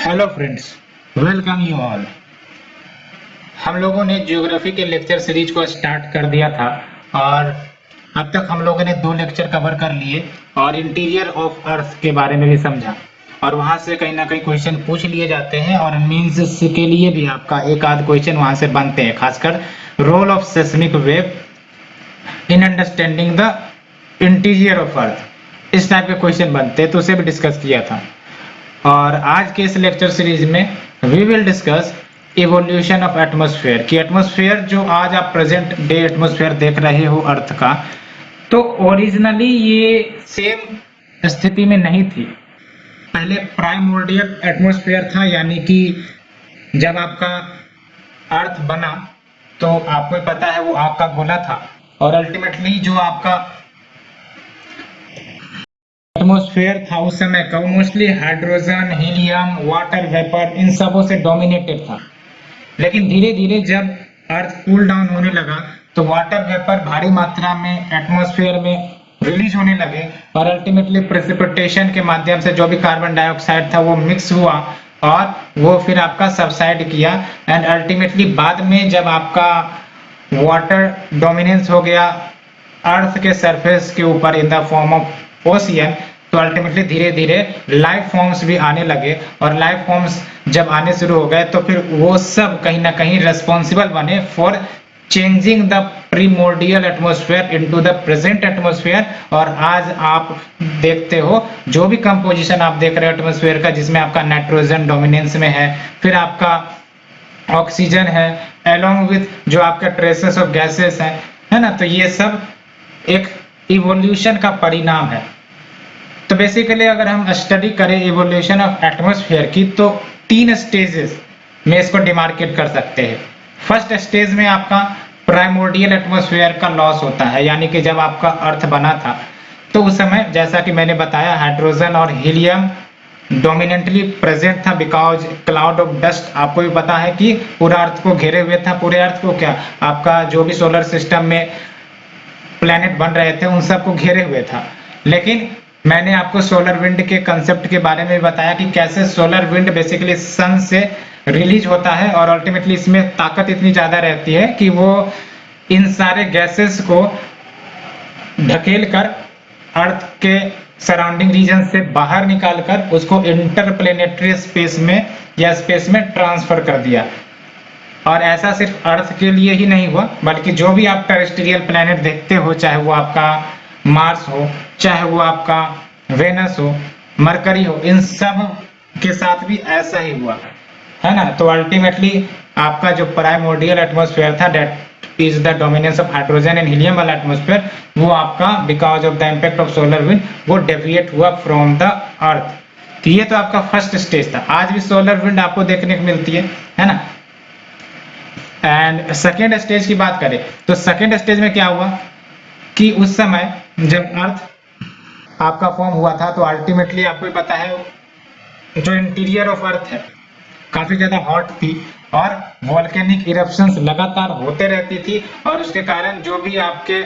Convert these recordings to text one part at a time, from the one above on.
Hello friends, welcome you all. हम लोगों ने ज्योग्राफी के लेक्चर सीरीज को स्टार्ट कर दिया था और अब तक हम लोगों ने 2 लेक्चर कवर कर लिए और इंटीरियर ऑफ अर्थ के बारे में भी समझा और वहां से कहीं ना कहीं क्वेश्चन पूछ लिए जाते हैं और मीन्स के लिए भी आपका एक आध क्वेश्चन वहां से बनते हैं, खासकर role of seismic wave in understanding the interior of earth, इस टाइप के क्वेश्चन बनते हैं, तो उसे भी डिस्कस किया था। और आज के इस लेक्चर सीरीज में we will discuss evolution of atmosphere कि एटमॉस्फेयर जो आज आप प्रेजेंट डे एटमॉस्फेयर देख रहे हो अर्थ का, तो ओरिजिनली ये सेम स्थिति में नहीं थी। पहले प्राइमोर्डियल एटमॉस्फेयर था, यानी कि जब आपका अर्थ बना तो आपको पता है वो आपका गोला था और अल्टीमेटली जो आपका एटमॉस्फेयर था उस समय का mostly hydrogen, helium, water vapour इन सबों से डोमिनेटेड था। लेकिन धीरे धीरे जब अर्थ कूल डाउन होने लगा तो वाटर वेपर भारी मात्रा में एटमॉस्फेयर में रिलीज होने लगे और अल्टीमेटली प्रेसिपिटेशन के माध्यम से जो भी कार्बन डाइऑक्साइड था वो मिक्स हुआ और वो फिर आपका सबसाइड किया एंड अल्टीमेटली बाद में जब आपका वाटर डोमिनेंस हो गया अर्थ के सरफेस के ऊपर इन द फॉर्म ऑफ ओशियन, तो अल्टीमेटली धीरे धीरे लाइफ फॉर्म्स भी आने लगे और लाइफ फॉर्म्स जब आने शुरू हो गए तो फिर वो सब कहीं ना कहीं रेस्पॉन्सिबल बने for changing the primordial atmosphere into the present atmosphere. और आज आप देखते हो जो भी कंपोजिशन आप देख रहे हो एटमॉस्फेयर का, जिसमें आपका नाइट्रोजन डोमिनेंस में है, फिर आपका ऑक्सीजन है, अलोंग विथ जो आपका ट्रेसेस ऑफ गैसेस है ना, तो ये सब एक इवोल्यूशन का परिणाम है। तो बेसिकली अगर हम स्टडी करें इवोल्यूशन ऑफ एटमॉस्फेयर की तो 3 स्टेजेस में इसको डिमार्केट कर सकते हैं। फर्स्ट स्टेज में आपका प्राइमोर्डियल एटमॉस्फेयर का लॉस होता है, यानी कि जब आपका अर्थ बना था तो उस समय जैसा कि मैंने बताया हाइड्रोजन और हीलियम डोमिनेंटली प्रेजेंट था बिकॉज क्लाउड ऑफ डस्ट, आपको भी पता है कि पूरा अर्थ को घेरे हुए था। पूरे अर्थ को क्या, आपका जो भी सोलर सिस्टम में प्लैनेट बन रहे थे उन सबको घेरे हुए था। लेकिन मैंने आपको सोलर विंड के कंसेप्ट के बारे में बताया कि कैसे सोलर विंड बेसिकली सन से रिलीज होता है और अल्टीमेटली इसमें ताकत इतनी ज्यादा रहती है कि वो इन सारे गैसेस को ढकेल कर अर्थ के सराउंडिंग रीजन से बाहर निकालकर उसको इंटरप्लेनेटरी स्पेस में या स्पेस में ट्रांसफर कर दिया। और ऐसा सिर्फ अर्थ के लिए ही नहीं हुआ, बल्कि जो भी आप टेरेस्ट्रियल प्लैनेट देखते हो, चाहे वो आपका मार्स हो, चाहे वो आपका वेनस हो, मरकरी हो, इन सब के साथ भी ऐसा ही हुआ है ना। तो अल्टीमेटली आपका जो प्राइमोर्डियल एटमॉस्फेयर था that is the dominance of hydrogen and helium वाला एटमॉस्फेयर, वो आपका because of the impact of solar wind वो डेविएट हुआ फ्रॉम द अर्थ। तो ये तो आपका फर्स्ट स्टेज था। आज भी सोलर विंड आपको देखने को मिलती है ना। एंड सेकेंड स्टेज की बात करें तो सेकेंड स्टेज में क्या हुआ कि उस समय जब अर्थ आपका फॉर्म हुआ था तो अल्टीमेटली आपको पता है जो इंटीरियर ऑफ अर्थ है काफी ज्यादा हॉट थी और वोल्केनिक इरप्शंस लगातार होते रहती थी और उसके कारण जो भी आपके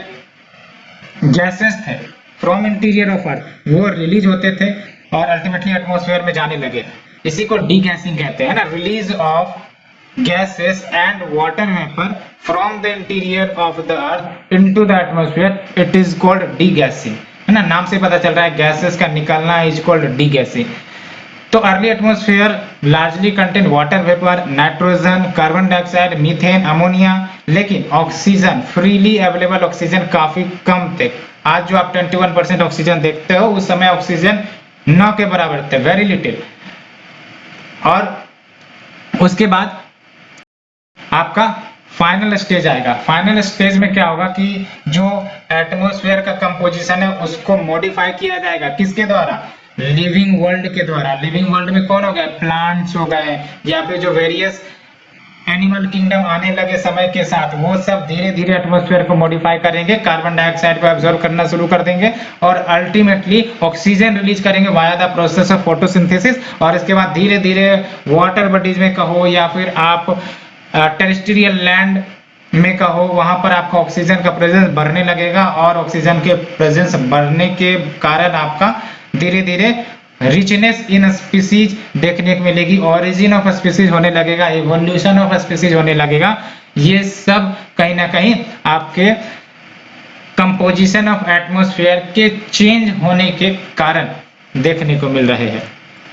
गैसेस थे फ्रॉम इंटीरियर ऑफ अर्थ वो रिलीज होते थे और अल्टीमेटली एटमॉस्फेयर में जाने लगे। इसी को डीगैसिंग कहते हैं ना, release of gases and water vapor from the interior of the earth into the atmosphere, it is called degassing, है ना। नाम से पता चल रहा है गैसेस का निकलना is called degassing। तो early atmosphere largely contain water vapour, nitrogen, carbon dioxide, methane, ammonia, लेकिन ऑक्सीजन, फ्रीली अवेलेबल ऑक्सीजन काफी कम थे। आज जो आप 21% ऑक्सीजन देखते हो उस समय ऑक्सीजन 9 के बराबर थे, वेरी लिटिल। और उसके बाद आपका फाइनल स्टेज आएगा। फाइनल स्टेज में क्या होगा कि जो एटमॉस्फेयर का कंपोजिशन है उसको मॉडिफाई किया जाएगा, किसके द्वारा, लिविंग वर्ल्ड के द्वारा। लिविंग वर्ल्ड में कौन हो गए, प्लांट्स हो गए या फिर जो वेरियस एनिमल किंगडम आने लगे समय के साथ, वो सब धीरे धीरे एटमॉस्फेयर को मॉडिफाई करेंगे, कार्बन डाइऑक्साइड को एब्जॉर्ब करना शुरू कर देंगे और अल्टीमेटली ऑक्सीजन रिलीज करेंगे via the process of photosynthesis. और इसके बाद धीरे धीरे वाटर बॉडीज में कहो या फिर आप टेरेस्ट्रियल लैंड में कहो, वहां पर आपका ऑक्सीजन का प्रेजेंस बढ़ने लगेगा और ऑक्सीजन के प्रेजेंस बढ़ने के कारण आपका धीरे धीरे रिचनेस इन स्पीसीज देखने को मिलेगी, ओरिजिन ऑफ स्पीसीज होने लगेगा, इवोल्यूशन ऑफ स्पीसीज होने लगेगा। ये सब कहीं ना कहीं आपके कंपोजिशन ऑफ एटमॉस्फेयर के चेंज होने के कारण देखने को मिल रहे हैं,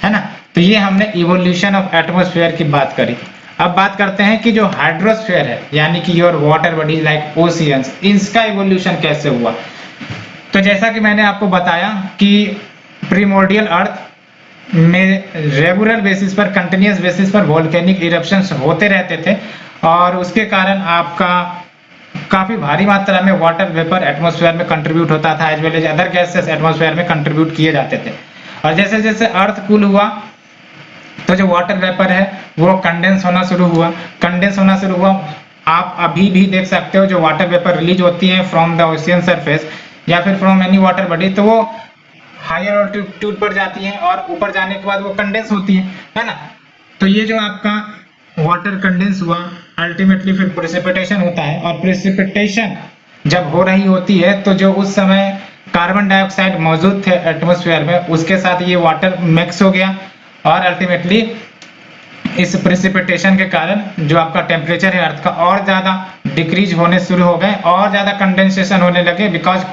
है ना। तो ये हमने इवोल्यूशन ऑफ एटमॉस्फेयर की बात करी। अब बात करते हैं कि जो हाइड्रोस्फीयर है, यानी कि your water bodies like oceans, इसका इवोल्यूशन कैसे हुआ। तो जैसा कि मैंने आपको बताया कि प्रीमोर्डियल अर्थ में रेगुलर बेसिस पर, कंटिन्यूस बेसिस पर वोल्केनिक इरप्शंस होते रहते थे और उसके कारण आपका काफी भारी मात्रा में वाटर वेपर एटमॉस्फेयर में कंट्रीब्यूट होता था, as well as other gases atmosphere में कंट्रीब्यूट किए जाते थे। और जैसे जैसे अर्थ कूल हुआ तो जो वाटर वेपर है वो कंडेंस होना शुरू हुआ, कंडेंस होना शुरू हुआ। आप अभी भी देख सकते हो जो वाटर वेपर रिलीज होती है फ्रॉम द ओशियन सरफेस या फिर फ्रॉम एनी वाटर बॉडी, तो वो हायर ऑल्टीट्यूड पर जाती है और ऊपर जाने के बाद वो कंडेंस होती है ना। तो ये जो आपका वाटर कंडेंस हुआ, अल्टीमेटली फिर प्रेसिपिटेशन होता है, और प्रेसिपिटेशन जब हो रही होती है तो जो उस समय कार्बन डाइऑक्साइड मौजूद थे एटमॉस्फेयर में, उसके साथ ये वाटर मिक्स हो गया और अल्टीमेटली इस प्रेसिपिटेशन के कारण जो आपका टेम्परेचर है अर्थ का और ज्यादा डिक्रीज होने शुरू हो गए और ज्यादा कंडेंसेशन होने लगे। बिकॉज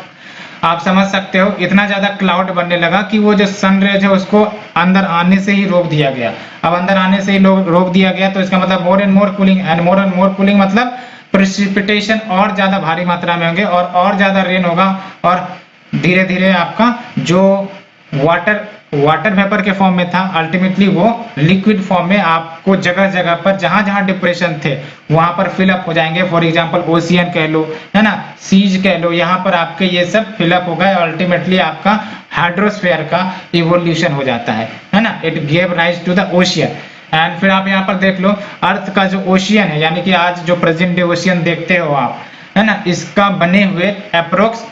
आप समझ सकते हो इतना ज्यादा क्लाउड बनने लगा कि वो जो सन रेज है उसको अंदर आने से ही रोक दिया गया। अब अंदर आने से ही रोक दिया गया तो इसका मतलब more and more cooling, and more and more cooling मतलब प्रेसिपिटेशन और ज्यादा भारी मात्रा में होंगे और ज्यादा रेन होगा और धीरे धीरे आपका जो वाटर वेपर के फॉर्म में था अल्टीमेटली वो लिक्विड फॉर्म में आपको जगह जगह पर जहां जहां डिप्रेशन थे वहां पर फिलअप हो जाएंगे। फॉर एग्जांपल ओशियन कह लो, है ना, सीज कह लो, यहाँ पर आपके ये सब फिलअप हो गए और अल्टीमेटली आपका हाइड्रोस्फीयर का इवोल्यूशन हो जाता है ना। It gave rise to the ocean. And फिर आप यहाँ पर देख लो अर्थ का जो ओशियन है, यानी कि आज जो प्रेजेंट डे ओशियन देखते हो आप, है ना, इसका बने हुए अप्रोक्स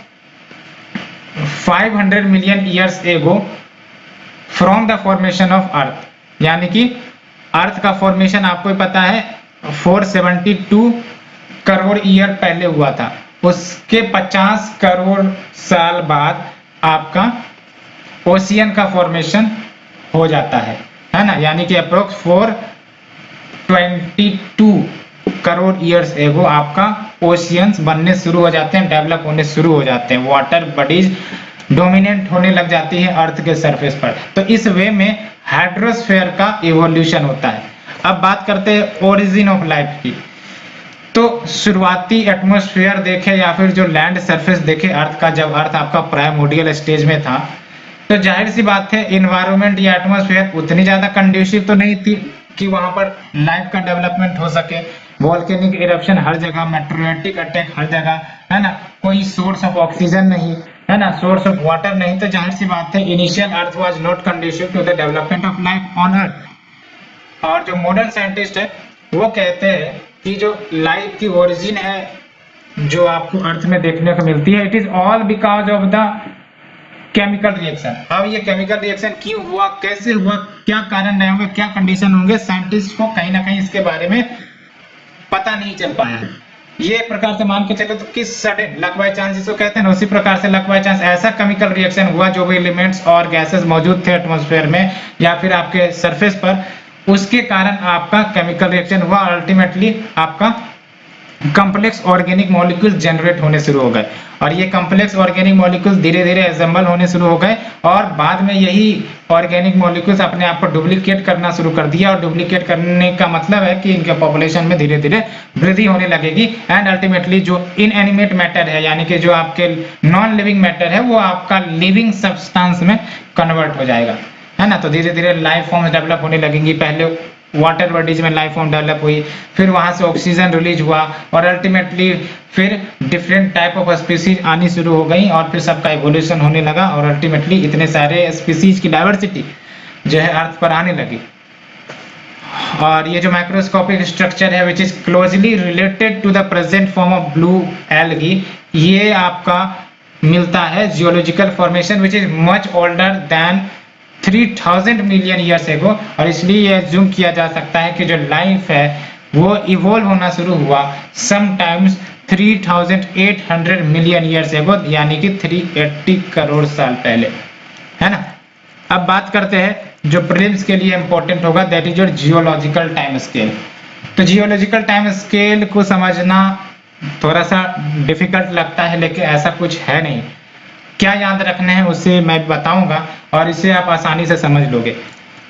500 मिलियन ईयर्स एगो from the formation of earth, यानी कि अर्थ का फॉर्मेशन आपको पता है 472 करोड़ ईयर पहले हुआ था। उसके 50 करोड़ साल बाद आपका ओशियन का फॉर्मेशन हो जाता है ना, यानी कि अप्रोक्स 422 करोड़ ईयर्स एगो आपका ओशियंस बनने शुरू हो जाते हैं, डेवलप होने शुरू हो जाते हैं, वाटर बॉडीज डोमिनेंट होने लग जाती है अर्थ के सरफेस पर। तो इस वे में हाइड्रोस्फीयर का इवोल्यूशन होता है। अब बात करते हैं ओरिजिन ऑफ लाइफ की। तो शुरुआती एटमॉस्फेयर देखे या फिर जो लैंड सरफेस देखे अर्थ का, जब अर्थ आपका प्राइमोर्डियल स्टेज में था तो जाहिर सी बात है इन्वायरमेंट या एटमॉस्फेयर उतनी ज्यादा कंड्यूसिव तो नहीं थी कि वहां पर लाइफ का डेवलपमेंट हो सके। वोल्केनिक इरप्शन हर जगह, मेटेरिटिक अटैक हर जगह, है ना, कोई सोर्स ऑफ ऑक्सीजन नहीं, है ना, सोर्स ऑफ वाटर नहीं। तो जाहिर सी बात है initial earth was not conducive to the development of life on earth. और जो मॉडर्न साइंटिस्ट है वो कहते हैं कि जो लाइफ की ओरिजिन है जो आपको अर्थ में देखने को मिलती है, it is all because of the chemical reaction. अब ये केमिकल रिएक्शन क्यों हुआ, कैसे हुआ, क्या कारण रहे होंगे, क्या कंडीशन होंगे, साइंटिस्ट को कहीं ना कहीं इसके बारे में पता नहीं चल पाया है। ये एक प्रकार से मान के चलो तो किस सडन लक बाय चांस जिसको कहते हैं, उसी प्रकार से लक बाय चांस ऐसा केमिकल रिएक्शन हुआ जो भी एलिमेंट्स और गैसेस मौजूद थे एटमॉस्फेयर में या फिर आपके सरफेस पर, उसके कारण आपका केमिकल रिएक्शन हुआ। अल्टीमेटली आपका कॉम्प्लेक्स ऑर्गेनिक मॉलिक्यूल्स जनरेट होने शुरू हो गए और ये कॉम्प्लेक्स ऑर्गेनिक मॉलिक्यूल्स धीरे धीरे असेंबल होने शुरू हो गए और बाद में यही ऑर्गेनिक मॉलिक्यूल्स अपने आप को डुप्लीकेट करना शुरू कर दिया। और डुप्लीकेट करने का मतलब है कि इनके पॉपुलेशन में धीरे धीरे वृद्धि होने लगेगी एंड अल्टीमेटली जो इनएनिमेट मैटर है यानी कि जो आपके नॉन लिविंग मैटर है वो आपका लिविंग सब्सटेंस में कन्वर्ट हो जाएगा, है ना। तो धीरे धीरे लाइफ फॉर्म्स डेवलप होने लगेंगी। पहले वाटर बॉडीज में लाइफ फॉर्म डेवलप हुई, फिर वहां से ऑक्सीजन रिलीज हुआ और अल्टीमेटली फिर डिफरेंट टाइप ऑफ स्पीसीज आनी शुरू हो गई और फिर सबका इवोल्यूशन होने लगा और अल्टीमेटली इतने सारे स्पीसीज की डाइवर्सिटी जो है अर्थ पर आने लगी। और ये जो माइक्रोस्कोपिक स्ट्रक्चर है which is closely related to the present form of blue algae, ये आपका मिलता है geological formation which is much older than 3000 million years ago. और इसलिए ये अज्यूम किया जा सकता है कि जो लाइफ है वो इवॉल्व होना शुरू हुआ समटाइम्स 3800 मिलियन ईयर्स एगो, यानी कि 380 करोड़ साल पहले, है ना। अब बात करते हैं जो प्रीलिम्स के लिए इंपॉर्टेंट होगा, that is your geological time scale. तो जियोलॉजिकल टाइम स्केल को समझना थोड़ा सा डिफिकल्ट लगता है, लेकिन ऐसा कुछ है नहीं। क्या याद रखना है उसे मैं बताऊंगा और इसे आप आसानी से समझ लोगे।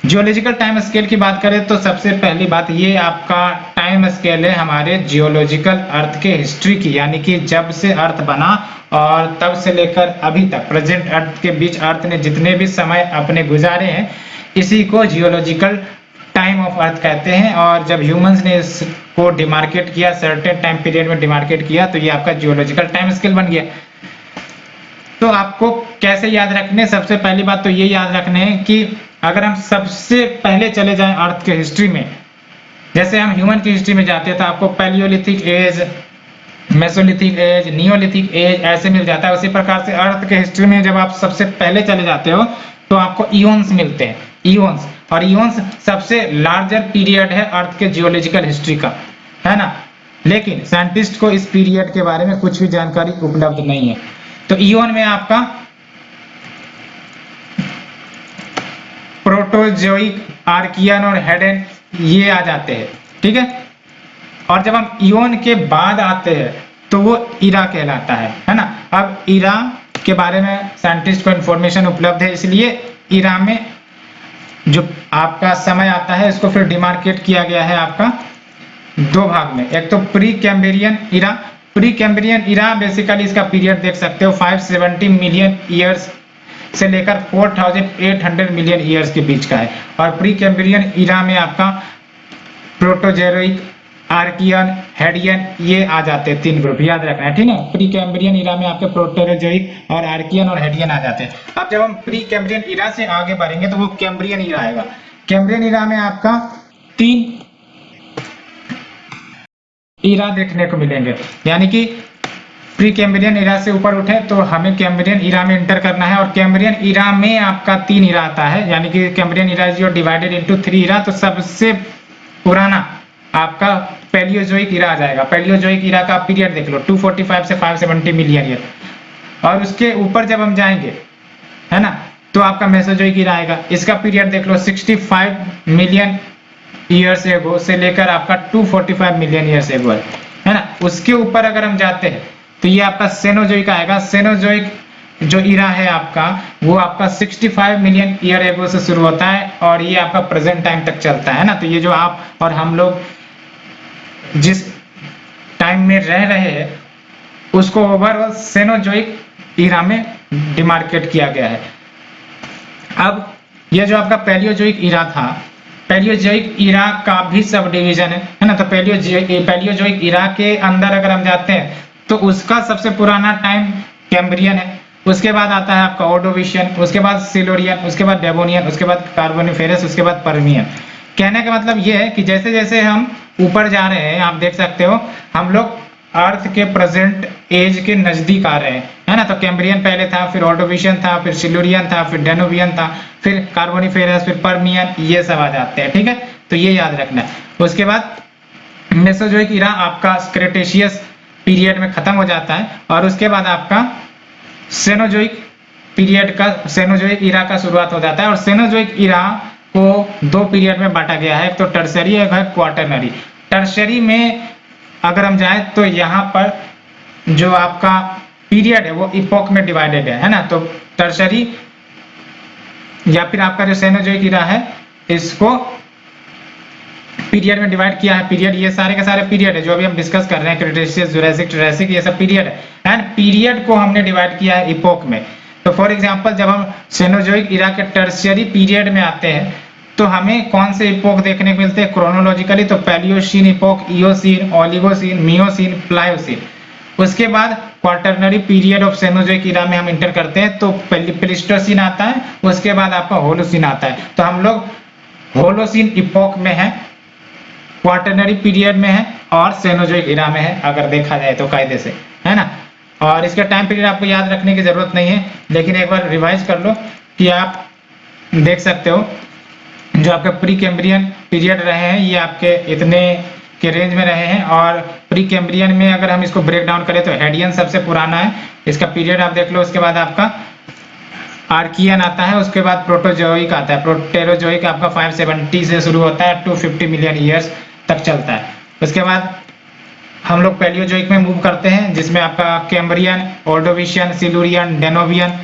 जियोलॉजिकल टाइम स्केल की बात करें तो सबसे पहली बात ये आपका टाइम स्केल है हमारे जियोलॉजिकल अर्थ के हिस्ट्री की, यानी कि जब से अर्थ बना और तब से लेकर अभी तक प्रेजेंट अर्थ के बीच अर्थ ने जितने भी समय अपने गुजारे हैं, इसी को जियोलॉजिकल टाइम ऑफ अर्थ कहते हैं। और जब ह्यूमंस ने इसको डिमार्केट किया, सर्टेन टाइम पीरियड में डिमार्केट किया, तो ये आपका जियोलॉजिकल टाइम स्केल बन गया। तो आपको कैसे याद रखने, सबसे पहली बात तो ये याद रखने हैं कि अगर हम सबसे पहले चले जाएं अर्थ के हिस्ट्री में, जैसे हम ह्यूमन की हिस्ट्री में जाते हैं तो आपको palaeolithic age, mesolithic age, neolithic age ऐसे मिल जाता है। उसी प्रकार से अर्थ के हिस्ट्री में जब आप सबसे पहले चले जाते हो तो आपको इओन्स मिलते हैं, इओन्स। और इओन्स सबसे लार्जर पीरियड है अर्थ के जियोलॉजिकल हिस्ट्री का, है ना। लेकिन साइंटिस्ट को इस पीरियड के बारे में कुछ भी जानकारी उपलब्ध नहीं है। तो इओन में आपका प्रोटोजोइक, आर्कियन और हेडेन ये आ जाते हैं, ठीक है। और जब हम इओन के बाद आते हैं तो वो इरा कहलाता है ना। अब इरा के बारे में साइंटिस्ट को इंफॉर्मेशन उपलब्ध है, इसलिए इरा में जो आपका समय आता है इसको फिर डिमार्केट किया गया है आपका दो भाग में। एक तो प्री कैम्ब्रियन इरा, प्री कैम्ब्रियन इरा बेसिकली इसका पीरियड देख सकते हो 570 मिलियन ईयर्स से लेकर 4800 मिलियन ईयर्स के बीच का है। और प्री कैम्ब्रियन इरा में आपका प्रोटोजोइक, आर्कियन, हेडियन ये आ जाते हैं, तीन ग्रुप याद रखना है, ठीक है। प्री कैम्ब्रियन इरा में आपके प्रोटोजोइक और आर्कियन और हेडियन आ जाते हैं। अब जब हम प्री कैम्ब्रियन इरा से आगे बढ़ेंगे तो वो कैम्ब्रियन इरा आएगा। कैम्ब्रियन इरा में आपका 3 इरा देखने को मिलेंगे, यानी कि प्री कैम्ब्रियन इरा से ऊपर उठे तो हमें कैम्ब्रियन इरा में एंटर करना है। और कैम्ब्रियन इरा में आपका 3 इरा आता है, यानी कि Cambrian era is divided into 3 era. तो सबसे पुराना आपका पैलियोजोइक इरा आ जाएगा। पैलियोजोइक इरा का पीरियड देख लो 245 से 570 मिलियन ईयर। और उसके ऊपर जब हम जाएंगे, है ना, तो आपका मेसोजोइक इरा आएगा। इसका पीरियड देख लो 65 मिलियन ईयर्स एगो से लेकर आपका 245 मिलियन ईयर्स एगो है ना। उसके ऊपर अगर हम जाते हैं तो ये आपका सेनोजोइक आएगा। सेनोजोइक जो इरा है आपका वो आपका 65 मिलियन ईयर एगो से शुरू होता है और ये आपका प्रेजेंट टाइम तक चलता है ना। तो ये जो आप और हम लोग जिस टाइम में रह रहे हैं उसको ओवरऑल सेनोजोइक इरा में डिमार्केट किया गया है। अब ये जो आपका पैलियोजोइक इरा था, पैलियोजोइक इरा का भी सब डिवीजन है ना। तो पैलियोजोइक इरा के अंदर अगर हम जाते हैं तो उसका सबसे पुराना टाइम कैम्ब्रियन है। उसके बाद आता है आपका ऑर्डोविशियन, उसके बाद सिल्यूरियन, उसके बाद डेवोनियन, उसके बाद कार्बोनिफेरस, उसके बाद पर्मियन। कहने का मतलब ये है कि जैसे जैसे हम ऊपर जा रहे हैं, आप देख सकते हो हम लोग अर्थ के प्रेजेंट एज के नजदीक आ रहे हैं, है ना। तो कैम्ब्रियन पहले था, फिर ऑर्डोविशियन था, फिर सिल्यूरियन था, फिर डेनोवियन था, फिर कार्बोनिफेरस, फिर पर्मियन, ये सब आ जाते हैं, ठीक है। तो ये याद रखना है। उसके बाद मेसोजोइक इरा आपका क्रेटेशियस पीरियड में खत्म हो जाता है और उसके बाद आपका सेनोजोइक पीरियड का, सेनोजोइक इरा का शुरुआत हो जाता है। और सेनोजोइक इरा को 2 पीरियड में बांटा गया है, एक तो टर्शरी, एक है क्वार्टरनरी। टर्शरी में अगर हम जाएं तो यहाँ पर जो आपका पीरियड है वो इपोक में डिवाइडेड है ना। तो टर्शरी या फिर आपका जो सेनोजोइक इरा है इसको पीरियड में डिवाइड किया है। पीरियड ये सारे के सारे पीरियड है जो अभी हम डिस्कस कर रहे हैं, क्रेटेशियस, जुरासिक, ट्रायसिक, ये सब पीरियड है। एंड पीरियड को हमने डिवाइड किया है इपोक में। तो फॉर एग्जांपल जब हम सेनोजोइक इरा के टर्शियरी पीरियड में आते हैं तो हमें कौन से इपोक देखने को मिलते हैं क्रोनोलॉजिकली, तो Palaeocene epoch, Eocene, Oligocene, Miocene, Pliocene. उसके बाद क्वार्टरनरी पीरियड ऑफ सेनोजोइक इरा में हम इंटर करते हैं तो प्लीस्टोसीन आता है, उसके बाद आपका होलोसीन आता है। तो हम लोग होलोसीन इपोक में है, क्वार्टरनरी पीरियड में है और सेनोजोइक इरा में है, अगर देखा जाए तो कायदे से, है ना। और इसका टाइम पीरियड आपको याद रखने की जरूरत नहीं है, लेकिन एक बार रिवाइज कर लो कि आप देख सकते हो जो आपके प्री कैम्ब्रियन पीरियड रहे हैं ये आपके इतने के रेंज में रहे हैं। और प्री कैम्ब्रियन में अगर हम इसको ब्रेक डाउन करें तो हेडियन सबसे पुराना है, इसका पीरियड आप देख लो। उसके बाद आपका आर्कियन आता है, उसके बाद प्रोटोजोइक आता है। प्रोटेरोजोइक आपका 570 से शुरू होता है, 250 मिलियन ईयर्स तक चलता है। उसके बाद हम लोग पैलियोजोइक में मूव करते हैं, जिसमें आपका Cambrian, Ordovician, Silurian, Devonian,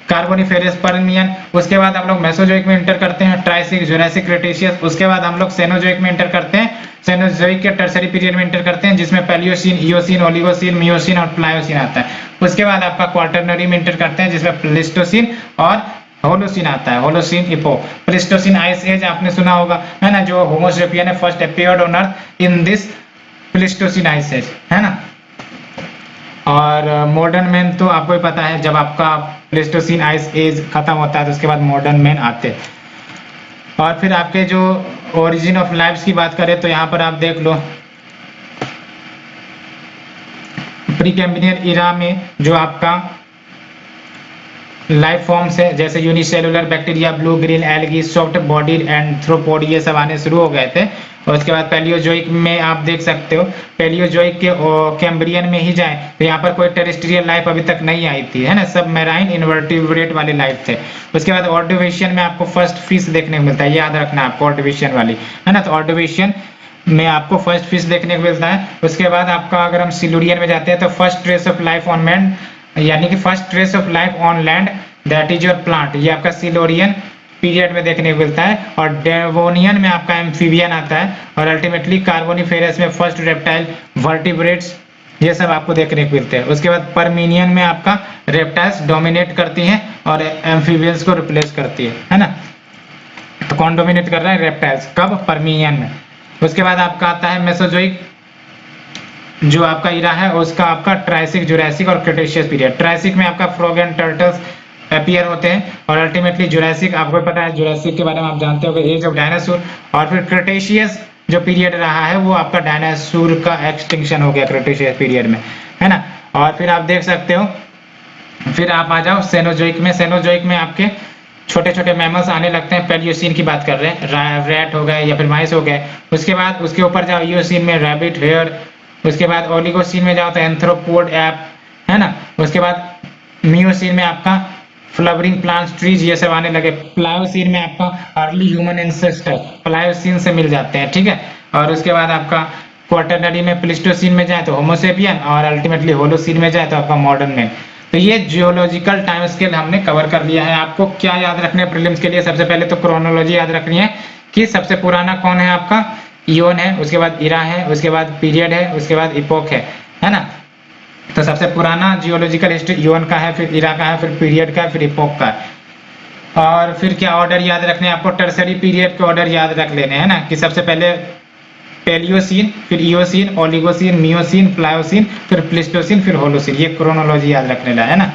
carboniferous, Permian. उसके बाद हम लोग मेसोजोइक में इंटर करते हैं, ट्राइसिक, जुरासिक, क्रेटेशियस। उसके बाद हम लोग सेनोजोइक में इंटर करते हैं, सेनोजोइक के टर्सरी पीरियड में इंटर करते हैं, जिसमें पैलियोसीन, इयोसीन, ओलिगोसीन, मियोसीन और प्लायोसीन आता है। उसके बाद आपका क्वार्टरनरी में इंटर करते हैं, जिसमें प्लेस्टोसीन और होलोसीन आता है, Holocene epoch. Pleistocene ice age आपने सुना होगा, है ना, जो होमो सेपियन है first appeared on earth in this Pleistocene ice age, है ना। और मॉडर्न मैन तो आपको ही पता है, जब आपका प्लेस्टोसीन आइस एज खत्म होता है तो उसके बाद मॉडर्न मैन आते हैं। और फिर आपके जो ओरिजिन ऑफ लाइफ्स की बात करें तो यहाँ पर आप देख लो, प्री कैम्ब्रियन इरा में जो आपका लाइफ फॉर्म्स है, जैसे unicellular bacteria, blue green algae, soft bodied arthropod, ये सब आने शुरू हो गए थे। और उसके बाद पैलियोजोइक में आप देख सकते हो, पैलियोजोइक के कैम्ब्रियन में ही जाए तो यहाँ पर कोई टेरेस्ट्रियल लाइफ अभी तक नहीं आई थी, है ना, सब मैराइन इनवर्टिब्रेट वाले लाइफ थे। उसके बाद ऑर्डोविशियन में आपको फर्स्ट फिश देखने को मिलता है, याद रखना आपको, ऑर्डोविशियन वाली, है ना। तो ऑर्डोविशियन में आपको फर्स्ट फिश देखने को मिलता है। उसके बाद आपका अगर हम सिल्यूरियन में जाते हैं तो first trace of life on land, यानी कि first trace of life on land that is your plant, ये आपका सिल्यूरियन पीरियड में देखने को मिलता है। और डेवोनियन में आपका एम्फीबियन आता है। और अल्टीमेटली कार्बोनिफेरस में फर्स्ट रेप्टाइल, वर्टिब्रेट्स, ये सब आपको देखने को मिलते हैं। उसके बाद परमिनियन में आपका रेप्टाइल्स डोमिनेट करती हैं और एम्फीबियंस को रिप्लेस करती है ना। तो कौन डोमिनेट कर रहा है? रेप्टाइल्स। कब? परमिनियन में। उसके बाद आपका आता है मेसोजोइक, जो आपका इरा है उसका आपका ट्राइसिक, जुरासिक और क्रेटेशियस पीरियड। ट्राइसिक में आपका फ्रॉग एंड टर्टल्स अपीयर होते हैं। और अल्टीमेटली जुरासिक, आपको पता है जुरासिक के बारे में आप जानते हो, एज ऑफ डायनासोर। और फिर क्रेटेशियस जो पीरियड रहा है वो आपका डायनासोर का एक्सटिंक्शन हो गया क्रेटेशियस पीरियड में, है ना। और फिर आप देख सकते हो, फिर आप आ जाओ सेनोजोइक में। सेनोजोइक में आपके छोटे छोटे मैमल्स आने लगते हैं, पैलियोसीन की बात कर रहे हैं, रैट हो गए या फिर माइस हो गए। उसके बाद उसके ऊपर जाओ इयोसीन में रैबिट, हेयर। उसके बाद ओलिगोसीन में जाओ तो एंथ्रोपोड, ऐप, है ना। उसके बाद मियोसीन में आपका फ्लावरिंग प्लांट्स, ट्रीज, ये सब आने लगे। प्लायोसीन में आपका अर्ली ह्यूमन एंसेस्टर प्लायोसीन से मिल जाते हैं, ठीक है। और उसके बाद आपका क्वार्टरनरी में प्लेस्टोसीन में जाए तो होमोसेपियन, और अल्टीमेटली होलोसीन में जाए तो आपका मॉडर्न मैन। तो ये जियोलॉजिकल टाइम स्केल हमने कवर कर लिया है। आपको क्या याद रखना है प्रीलिम्स के लिए? सबसे पहले तो क्रोनोलॉजी याद रखनी है कि सबसे पुराना कौन है आपका, इयोन है, उसके बाद इरा है, उसके बाद पीरियड है, उसके बाद इपोक है ना। तो सबसे पुराना जियोलॉजिकल हिस्ट्री इयोन का है, फिर इरा का है, फिर पीरियड का है, फिर इपोक का है। और फिर क्या ऑर्डर याद रखने हैं आपको? टर्सरी पीरियड के ऑर्डर याद रख लेने हैं ना, कि सबसे पहले पैलियोसीन, फिर इयोसीन, ओलिगोसीन, मियोसीन, प्लायोसीन, फिर प्लेस्टोसीन, फिर होलोसीन। ये क्रोनोलॉजी याद रखने ला, है ना।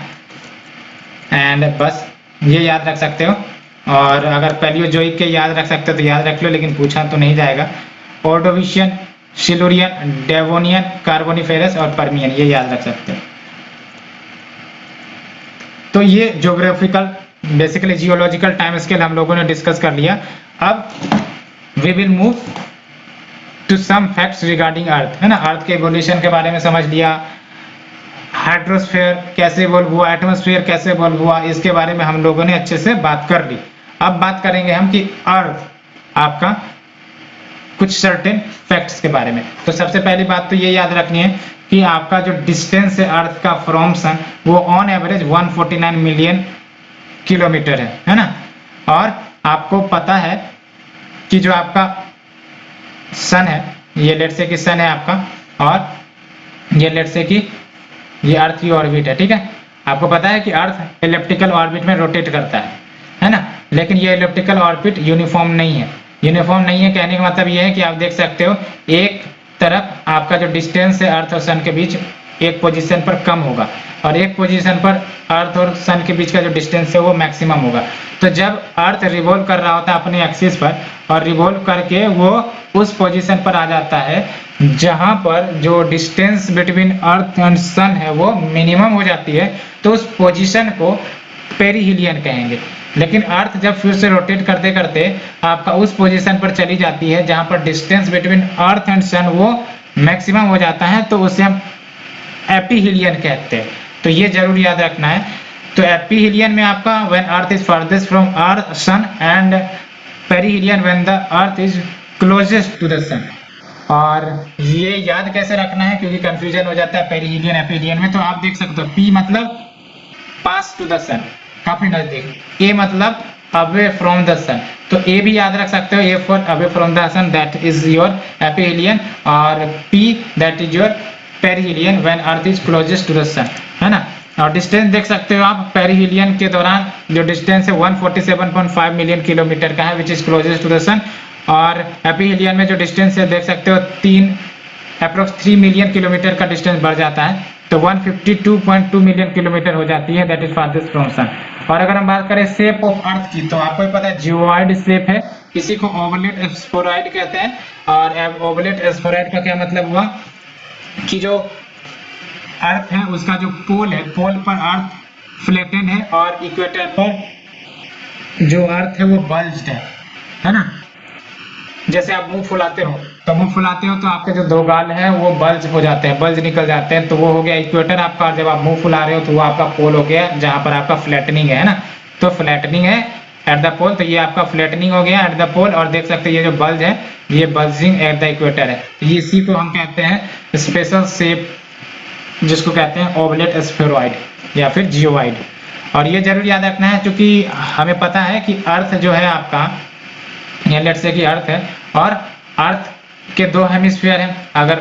एंड बस ये याद रख सकते हो। और अगर पैलियोजोइक के याद रख सकते हो तो याद रख लो, लेकिन पूछा तो नहीं जाएगा। ऑर्डोविशियन, सिल्यूरियन, डेवोनियन, कार्बोनिफेरस और पर्मियन, ये याद रख सकते हो। तो ये geographical, basically geological time scale हम लोगों ने डिस्कस कर लिया। अब we will move to some facts regarding earth, है ना। अर्थ के इवोल्यूशन के बारे में समझ लिया, हाइड्रोस्फीयर कैसे इवॉल्व हुआ, एटमॉस्फेयर कैसे इवॉल्व हुआ, इसके बारे में हम लोगों ने अच्छे से बात कर ली। अब बात करेंगे हम कि अर्थ आपका कुछ सर्टेन फैक्ट्स के बारे में। तो सबसे पहली बात तो ये याद रखनी है कि आपका जो डिस्टेंस है अर्थ का फ्रॉम सन, वो ऑन एवरेज 149 मिलियन किलोमीटर है ना। और आपको पता है कि जो आपका सन है, ये लेट से कि सन है आपका, और ये लेट से कि ये अर्थ की ऑर्बिट है, ठीक है। आपको पता है कि अर्थ एलिप्टिकल ऑर्बिट में रोटेट करता है ना। लेकिन ये एलिप्टिकल ऑर्बिट यूनिफॉर्म नहीं है। यूनिफॉर्म नहीं है कहने का मतलब ये है कि आप देख सकते हो, एक तरफ आपका जो डिस्टेंस है अर्थ और सन के बीच एक पोजीशन पर कम होगा, और एक पोजीशन पर अर्थ और सन के बीच का जो डिस्टेंस है वो मैक्सिमम होगा। तो जब अर्थ रिवॉल्व कर रहा होता है अपने एक्सिस पर, और रिवॉल्व करके वो उस पोजीशन पर आ जाता है जहां पर जो डिस्टेंस बिटवीन अर्थ एंड सन है वो मिनिमम हो जाती है, तो उस पोजीशन को पेरीहिलियन कहेंगे। लेकिन अर्थ जब फिर से रोटेट करते करते आपका उस पोजीशन पर चली जाती है जहां पर डिस्टेंस बिटवीन अर्थ एंड सन वो मैक्सिमम हो जाता है, तो उसे हम एपीहिलियन कहते हैं। तो ये जरूर याद रखना है। तो एपीहिलियन में आपका when earth is farthest from earth sun and perihelion when the earth is closest to the sun. और ये याद कैसे रखना है क्योंकि कंफ्यूजन हो जाता है पेरिहिलियन एपीहिलियन में। तो आप देख सकते हो पी मतलब पास टू द सन, काफी नजदीक, ए मतलब अवे फ्रॉम द सन, तो ए भी याद रख सकते हो, A for away from the sun that is your aphelion, और P that is your perihelion when earth is closest to the sun, है ना। और डिस्टेंस देख सकते हो आप, पेरिहिलियन के दौरान जो डिस्टेंस है 147.5 मिलियन किलोमीटर का है which is closest to the sun, और एपीहिलियन में जो डिस्टेंस है देख सकते हो अप्रोक्स 3 मिलियन किलोमीटर का डिस्टेंस बढ़ जाता है, तो 152.2 मिलियन किलोमीटर हो जाती है, that is farthest from sun. और अगर हम बात करें शेप ऑफ अर्थ की, तो आपको पता है जियोइड शेप है, इसी को ओवलेट स्फेरॉइड कहते हैं। और ओवलेट स्फेरॉइड का क्या मतलब हुआ कि जो अर्थ है उसका जो पोल है, पोल पर अर्थ फ्लैटेन है और इक्वेटर पर जो अर्थ है वो बल्ज्ड है ना। जैसे आप मुंह फुलाते हो, तो मुंह फुलाते हो तो आपके जो दो गाल है वो बल्ज हो जाते हैं, बल्ज निकल जाते हैं, तो वो हो गया इक्वेटर आपका। और जब आप मुंह फुला रहे हो तो वो आपका पोल हो गया जहां पर आपका फ्लैटनिंग है ना, तो फ्लैटनिंग है एट द पोल, तो ये आपका फ्लैटनिंग हो गया एट द पोल। और देख सकते हैं ये जो बल्ज है ये बल्जिंग एट द इक्वेटर है, ये इसी को हम कहते हैं स्पेशल शेप, जिसको कहते हैं ओवलेट स्फेरॉइड या फिर जियोइड। और ये जरूर याद रखना है क्योंकि हमें पता है कि अर्थ जो है आपका, लेट्स से कि अर्थ है और अर्थ के दो हेमिस्फीयर हैं। अगर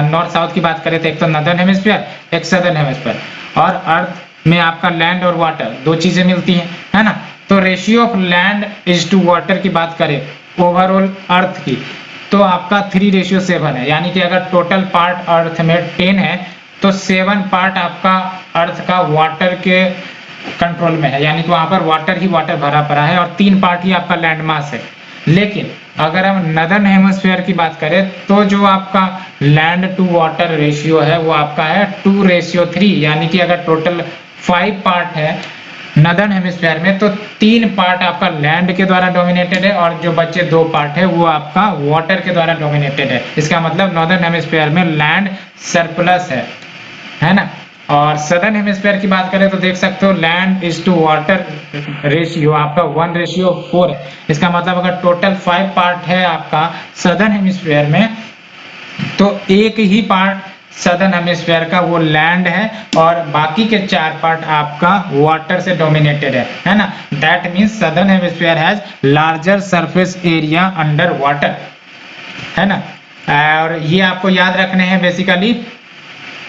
नॉर्थ साउथ की बात करें तो एक तो नॉर्दर्न हेमिस्फीयर, एक सदर्न हेमिस्फीयर, और अर्थ में आपका लैंड और वाटर दो चीजें मिलती हैं, है ना। तो ratio of land is to water की बात करें ओवरऑल अर्थ की, तो आपका 3:7 है, यानी कि अगर टोटल पार्ट अर्थ में 10 है तो 7 पार्ट आपका अर्थ का वाटर के कंट्रोल में है, यानी कि वहां पर वाटर ही वाटर भरा पड़ा है, और 3 पार्ट ही आपका लैंड मास है। लेकिन अगर हम नदर्न हेमिस्फीयर की बात करें तो जो आपका लैंड टू वाटर रेशियो है वो आपका है 2:3, यानी कि अगर टोटल 5 पार्ट है नदर्न हेमिस्फीयर में तो 3 पार्ट आपका लैंड के द्वारा डोमिनेटेड है और जो बचे 2 पार्ट है वो आपका वाटर के द्वारा डोमिनेटेड है। इसका मतलब नॉर्दर्न हेमिस्फीयर में लैंड सरप्लस है ना। और सदर्न हेमिस्फीयर की बात करें तो देख सकते हो land is to water ratio आपका 1:4 है। इसका मतलब अगर टोटल 5 पार्ट है आपका सदर्न हेमिस्फीयर में तो एक ही पार्ट सदर्न हेमिस्फीयर का वो लैंड है और बाकी के 4 पार्ट आपका वाटर से डोमिनेटेड है ना। That means southern hemisphere has larger surface area under water, है ना। और ये आपको याद रखने हैं बेसिकली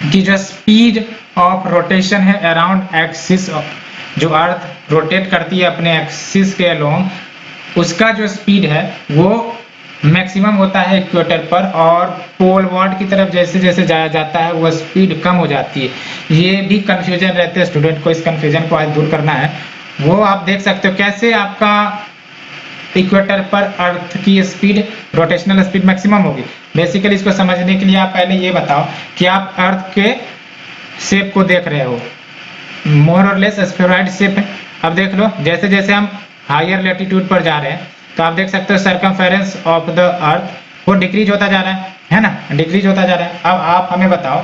कि जो स्पीड ऑफ रोटेशन है अराउंड एक्सिस, जो अर्थ रोटेट करती है अपने एक्सिस के अलोंग, उसका जो स्पीड है वो मैक्सिमम होता है इक्वेटर पर, और पोल वर्ड की तरफ जैसे जैसे जाया जाता है वो स्पीड कम हो जाती है। ये भी कंफ्यूजन रहते हैं स्टूडेंट को, इस कंफ्यूजन को आज दूर करना है। वो आप देख सकते हो कैसे आपका इक्वेटर पर अर्थ की स्पीड, रोटेशनल स्पीड मैक्सिमम होगी। बेसिकली इसको समझने के लिए आप पहले ये बताओ कि आप अर्थ के शेप को देख रहे हो, मोर और लेस स्फेरॉइड शेप है। अब देख लो जैसे जैसे हम हायर लैटिट्यूड पर जा रहे हैं तो आप देख सकते हो सर्कमफेरेंस ऑफ द अर्थ वो डिक्रीज होता जा रहा है ना, डिक्रीज होता जा रहा है। अब आप हमें बताओ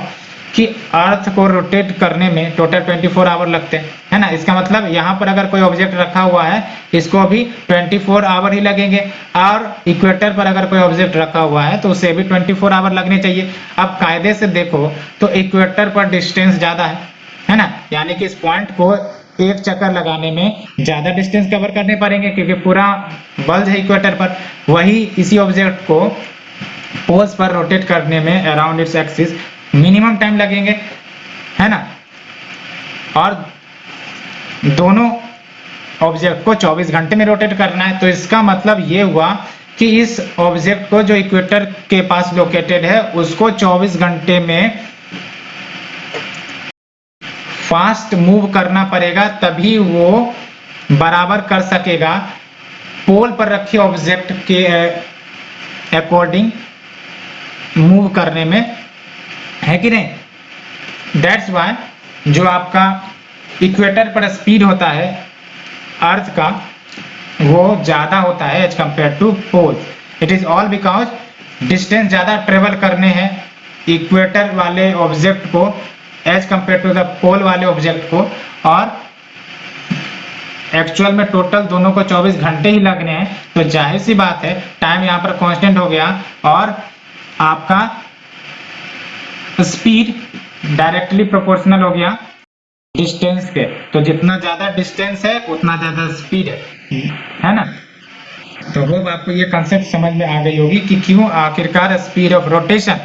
कि अर्थ को रोटेट करने में टोटल 24 आवर लगते हैं, है ना। इसका मतलब यहाँ पर अगर कोई ऑब्जेक्ट रखा हुआ है इसको भी 24 आवर ही लगेंगे, और इक्वेटर पर अगर कोई ऑब्जेक्ट रखा हुआ है तो उसे भी 24 आवर लगने चाहिए। अब कायदे से देखो तो इक्वेटर पर डिस्टेंस ज्यादा है ना, यानी कि इस पॉइंट को एक चक्कर लगाने में ज्यादा डिस्टेंस कवर करने पड़ेंगे क्योंकि पूरा बल्ज है इक्वेटर पर। वही इसी ऑब्जेक्ट को पोल्स पर रोटेट करने में around its axis minimum time लगेंगे, है ना। और दोनों ऑब्जेक्ट को 24 घंटे में रोटेट करना है, तो इसका मतलब ये हुआ कि इस ऑब्जेक्ट को जो इक्वेटर के पास लोकेटेड है उसको 24 घंटे में फास्ट मूव करना पड़ेगा, तभी वो बराबर कर सकेगा पोल पर रखे ऑब्जेक्ट के अकॉर्डिंग मूव करने में, है कि नहीं। दैट्स वाई जो आपका इक्वेटर पर स्पीड होता है अर्थ का वो ज्यादा होता है as compare to pole. It is all because distance ज्यादा ट्रेवल करने हैं इक्वेटर वाले ऑब्जेक्ट को as compare to the pole वाले ऑब्जेक्ट को, और एक्चुअल में टोटल दोनों को 24 घंटे ही लगने हैं, तो जाहिर सी बात है टाइम यहाँ पर कांस्टेंट हो गया और आपका स्पीड डायरेक्टली प्रोपोर्शनल हो गया डिस्टेंस के। तो जितना ज्यादा डिस्टेंस है उतना ज्यादा स्पीड है ना। तो होप आपको ये कंसेप्ट समझ में आ गई होगी कि क्यों आखिरकार स्पीड ऑफ रोटेशन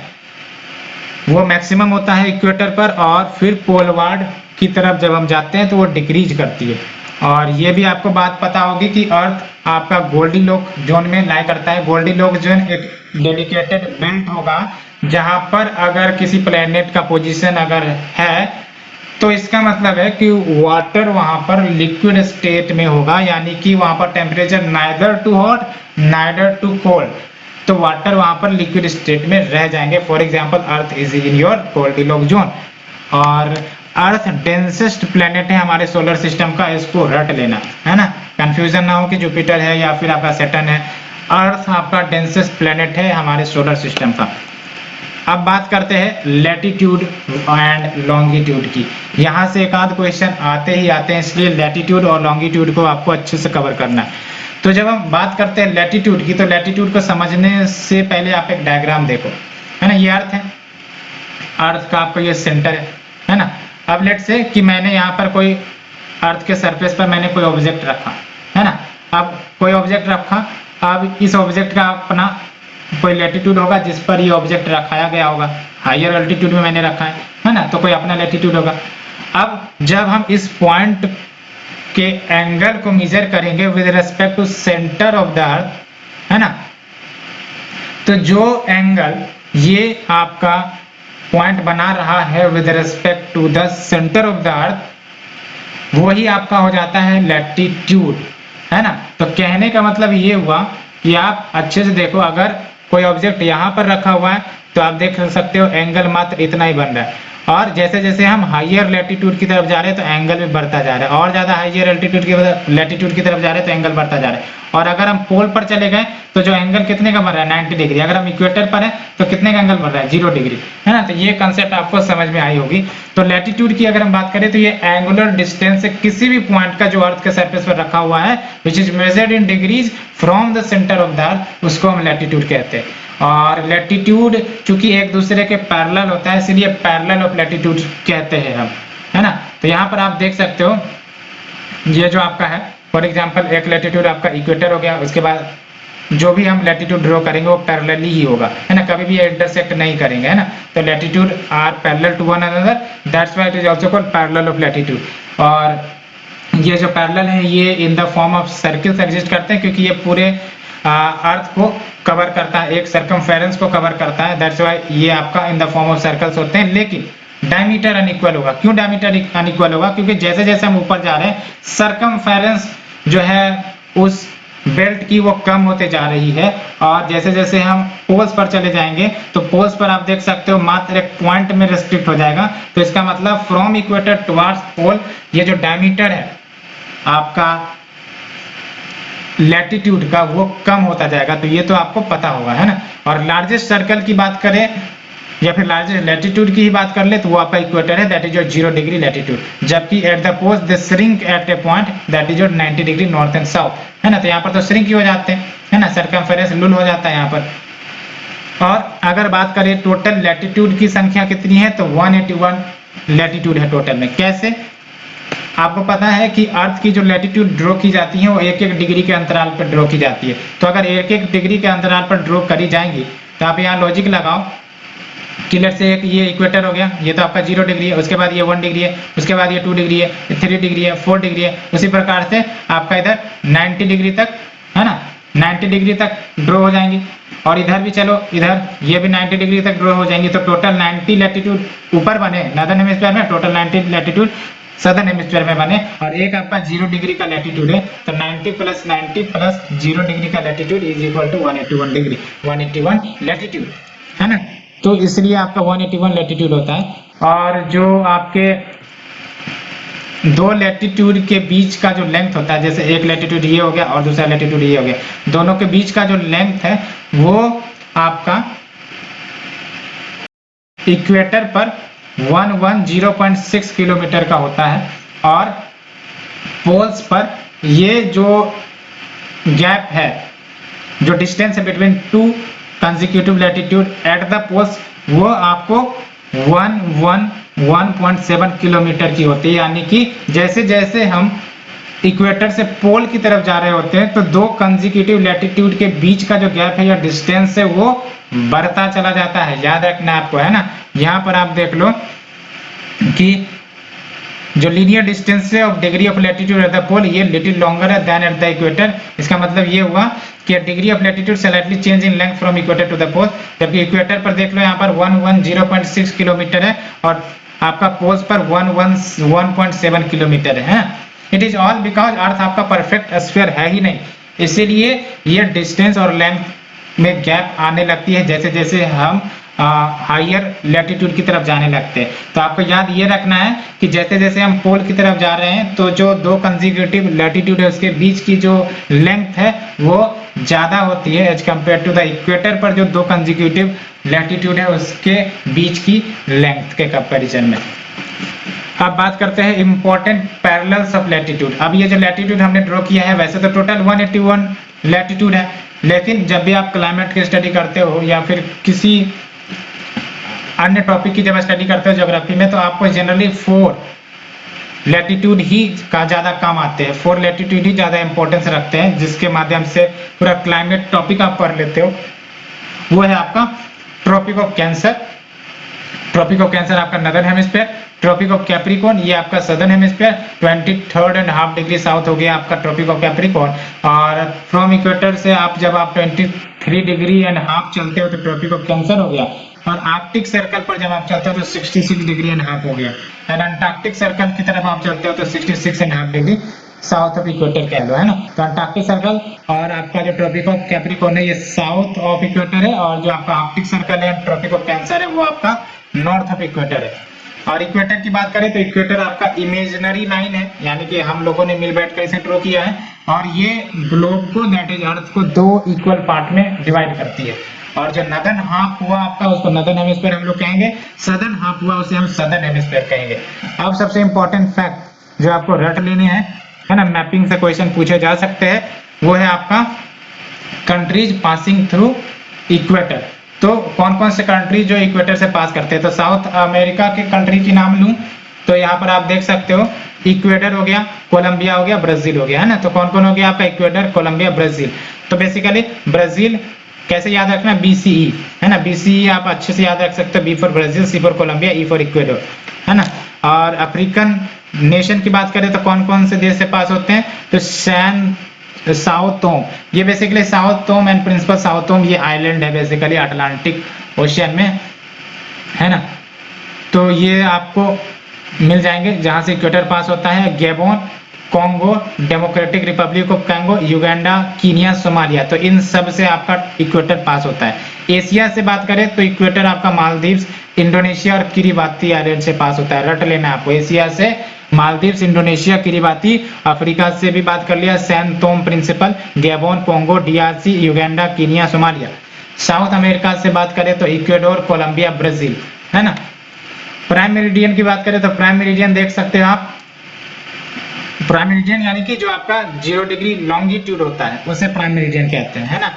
वो मैक्सिमम होता है इक्वेटर पर, और फिर पोलवार्ड की तरफ जब हम जाते हैं तो वो डिक्रीज करती है। और ये भी आपको बात पता होगी कि अर्थ आपका गोल्डीलॉक जोन में लाई करता है। गोल्डीलॉक जोन एक डेडिकेटेड बेल्ट होगा जहां पर अगर किसी प्लेनेट का पोजीशन अगर है तो इसका मतलब है कि वाटर वहां पर लिक्विड स्टेट में होगा, यानी कि वहां पर temperature neither too hot neither too cold, तो वाटर वहां पर लिक्विड स्टेट में रह जाएंगे। For example earth is in your Goldilock zone. और अर्थ डेंसेस्ट प्लेनेट है हमारे सोलर सिस्टम का, इसको रट लेना है ना, कंफ्यूजन ना हो कि जुपिटर है या फिर आपका सैटर्न है। अर्थ आपका डेंसेस्ट प्लेनेट है हमारे सोलर सिस्टम का। अब बात करते हैं लैटिट्यूड एंड लॉन्गिट्यूड की। यहाँ से एक आध क्वेश्चन आते ही आते हैं, इसलिए लैटिट्यूड और लॉन्गिट्यूड को आपको अच्छे से कवर करना है। तो जब हम बात करते हैं लैटिट्यूड की, तो लैटिट्यूड को समझने से पहले आप एक डायग्राम देखो, है ना। ये अर्थ है, अर्थ का आपको ये सेंटर है ना। अब लेट से कि मैंने यहाँ पर कोई अर्थ के सरफेस पर मैंने कोई ऑब्जेक्ट रखा, है ना। अब कोई ऑब्जेक्ट रखा, अब इस ऑब्जेक्ट का अपना कोई लैटिट्यूड होगा जिस पर ये ऑब्जेक्ट रखाया गया होगा, हायर अल्टीट्यूड में मैंने रखा है ना, तो कोई अपना लैटिट्यूड होगा। अब जब हम इस पॉइंट के एंगल को मेजर करेंगे with respect to centre of the earth, है ना, तो जो एंगल ये आपका पॉइंट बना रहा है with respect to the centre of the earth, वही आपका हो जाता है लैटिट्यूड, है ना। तो कहने का मतलब ये हुआ कि आप अच्छे से देखो, अगर कोई ऑब्जेक्ट यहाँ पर रखा हुआ है तो आप देख सकते हो एंगल मात्र इतना ही बन रहा है, और जैसे जैसे हम हायर लैटिट्यूड की तरफ जा रहे हैं तो एंगल भी बढ़ता जा रहा है, और ज्यादा हायर अल्टीट्यूड की लैटिट्यूड की तरफ जा रहे हैं तो एंगल बढ़ता जा रहा है। और अगर हम पोल पर चले गए तो जो एंगल कितने का बन रहा है 90 डिग्री, अगर हम इक्वेटर पर है तो कितने का एंगल बन रहा है 0 डिग्री, है ना। तो ये कंसेप्ट आपको समझ में आई होगी। तो लैटिट्यूड की अगर हम बात करें तो ये एंगुलर डिस्टेंस से किसी भी पॉइंट का जो अर्थ के सरफेस पर रखा हुआ है which is measured in degrees from the centre of the अर्थ, उसको हम लैटिट्यूड कहते हैं। और लैटिट्यूड चूंकि एक दूसरे के पैरेलल होता है इसलिए पैरेलल ऑफ लैटिट्यूड कहते हैं हम, है ना। तो यहाँ पर आप देख सकते हो ये जो आपका है, फॉर एग्जांपल एक लैटिट्यूड आपका इक्वेटर हो गया, उसके बाद जो भी हम लैटिट्यूड ड्रॉ करेंगे वो पैरेलली ही होगा, है ना, कभी भी इंटरसेक्ट नहीं करेंगे, है ना। तो latitude are parallel to one another, that's why it is also called parallel of latitude. और ये जो पैरेलल है ये in the form of circles exist करते हैं, क्योंकि ये पूरे अर्थ को कवर करता है, एक सर्कमफेरेंस को कवर करता है, दैट्स व्हाई ये आपका इन द फॉर्म ऑफ सर्कल्स होते हैं। लेकिन डायमीटर अनइक्वल होगा। क्यों डायमीटर अनइक्वल होगा? क्योंकि जैसे जैसे हम ऊपर जा रहे हैं सर्कमफेरेंस जो है उस बेल्ट की वो कम होते जा रही है, और जैसे जैसे हम पोल्स पर चले जाएंगे तो पोल्स पर आप देख सकते हो मात्र एक पॉइंट में रेस्ट्रिक्ट हो जाएगा। तो इसका मतलब फ्रॉम इक्वेटर टुवर्ड्स पोल ये जो डायमीटर है आपका लैटिट्यूड का वो कम होता जाएगा। तो ये तो आपको पता होगा, है ना। और लार्जेस्ट सर्कल की बात करें या फिर लार्जेस्ट लैटिट्यूड की ही बात कर ले तो वो आपका इक्वेटर है, that is your 0 degree latitude, जबकि at the post they shrink at a point that is your 90 degree north and south, है ना। तो यहाँ पर तो श्रिंक ही हो जाते हैं, है ना, सर्कमफेरेंस लुल हो जाता है यहाँ पर। और अगर बात करें टोटल लैटिट्यूड की संख्या कितनी है तो 181 लैटिट्यूड है टोटल में। कैसे? आपको पता है कि अर्थ की जो लैटिट्यूड ड्रॉ की जाती है वो एक एक डिग्री के अंतराल पर ड्रॉ की जाती है। तो अगर एक एक डिग्री के अंतराल पर ड्रॉ करी जाएंगी तो आप यहाँ लॉजिक लगाओ कि लेट्स से एक ये इक्वेटर हो गया, ये तो आपका 0 डिग्री है, उसके बाद ये 1 डिग्री है, उसके बाद ये 2 डिग्री है, 3 डिग्री है, 4 डिग्री है, उसी प्रकार से आपका इधर 90 डिग्री तक, है ना, 90 डिग्री तक ड्रॉ हो जाएंगी। और इधर भी चलो, इधर ये भी 90 डिग्री तक ड्रॉ हो जाएंगी। तो टोटल 90 लैटिट्यूड ऊपर बने नॉर्दर्न हेमिस्फीयर में, टोटल 90 लैटिट्यूड सदर्न हेमिस्फीयर में बने, और एक आपका 0 डिग्री का लैटिट्यूड है। तो 90 प्लस 0 डिग्री का latitude is equal to 181 degree, 181 latitude, है ना। तो इसलिए आपका 181 लैटिट्यूड होता है। और जो आपके दो लैटिट्यूड के बीच का जो लेंथ होता है, जैसे एक लैटिट्यूड ये हो गया और दूसरा लैटिट्यूड ये हो गया, दोनों के बीच का जो लेंथ है वो आपका इक्वेटर पर 110.6 किलोमीटर का होता है। और पोल्स पर ये जो गैप है, जो डिस्टेंस है between two consecutive latitude at the poles, वो आपको 1.7 किलोमीटर की होती है। यानी कि जैसे जैसे हम इक्वेटर से पोल की तरफ जा रहे होते हैं तो दो कंसेक्यूटिव लैटिट्यूड के बीच का जो गैप है या डिस्टेंस है वो बढ़ता चला जाता है। याद रखना आपको, है ना। यहाँ पर आप देख लो कि जो लीनियर डिस्टेंस है of degree of latitude at the pole, ये लिटिल लॉन्गर है देन एट द इक्वेटर। इसका मतलब ये हुआ कि degree of latitude slightly change in length from equator to the pole, जबकि इक्वेटर पर देख लो यहाँ पर 110.6 किलोमीटर है और आपका पोल्स पर 117 किलोमीटर है। इट इज ऑल बिकॉज अर्थ आपका परफेक्ट स्फीयर है ही नहीं, इसीलिए ये डिस्टेंस और लेंथ में गैप आने लगती है जैसे जैसे हम हायर लैटिट्यूड की तरफ जाने लगते हैं। तो आपको याद ये रखना है कि जैसे जैसे हम पोल की तरफ जा रहे हैं तो जो दो कंसेक्यूटिव लैटिट्यूड है उसके बीच की जो लेंथ है वो ज्यादा होती है as compare to the equator पर जो दो कंसेक्यूटिव लैटिट्यूड है उसके बीच की लेंथ के कंपैरिजन में। अब बात करते हैं इंपॉर्टेंट पैरेलल्स ऑफ लैटिट्यूड। अब ये जो लैटिट्यूड हमने ड्रॉ किया है वैसे तो टोटल 181 लैटिट्यूड है, लेकिन जब भी आप क्लाइमेट की स्टडी करते हो या फिर किसी अन्य टॉपिक की जब स्टडी करते हो ज्योग्राफी में, तो आपको जनरली 4 लैटिट्यूड ही का ज्यादा काम आते हैं, 4 लैटिट्यूड ही ज्यादा इंपॉर्टेंस रखते हैं, जिसके माध्यम से पूरा क्लाइमेट टॉपिक आप पढ़ लेते हो। वो है आपका tropic of cancer, tropic of cancer आपका northern hemisphere, tropic of capricorn ये आपका सदर्न हेमिस्फीयर, 23.5 डिग्री साउथ हो गया आपका ट्रॉपिक ऑफ कैप्रिकॉर्न, और फ्रॉम इक्वेटर से आप जब आप 23.5 डिग्री चलते हो तो ट्रॉपिक ऑफ कैंसर हो गया, और आर्कटिक सर्कल पर जब आप चलते हो तो 66.5 डिग्री हो गया, एंड अंटार्कटिक सर्कल की तरफ आप चलते हो तो 66.5 डिग्री साउथ ऑफ इक्वेटर कह लो, है ना। तो अंटार्कटिक सर्कल और आपका जो ट्रॉपिक ऑफ कैप्रिकॉर्न है ये साउथ ऑफ इक्वेटर है, और जो आपका आर्कटिक सर्कल है ट्रॉपिक ऑफ कैंसर है वो आपका नॉर्थ ऑफ इक्वेटर है। और इक्वेटर की बात करें तो इक्वेटर आपका इमेजिनरी लाइन है, यानी कि हम लोगों ने मिल बैठ कर इसे ड्रॉ किया है, और ये ग्लोब को दैट इज अर्थ को 2 इक्वल पार्ट में डिवाइड करती है। और जो नदर्न हाफ हुआ आपका उसको नदर्न हेमिस्फीयर हम लोग कहेंगे, सदर्न हाफ हुआ उसे हम सदर्न हेमिस्फीयर कहेंगे। अब सबसे इंपॉर्टेंट फैक्ट जो आपको रट लेने हैं, है ना, मैपिंग से क्वेश्चन पूछे जा सकते हैं, वो है आपका कंट्रीज पासिंग थ्रू इक्वेटर। तो कौन कौन से कंट्री जो इक्वेटर से पास करते हैं, तो साउथ अमेरिका के कंट्री की नाम लूं तो यहाँ पर आप देख सकते हो इक्वेडर हो गया, कोलंबिया हो गया, ब्राजील हो गया, है ना। तो कौन कौन हो गया आपका इक्वेडर, कोलंबिया, ब्राजील। तो बेसिकली ब्राजील कैसे याद रखना, BCE, है ना, BCE आप अच्छे से याद रख सकते हो, B for Brazil, C for Colombia, E for Ecuador, है ना। और अफ्रीकन नेशन की बात करें तो कौन कौन से देश से पास होते हैं, तो साउथोम, ये बेसिकली साउथोम एंड प्रिंसिपल साउथोम ये आइलैंड है बेसिकली अटलांटिक ओशियन में, है ना। तो ये आपको मिल जाएंगे जहां से इक्वेटर पास होता है, Gabon, Congo, democratic Republic of Congo, Uganda, Kenya, Somalia, तो इन सब से आपका इक्वेटर पास होता है। एशिया से बात करें तो इक्वेटर आपका मालदीव्स, इंडोनेशिया और किरिबाती आइलैंड से पास होता है, रट लेना आपको, एशिया से मालदीव्स, इंडोनेशिया, किरिबाती। अफ्रीका से भी बात कर लिया, San Tome Principe, Gabon, Congo, DRC, Uganda, Kenya, Somalia. South America से बात करें तो इक्वेडोर, कोलंबिया, ब्राजील, है ना। प्राइम मेरिडियन की बात करें तो प्राइम मेरिडियन देख सकते हो आप, प्राइम मेरिडियन यानी कि जो आपका 0 डिग्री लॉन्गिट्यूड होता है उसे प्राइम मेरिडियन कहते हैं, है ना।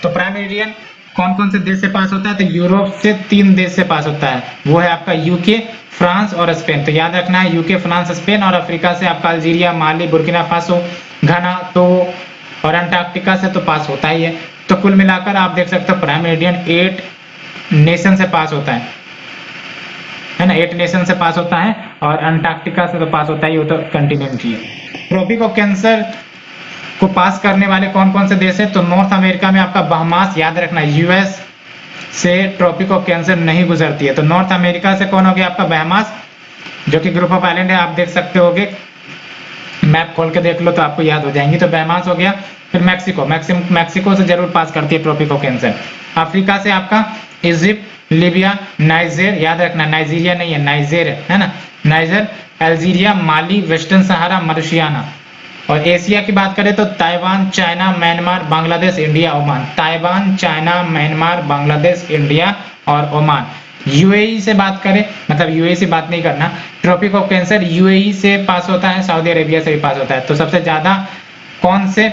तो प्राइम मेरिडियन कौन कौन से देश से पास होता है, तो यूरोप से 3 देश से पास होता है, वो है आपका यूके, फ्रांस और स्पेन। तो याद रखना है यूके, फ्रांस, स्पेन। और अफ्रीका से आपका अल्जीरिया, माली, बुर्किना फासो, घाना, तो और अंटार्कटिका से तो पास होता ही है। तो कुल मिलाकर आप देख सकते हो प्राइम मेरिडियन 8 नेशन से पास होता है ना, 8 नेशन से पास होता है, और अंटार्कटिका से तो पास होता ही, वो तो कंटिनेंट ही है। ट्रॉपिक ऑफ कैंसर को पास करने वाले कौन कौन से देश है, तो नॉर्थ अमेरिका में आपका बहामास, याद रखना US से ट्रॉपिक ऑफ कैंसर नहीं गुजरती है। तो नॉर्थ अमेरिका से कौन हो गया आपका बहामास, जो कि ग्रुप ऑफ आइलैंड है, आप देख सकते होगे, मैप खोल के देख लो तो आपको याद हो जाएंगी। तो बहामास हो गया। फिर मैक्सिको से जरूर पास करती है ट्रॉपिक ऑफ कैंसर। अफ्रीका से आपका इजिप्ट, लीबिया, नाइजर, याद रखना नाइजीरिया नहीं है, नाइजर है ना, नाइजर, अल्जीरिया, माली, वेस्टर्न सहारा, मॉरिशियाना। और एशिया की बात करें तो Taiwan, China, Myanmar, Bangladesh, India, Oman. Taiwan, China, Myanmar, Bangladesh, India और ओमान। यूएई से बात करें, मतलब यूएई से बात नहीं करना, ट्रॉपिक ऑफ कैंसर यूएई से पास होता है, सऊदी अरेबिया से भी पास होता है। तो सबसे ज्यादा कौन से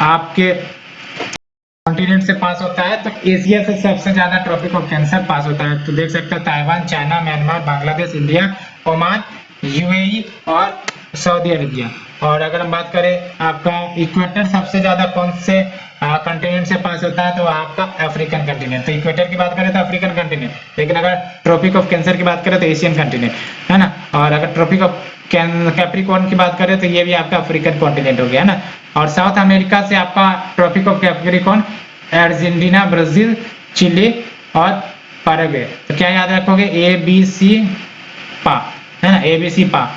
आपके कॉन्टिनेंट से पास होता है, तो एशिया से सबसे ज्यादा ट्रॉपिक ऑफ कैंसर पास होता है। तो देख सकते हो Taiwan, China, Myanmar, Bangladesh, India, Oman, UAE और सऊदी अरेबिया। और अगर हम बात करें आपका इक्वेटर सबसे ज्यादा कौन से कंटिनेंट से पास होता है, तो आपका अफ्रीकन कंटिनेंट। तो इक्वेटर की बात करें तो अफ्रीकन कंटिनेंट, लेकिन अगर ट्रॉपिक ऑफ कैंसर की बात करें तो एशियन कंटिनेंट, है ना। और अगर ट्रॉपिक ऑफ कैप्रिकॉर्न की बात करें तो ये भी आपका अफ्रीकन कॉन्टिनेंट हो गया, है ना। और साउथ अमेरिका से आपका tropic of Capricorn Argentina, Brazil, Chile और पैराग्वे। तो क्या याद रखोगे, ए बी सी पा, है ना, ए बी सी पा,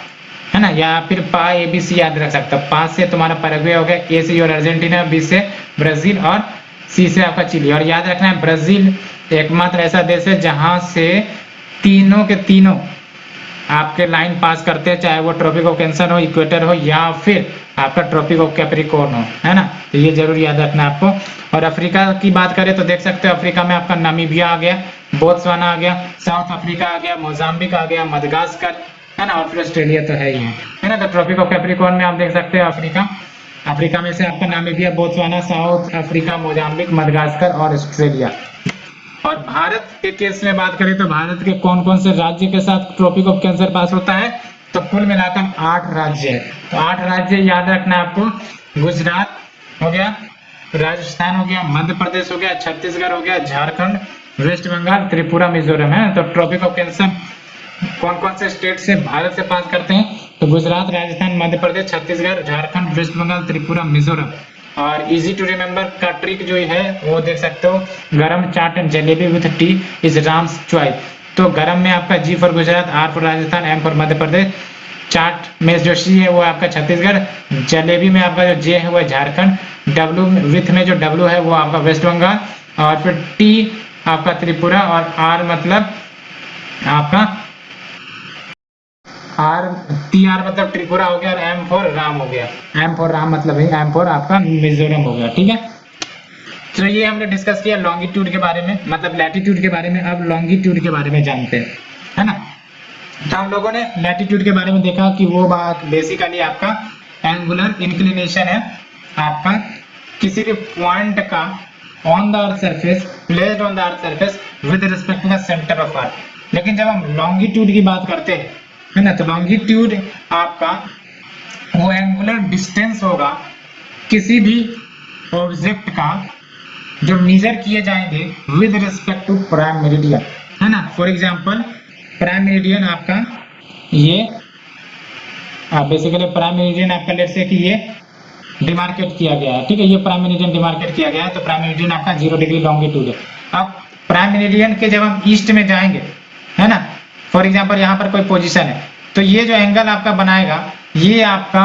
है ना, या फिर पा ए बी सी याद रख सकते हो। पा से तुम्हारा पैराग्वे हो गया, ए से और अर्जेंटीना, बी से ब्राजील और सी से आपका चिली। और याद रखना है ब्राजील एकमात्र ऐसा देश है जहां से तीनों के तीनों आपके लाइन पास करते हैं, चाहे वो ट्रॉपिक ऑफ कैंसर हो, इक्वेटर हो या फिर आपका ट्रॉपिक ऑफ कैप्रिकॉर्न हो, है ना। तो ये जरूर याद रखना है आपको। और अफ्रीका की बात करें तो देख सकते हो अफ्रीका में आपका नामीबिया आ गया, बोत्सवाना आ गया, साउथ अफ्रीका आ गया, मोजाम्बिक आ गया, मदगास्कर, है ना, और फिर ऑस्ट्रेलिया तो है ही है ना। तो ट्रॉपिक ऑफ कैप्रिकॉर्न में आप देख सकते हो अफ्रीका में से आपका Namibia, Botswana, South Africa, Mozambique, Madagascar और ऑस्ट्रेलिया। और भारत के केस में बात करें तो भारत के कौन कौन से राज्य के साथ ट्रॉपिक ऑफ कैंसर पास होता है, तो कुल मिलाकर 8 राज्य है। तो 8 राज्य याद रखना है आपको, गुजरात हो गया, राजस्थान हो गया, मध्य प्रदेश हो गया, छत्तीसगढ़ हो गया, झारखंड, वेस्ट बंगाल, त्रिपुरा, मिजोरम, है। तो ट्रॉपिक ऑफ कैंसर कौन कौन से स्टेट से भारत से पास करते हैं, तो गुजरात, राजस्थान, मध्य प्रदेश, छत्तीसगढ़, झारखंड, वेस्ट बंगाल, त्रिपुरा, मिजोरम। और इजी टू रिमेम्बर का ट्रिक जो है वो देख सकते हो, garam chaat and jalebi with tea is Ram's choice. तो गरम में आपका G for Gujarat, R for Rajasthan, M for Madhya Pradesh, चाट में जो सी है वो आपका छत्तीसगढ़, जलेबी में आपका जो जे है वो झारखंड, डब्ल्यू विथ में जो डब्ल्यू है वो आपका वेस्ट बंगाल, और फिर टी आपका त्रिपुरा, और आर मतलब आपका टी आर मतलब त्रिपुरा हो गया, और एम फॉर राम हो गया, एम फॉर राम मतलब एम फॉर आपका मिजोरम हो गया, ठीक है। तो ये हमने डिस्कस किया लॉन्गिट्यूड के बारे में, मतलब लैटिट्यूड के बारे में। अब लॉन्गिट्यूड के बारे में जानते हैं, है ना। तो हम लोगों ने लैटिट्यूड के बारे में देखा कि वो बात बेसिकली आपका एंगुलर इंक्लिनेशन है आपका किसी भी पॉइंट का on the earth surface, placed on the earth surface with respect to the centre of earth. लेकिन जब हम लॉन्गिट्यूड की बात करते हैं, है ना, तो लॉन्गिट्यूड आपका वो एंगुलर डिस्टेंस होगा किसी भी ऑब्जेक्ट का जो मेजर किए जाएंगे with respect to prime meridian, है ना। फॉर एग्जांपल प्राइम मेरिडियन आपका ये बेसिकली प्राइम मेरिडियन आपका लेट्स से कि ये डिमार्केट किया गया है, ठीक है, ये प्राइम मेरिडियन डिमार्केट किया गया है, तो प्राइम मेरिडियन आपका 0 डिग्री लॉन्गिट्यूड है। अब प्राइम मेरिडियन के जब हम ईस्ट में जाएंगे, है ना, फॉर एग्जांपल यहाँ पर कोई पोजीशन है, तो ये जो एंगल आपका बनाएगा ये आपका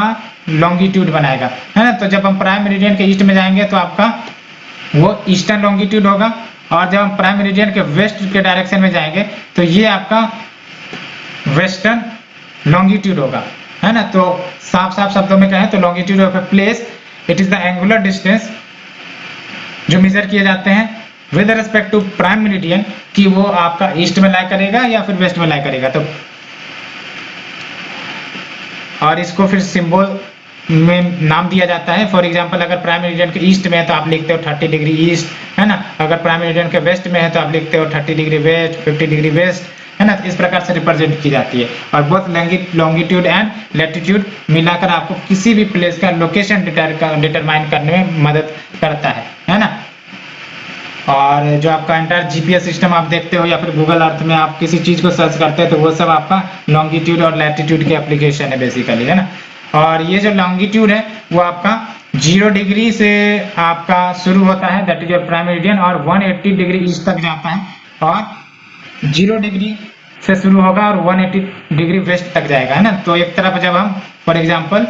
लॉन्गिट्यूड बनाएगा, है ना। तो जब हम प्राइम मेरिडियन के ईस्ट में जाएंगे तो आपका वो ईस्टर्न लॉन्गिट्यूड होगा, और जब हम प्राइम मेरिडियन के वेस्ट के डायरेक्शन में जाएंगे तो ये आपका वेस्टर्न लॉन्गिट्यूड होगा, है ना। तो साफ साफ शब्दों में कहें तो longitude of a place it is the angular distance जो मेजर किए जाते हैं with respect to prime meridian कि वो आपका ईस्ट में लाई करेगा या फिर वेस्ट में लाई करेगा। तो और इसको फिर सिंबल में नाम दिया जाता है। फॉर एग्जांपल अगर प्राइम मेरिडियन के ईस्ट में है तो आप लिखते हो 30 डिग्री ईस्ट, है ना। अगर प्राइम मेरिडियन के वेस्ट में है तो आप लिखते हो 30 डिग्री वेस्ट, 50 डिग्री वेस्ट, है ना। इस प्रकार से रिप्रेजेंट की जाती है। और बोथ लॉन्गिट्यूड एंड लैटिट्यूड मिलाकर आपको किसी भी प्लेस का लोकेशन डिटरमाइन करने में मदद करता है ना। और जो आपका एंटायर जीपीएस सिस्टम आप देखते हो या फिर गूगल अर्थ में आप किसी चीज को सर्च करते हैं तो वो सब आपका लॉन्गिट्यूड और लैटिट्यूड की एप्लीकेशन है बेसिकली, है ना। और ये जो लॉन्गिट्यूड है वो आपका 0 डिग्री से आपका शुरू होता है, that is your prime meridian, और 180 डिग्री ईस्ट तक जाता है, और 0 डिग्री से शुरू होगा और 180 डिग्री वेस्ट तक जाएगा, है ना। तो एक तरफ जब हम फॉर एग्जांपल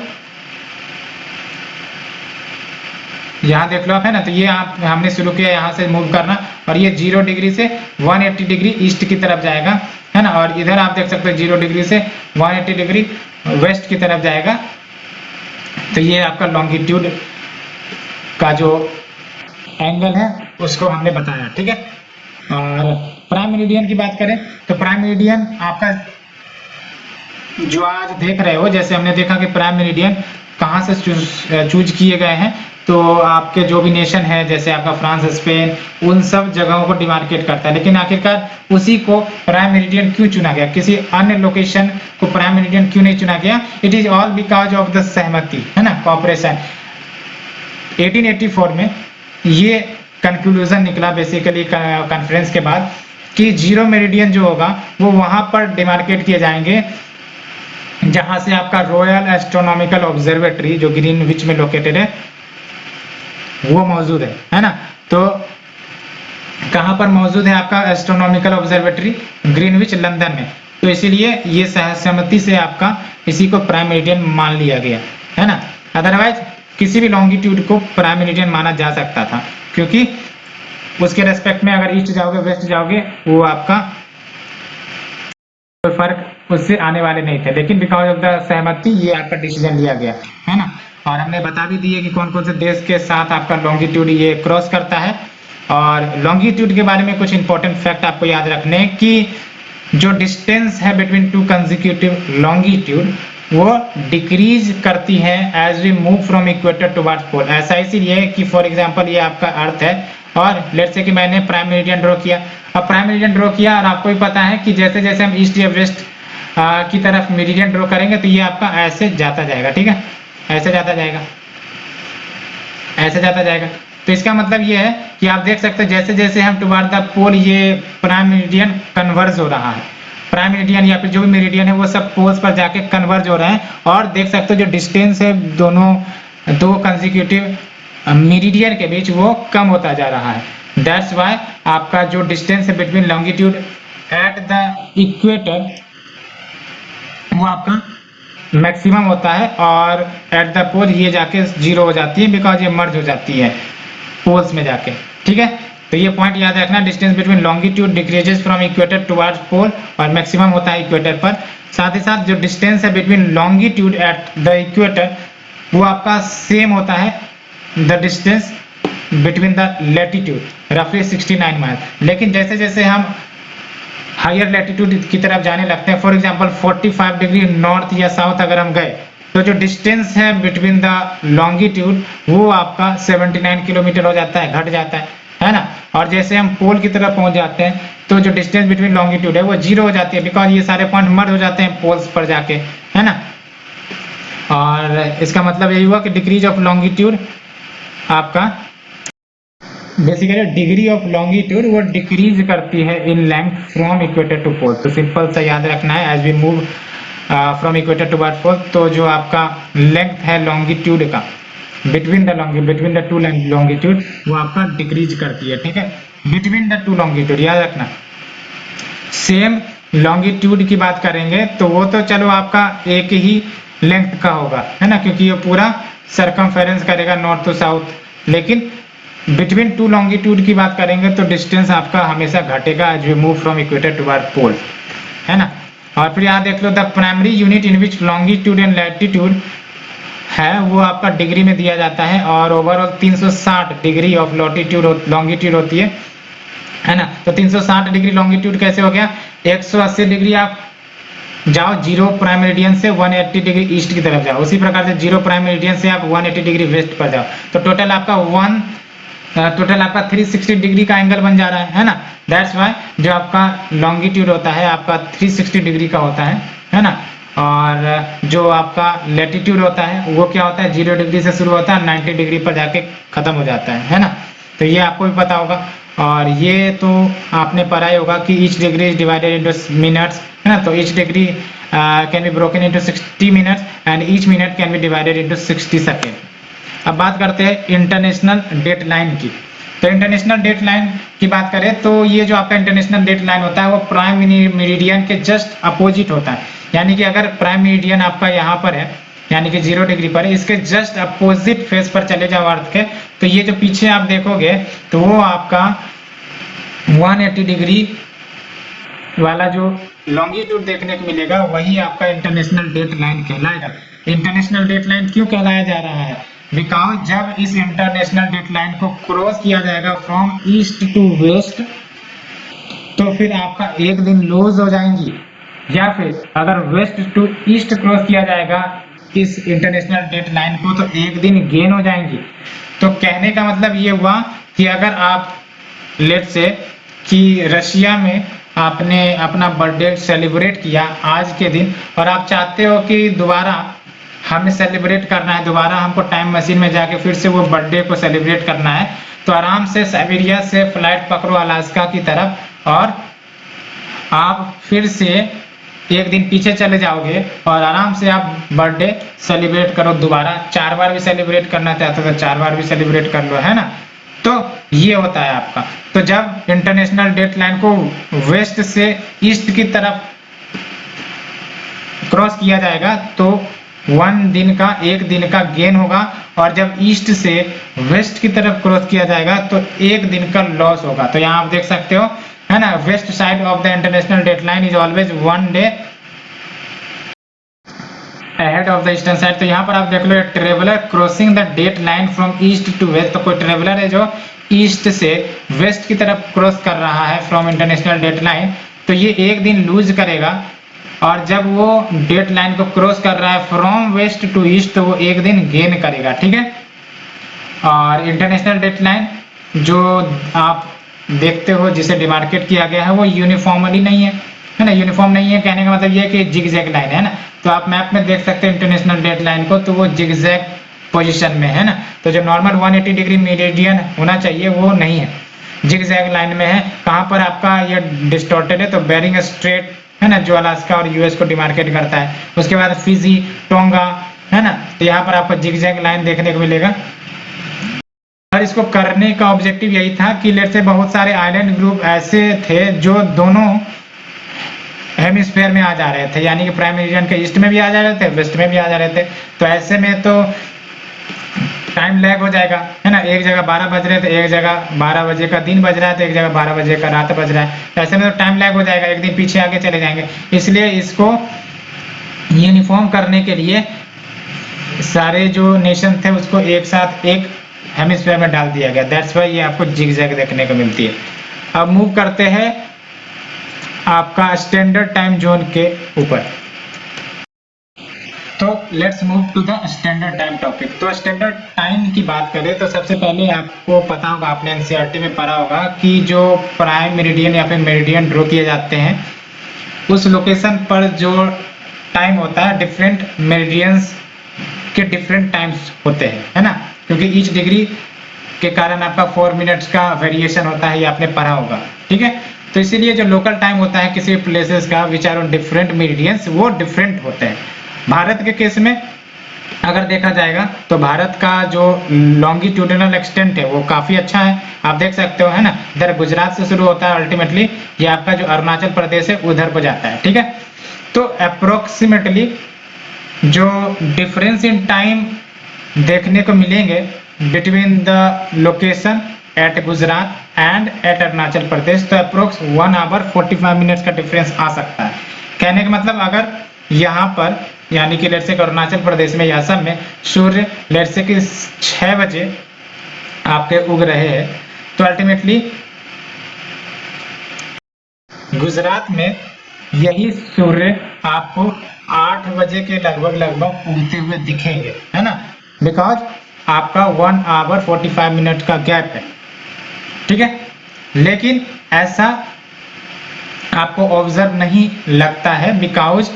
यहाँ देख लो आप, है ना, तो ये आप हमने शुरू किया यहाँ से मूव करना, और ये 0 डिग्री से 180 डिग्री ईस्ट की तरफ जाएगा, है ना। और इधर आप देख सकते हो 0 डिग्री से 180 डिग्री वेस्ट की तरफ जाएगा। तो ये आपका लॉन्गिट्यूड का जो एंगल है उसको हमने बताया, ठीक है। और प्राइम मेरिडियन की बात करें तो प्राइम मेरिडियन आपका जो आज देख रहे हो, जैसे हमने देखा कि प्राइम मेरिडियन कहाँ से चूज किए गए हैं, तो आपके जो भी नेशन है जैसे आपका फ्रांस, स्पेन, उन सब जगहों को डिमार्केट करता है। लेकिन आखिरकार उसी को प्राइम मेरिडियन क्यों चुना गया, किसी अन्य लोकेशन को प्राइम मेरिडियन क्यों नहीं चुना गया? It is all because of the सहमति, है ना, कॉपरेशन। 1884 में ये कंक्लूजन निकला बेसिकली कॉन्फ्रेंस के बाद कि जीरो मेरिडियन जो होगा वो वहां पर डिमार्केट किए जाएंगे जहां से आपका रॉयल एस्ट्रोनॉमिकल ऑब्जर्वेटरी जो ग्रीनविच में लोकेटेड है वो मौजूद है ना। तो कहां पर मौजूद है आपका एस्ट्रोनॉमिकल ऑब्जर्वेटरी? ग्रीनविच, लंदन में। तो इसीलिए ये सहमति से आपका इसी को प्राइम मेरिडियन मान लिया गया, है ना। अदरवाइज किसी भी लॉन्गिट्यूड को प्राइम मेरिडियन माना जा सकता था, क्योंकि उसके रेस्पेक्ट में अगर ईस्ट जाओगे वेस्ट जाओगे वो आपका कोई फर्क उससे आने वाले नहीं थे। लेकिन बिकॉज ऑफ द सहमति ये आपका डिसीजन लिया गया, है ना। और हमने बता भी दिए कि कौन कौन से देश के साथ आपका लॉन्गिट्यूड ये क्रॉस करता है। और लॉन्गिट्यूड के बारे में कुछ इंपॉर्टेंट फैक्ट आपको याद रखने कि जो डिस्टेंस है बिटवीन टू कंसेक्यूटिव लॉन्गिट्यूड वो डिक्रीज करती है as we move from equator towards pole. ऐसा इसीलिए कि फॉर एग्जांपल ये आपका अर्थ है और लेट्स से कि मैंने प्राइम मेरिडियन ड्रॉ किया। अब प्राइम मेरिडियन ड्रॉ किया और आपको भी पता है कि जैसे जैसे हम ईस्ट या वेस्ट की तरफ मेरिडियन ड्रॉ करेंगे तो ये आपका ऐसे जाता जाएगा, ठीक है, ऐसे जाता जाएगा, ऐसे जाता जाएगा। तो इसका मतलब ये है कि आप देख सकते हैं जैसे जैसे हम टुवर्ड द पोल ये प्राइम मेरिडियन कन्वर्ज हो रहा है। प्राइम मेरिडियन या फिर जो भी मेरिडियन है वो सब पोल्स पर जाके कन्वर्ज हो रहे हैं और देख सकते हो जो डिस्टेंस है दोनों दो कंसेक्यूटिव मेरिडियन के बीच वो कम होता जा रहा है। दैट्स व्हाई आपका जो डिस्टेंस है between longitude eight the equator वो आपका मैक्सिमम होता है और एट द पोल ये जाके जीरो हो जाती है बिकॉज ये मर्ज हो जाती है पोल्स में जाके, ठीक है। तो ये पॉइंट याद रखना, distance between longitude decreases from equator towards pole और मैक्सिमम होता है इक्वेटर पर। साथ ही साथ जो डिस्टेंस है between longitude eight the equator वो आपका सेम होता है the distance between the latitude रफली 69 माइल। लेकिन जैसे जैसे हम हायर लैटिट्यूड की तरफ जाने लगते हैं, फॉर एग्जांपल 45 डिग्री नॉर्थ या साउथ अगर हम गए तो जो डिस्टेंस है बिटवीन द लॉन्गिट्यूड वो आपका 79 किलोमीटर हो जाता है, घट जाता है ना। और जैसे हम पोल की तरफ पहुंच जाते हैं तो जो डिस्टेंस बिटवीन लॉन्गिट्यूड है वो जीरो हो जाती है बिकॉज ये सारे पॉइंट मर्ज हो जाते हैं पोल्स पर जाके, है ना। और इसका मतलब यही हुआ कि डिक्रीज ऑफ लॉन्गिट्यूड आपका बेसिकली डिग्री ऑफ लॉन्गिट्यूड वो डिक्रीज करती है in length from equator to pole. तो सिंपल सा याद रखना है as we move from equator to pole तो जो आपका लेंथ है लॉन्गिट्यूड का बिटवीन द टू लॉन्गिट्यूड वो आपका डिक्रीज करती है, ठीक है, बिटवीन द टू लॉन्गिट्यूड याद रखना। सेम लॉन्गिट्यूड की बात करेंगे तो वो तो चलो आपका एक ही लेंथ का होगा, है ना, क्योंकि ये पूरा सरकमफेरेंस करेगा नॉर्थ टू साउथ। लेकिन बिटवीन टू लॉन्गिट्यूड की बात करेंगे तो डिस्टेंस आपका हमेशा घटेगा as we move from equator toward pole, है ना। और फिर यहाँ देख लो the primary unit in which longitude and latitude है वो आपका डिग्री में दिया जाता है और ओवरऑल 360 डिग्री ऑफ लॉन्गिट्यूड होती है ना। तो 360 डिग्री लॉन्गिट्यूड कैसे हो गया? 180 डिग्री आप जाओ जीरो प्राइम मेरिडियन से 180 डिग्री ईस्ट की तरफ जाओ, उसी प्रकार से जीरो प्राइम मेरिडियन से आप 180 डिग्री वेस्ट पर जाओ तो टोटल आपका 360 डिग्री का एंगल बन जा रहा है ना। दैट्स व्हाई जो आपका लॉन्गिट्यूड होता है आपका 360 डिग्री का होता है ना। और जो आपका लैटिट्यूड होता है वो क्या होता है? 0 डिग्री से शुरू होता है 90 डिग्री पर जाके खत्म हो जाता है ना। तो ये आपको भी पता होगा और ये तो आपने पढ़ा ही होगा कि each degree is divided into minutes, है ना। तो each degree can be broken into 60 minutes and each minute can be divided into 60 second. अब बात करते हैं इंटरनेशनल डेट लाइन की। तो इंटरनेशनल डेट लाइन की बात करें तो ये जो आपका इंटरनेशनल डेट लाइन होता है वो प्राइम मेरिडियन के जस्ट अपोजिट होता है। यानी कि अगर प्राइम मेरिडियन आपका यहाँ पर है यानी कि 0 डिग्री पर, इसके जस्ट अपोजिट फेस पर चले जाओ अर्थ के तो ये जो पीछे आप देखोगे तो वो आपका 180 डिग्री वाला जो लॉन्गिट्यूड देखने को मिलेगा वही आपका इंटरनेशनल डेट लाइन कहलाएगा। इंटरनेशनल डेट लाइन क्यों कहलाया जा रहा है? बिकॉज जब इस इंटरनेशनल डेट लाइन को क्रॉस किया जाएगा फ्रॉम ईस्ट टू वेस्ट तो फिर आपका एक दिन लूज हो जाएंगी, या फिर अगर वेस्ट टू ईस्ट क्रॉस किया जाएगा इस इंटरनेशनल डेट लाइन को तो एक दिन गेन हो जाएंगी। तो कहने का मतलब ये हुआ कि अगर आप लेट से कि रशिया में आपने अपना बर्थडे सेलिब्रेट किया आज के दिन और आप चाहते हो कि दोबारा हमें सेलिब्रेट करना है, दोबारा हमको टाइम मशीन में जाके फिर से वो बर्थडे को सेलिब्रेट करना है, तो आराम से साइबेरिया से फ्लाइट पकड़ो अलास्का की तरफ और आप फिर से एक दिन पीछे चले जाओगे और आराम से आप बर्थडे सेलिब्रेट करो दोबारा। 4 बार भी सेलिब्रेट करना चाहते हो तो 4 बार भी सेलिब्रेट कर लो, है ना। तो ये होता है आपका। तो जब इंटरनेशनल डेट लाइन को वेस्ट से ईस्ट की तरफ क्रॉस किया जाएगा तो एक दिन का गेन होगा, और जब ईस्ट से वेस्ट की तरफ क्रॉस किया जाएगा तो एक दिन का लॉस होगा। तो यहाँ आप देख सकते हो, है ना, west side of the international date line is always 1 day ahead of the eastern side. तो यहाँ पर आप देख लो, traveller crossing the date line from east to west. तो कोई ट्रेवलर है जो ईस्ट से वेस्ट की तरफ क्रॉस कर रहा है फ्रॉम इंटरनेशनल डेट लाइन, तो ये एक दिन लूज करेगा, और जब वो डेट लाइन को क्रॉस कर रहा है फ्रॉम वेस्ट टू ईस्ट तो वो एक दिन गेन करेगा, ठीक है। और इंटरनेशनल डेट लाइन जो आप देखते हो जिसे डिमार्केट किया गया है वो यूनिफॉर्मली नहीं है, है ना। यूनिफॉर्म नहीं है कहने का मतलब ये है कि जिगजैग लाइन है ना। तो आप मैप में देख सकते हैं इंटरनेशनल डेट लाइन को, तो वो जिगजैग पोजीशन में है ना। तो जो नॉर्मल 180 डिग्री मेरिडियन होना चाहिए वो नहीं है, जिगजैग लाइन में है। कहाँ पर आपका ये डिस्टॉर्टेड है, तो बेरिंग स्ट्रेट है ना, जो अलास्का और यूएस को डिमार्केट करता है। उसके बाद फिजी, टोंगा, है ना। तो यहाँ पर आपको जिगजैग लाइन देखने को मिलेगा। और इसको करने का ऑब्जेक्टिव यही था कि लेट से बहुत सारे आइलैंड ग्रुप ऐसे थे जो दोनों हेमिस्फीयर में आ जा रहे थे, यानी कि प्राइम मेरिडियन के ईस्ट में भी आ जा रहे थे, वेस्ट में भी आ जा रहे थे। तो ऐसे में तो टाइम लैग हो जाएगा, है ना। एक जगह 12 बज रहे थे, एक जगह 12 बजे का दिन बज रहा है, तो एक जगह 12 बजे का रात बज रहा है। तो ऐसे में तो टाइम लैग हो जाएगा, एक दिन पीछे आगे चले जाएंगे। इसलिए इसको यूनिफॉर्म करने के लिए सारे जो नेशन थे उसको एक साथ एक हेमिस्फीयर में डाल दिया गया। दैट्स वाई ये आपको जिगजैग देखने को मिलती है। अब मूव करते हैं आपका स्टैंडर्ड टाइम जोन के ऊपर। तो let's move to the standard time topic. तो स्टैंडर्ड टाइम की बात करें तो सबसे पहले आपको पता होगा, आपने एनसीईआरटी में पढ़ा होगा कि जो प्राइम मेरिडियन या फिर मेरिडियन ड्रॉ किए जाते हैं उस लोकेशन पर जो टाइम होता है डिफरेंट मेरिडियंस के डिफरेंट टाइम्स होते हैं, है ना। क्योंकि ईच डिग्री के कारण आपका 4 मिनट्स का वेरिएशन होता है, ये आपने पढ़ा होगा, ठीक है। तो इसीलिए जो लोकल टाइम होता है किसी प्लेसेस का which are on different meridians वो डिफरेंट होते हैं। भारत के केस में अगर देखा जाएगा तो भारत का जो लॉन्गिट्यूडिनल एक्सटेंट है वो काफी अच्छा है, आप देख सकते हो, है ना। इधर गुजरात से शुरू होता है, अल्टीमेटली ये आपका जो अरुणाचल प्रदेश है उधर को जाता है, ठीक है। तो अप्रोक्सीमेटली जो डिफरेंस इन टाइम देखने को मिलेंगे between the location at Gujarat and at Arunachal Pradesh, तो अप्रोक्स 1 आवर 45 मिनट्स का डिफरेंस आ सकता है। कहने का मतलब अगर यहाँ पर यानी कि लेट से अरुणाचल प्रदेश में या असम में सूर्य लेट से कि 6 बजे आपके उग रहे हैं, तो अल्टीमेटली गुजरात में यही सूर्य आपको 8 बजे के लगभग उगते हुए दिखेंगे, है ना। बिकॉज आपका 1 आवर 45 मिनट का गैप है, ठीक है। लेकिन ऐसा आपको ऑब्जर्व नहीं लगता है बिकॉज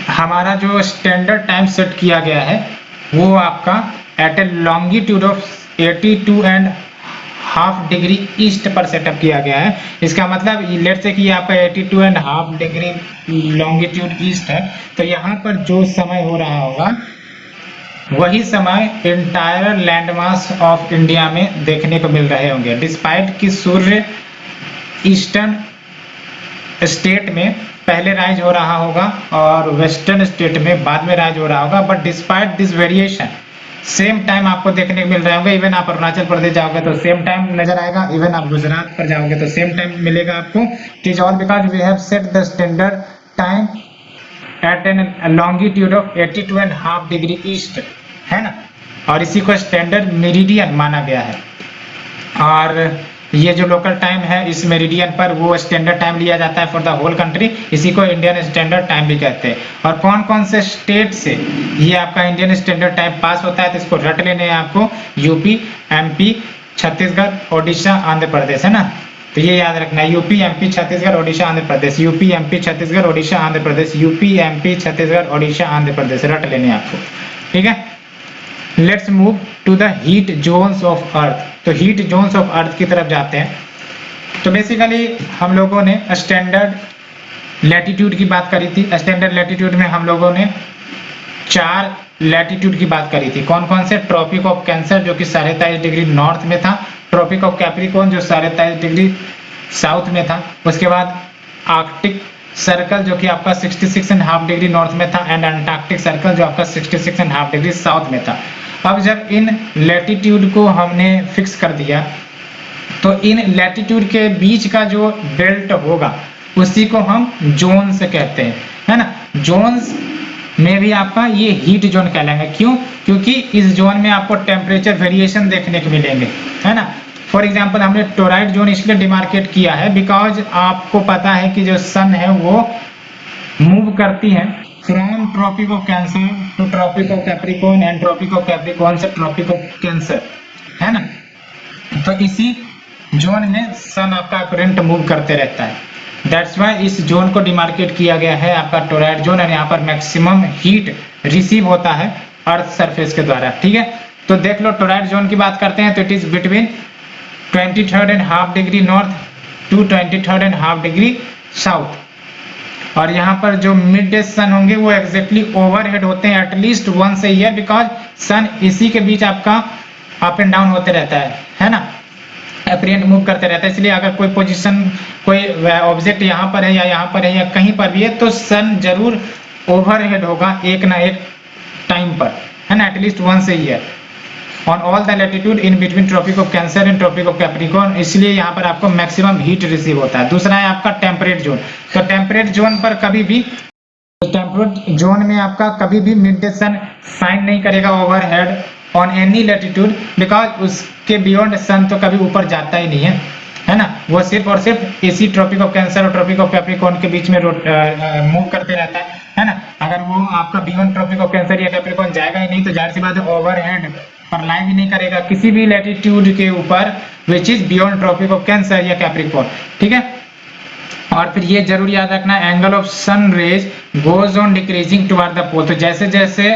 हमारा जो स्टैंडर्ड टाइम सेट किया गया है वो आपका at a longitude of 82.5 degree east पर सेटअप किया गया है। इसका मतलब लेट से कि आपका 82.5 डिग्री लॉन्गिट्यूड ईस्ट है, तो यहाँ पर जो समय हो रहा होगा वही समय इंटायर लैंडमास ऑफ इंडिया में देखने को मिल रहे होंगे। डिस्पाइट कि सूर्य ईस्टर्न स्टेट में पहले राइज हो रहा होगा और वेस्टर्न स्टेट में बाद में राइज हो रहा होगा, but despite this variation same time आपको देखने को मिल रहे होंगे। इवन आप अरुणाचल प्रदेश जाओगे तो सेम टाइम नजर आएगा, इवन आप गुजरात पर जाओगे तो सेम टाइम मिलेगा आपको। It is all because we have set the standard time at an longitude of 82.5 degree east, है ना। और इसी को स्टैंडर्ड मेरिडियन माना गया है। और ये जो लोकल टाइम है इस मेरिडियन पर वो स्टैंडर्ड टाइम लिया जाता है फॉर द होल कंट्री, इसी को इंडियन स्टैंडर्ड टाइम भी कहते हैं। और कौन कौन से स्टेट से ये आपका इंडियन स्टैंडर्ड टाइम पास होता है, तो इसको रट लेने हैं आपको, यूपी, एमपी, छत्तीसगढ़, ओडिशा, आंध्र प्रदेश, है ना। तो ये याद रखना है, UP, MP, Chhattisgarh, Odisha, Andhra Pradesh, UP, MP, Chhattisgarh, Odisha, Andhra Pradesh, UP, MP, Chhattisgarh, Odisha, Andhra Pradesh, रट लेने आपको, ठीक है। Let's move to the heat zones of earth. तो हीट जोन्स ऑफ अर्थ की तरफ जाते हैं। तो बेसिकली हम लोगों ने स्टैंडर्ड लैटिट्यूड की बात करी थी। स्टैंडर्ड लैटिट्यूड में हम लोगों ने 4 लैटिट्यूड की बात करी थी। कौन कौन से? ट्रॉपिक ऑफ कैंसर जो कि 23.5 डिग्री नॉर्थ में था, ट्रॉपिक ऑफ कैप्रिकॉर्न जो 23.5 डिग्री साउथ में था, उसके बाद आर्कटिक सर्कल जो कि आपका 66.5 डिग्री नॉर्थ में था, एंड अंटार्कटिक सर्कल जो आपका 66.5 डिग्री साउथ में था। अब जब इन लैटिट्यूड को हमने फिक्स कर दिया तो इन लैटिट्यूड के बीच का जो बेल्ट होगा उसी को हम जोन्स कहते हैं, है ना। जोन्स में भी आपका ये हीट जोन कहलाएंगे। क्यों? क्योंकि इस जोन में आपको टेम्परेचर वेरिएशन देखने को मिलेंगे, है ना। फॉर एग्जांपल हमने टोराइड जोन इसलिए डिमार्केट किया है बिकॉज आपको पता है कि जो सन है वो मूव करती है from Tropic of Cancer to Tropic of Capricorn and Tropic of Capricorn से ट्रॉपिक ऑफ कैंसर, है ना। तो इसी जोन में सन आपका करंट मूव करते रहता है। दैट्स वाई इस जोन को डिमार्केट किया गया है आपका टोराइड जोन, और यहाँ पर मैक्सिमम हीट रिसीव होता है अर्थ सरफेस के द्वारा, ठीक है। तो देख लो टोराइड जोन की बात करते हैं तो it is between 23.5 degree north to 23.5 degree south. और यहाँ पर जो मिड डे सन होंगे वो एग्जैक्टली ओवरहेड होते हैं at least once a year, because sun इसी के बीच आपका अप एंड डाउन होते रहता है ना, एपरिएंट मूव करते रहता है। इसलिए अगर कोई पोजीशन, कोई ऑब्जेक्ट यहाँ पर है या यहाँ पर है या कहीं पर भी है तो सन जरूर ओवरहेड होगा एक ना एक टाइम पर, है ना, at least once a year on all the latitude in between Tropic of Cancer and Tropic of Capricorn. इसलिए यहाँ पर आपको मैक्सिमम हीट रिसीव होता है। दूसरा है आपका टेम्परेट जोन। तो टेम्परेट जोन पर कभी भी, टेम्परेट जोन में आपका कभी भी मिड डे सन शाइन नहीं करेगा overhead on any latitude, because उसके बियॉन्ड सन तो कभी ऊपर जाता ही नहीं है ना। वो सिर्फ और सिर्फ इसी ट्रॉपिक ऑफ कैंसर और ट्रॉपिक ऑफ कैप्रिकॉर्न के बीच में मूव करते रहता है ना। अगर वो आपका बियॉन्ड ट्रॉपिक ऑफ कैंसर या कैप्रिकॉर्न जाएगा ही नहीं तो जाहिर सी बात है ओवरहेड पर लाई भी नहीं करेगा किसी भी लैटिट्यूड के ऊपर which is beyond tropic of cancer या कैप्रिकॉर्न, ठीक है। और फिर ये जरूर याद रखना, angle of sun rays goes on decreasing toward the pole. तो जैसे जैसे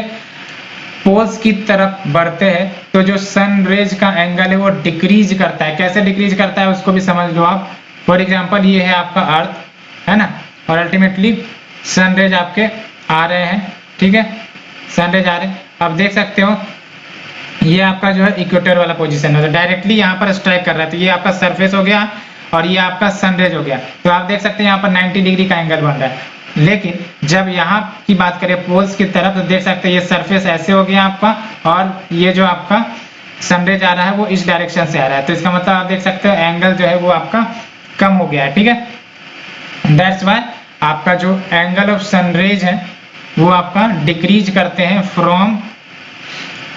पोल्स की तरफ बढ़ते हैं तो जो सन रेज का एंगल है वो डिक्रीज करता है। कैसे डिक्रीज करता है उसको भी समझ लो आप। फॉर एग्जांपल ये है आपका अर्थ, है ना, और अल्टीमेटली सन रेज आपके आ रहे हैं, ठीक है, सन रेज आ रहे हैं। आप देख सकते हो ये आपका जो है इक्वेटर वाला पोजीशन है, तो डायरेक्टली यहाँ पर स्ट्राइक कर रहा है। तो ये आपका सरफेस हो गया और ये आपका सनरेज हो गया। तो आप देख सकते हैं यहाँ पर 90 डिग्री का एंगल बन रहा है। लेकिन जब यहाँ की बात करें पोल्स की तरफ तो देख सकते हैं ये सरफेस ऐसे हो गया आपका, और ये जो आपका सनरेज आ रहा है वो इस डायरेक्शन से आ रहा है। तो इसका मतलब आप देख सकते हो एंगल जो है वो आपका कम हो गया है, ठीक है। दैट्स वाई आपका जो एंगल ऑफ सनरेज है वो आपका डिक्रीज करते हैं फ्रॉम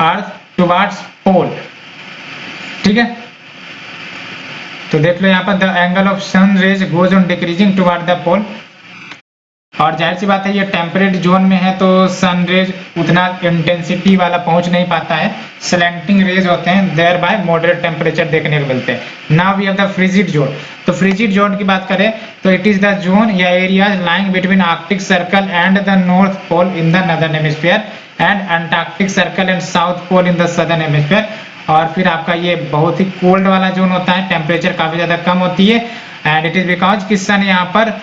अर्थ टुवर्ड्स पोल, ठीक है। तो देख लो यहाँ पर the angle of sun rays goes on decreasing toward the pole. और जाहिर सी बात है ये टेम्परेट जोन में है तो सन रेज उतना इंटेंसिटी वाला पहुंच नहीं पाता है, स्लैंटिंग रेज होते हैं, देयर बाय मॉडरेट टेम्परेचर देखने को मिलते हैं। Now we have the frigid zone. तो फ्रिजिड जोन की बात करें तो इट इज द जोन या area lying between Arctic circle and the north pole in the northern hemisphere and Antarctic circle and south pole in the southern hemisphere. और फिर आपका ये बहुत ही कोल्ड वाला जोन होता है, टेम्परेचर काफी ज्यादा कम होती है, एंड इट इज बिकॉज कि सन यहाँ पर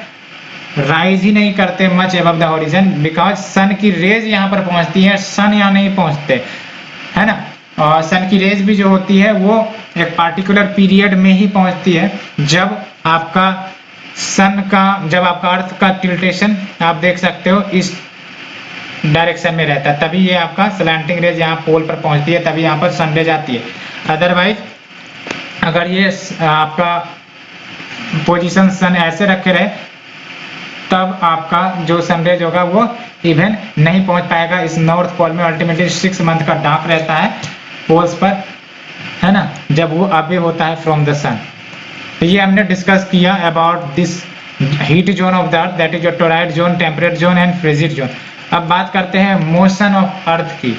राइज ही नहीं करते much above the horizon, because sun की रेज यहाँ पर पहुंचती है, सन यहाँ नहीं पहुंचते, है ना। और सन की रेज भी जो होती है वो एक पार्टिकुलर पीरियड में ही पहुंचती है, जब आपका सन का, जब आपका अर्थ का टिल्टेशन आप देख सकते हो इस डायरेक्शन में रहता है, तभी ये आपका स्लैंटिंग रेज यहाँ पोल पर पहुंचती है, तभी यहाँ पर सन रेज आती है। अदरवाइज अगर ये आपका पोजीशन सन ऐसे रखे रहे तब आपका जो सनरेज होगा वो इवन नहीं पहुंच पाएगा इस नॉर्थ पोल में। अल्टीमेटली 6 मंथ का डार्क रहता है पोल्स पर, है ना, जब वो अवे होता है फ्रॉम द सन। तो ये हमने डिस्कस किया about this heat zone of the earth, that is your toroid zone, temperate zone and frigid zone. अब बात करते हैं मोशन ऑफ अर्थ की।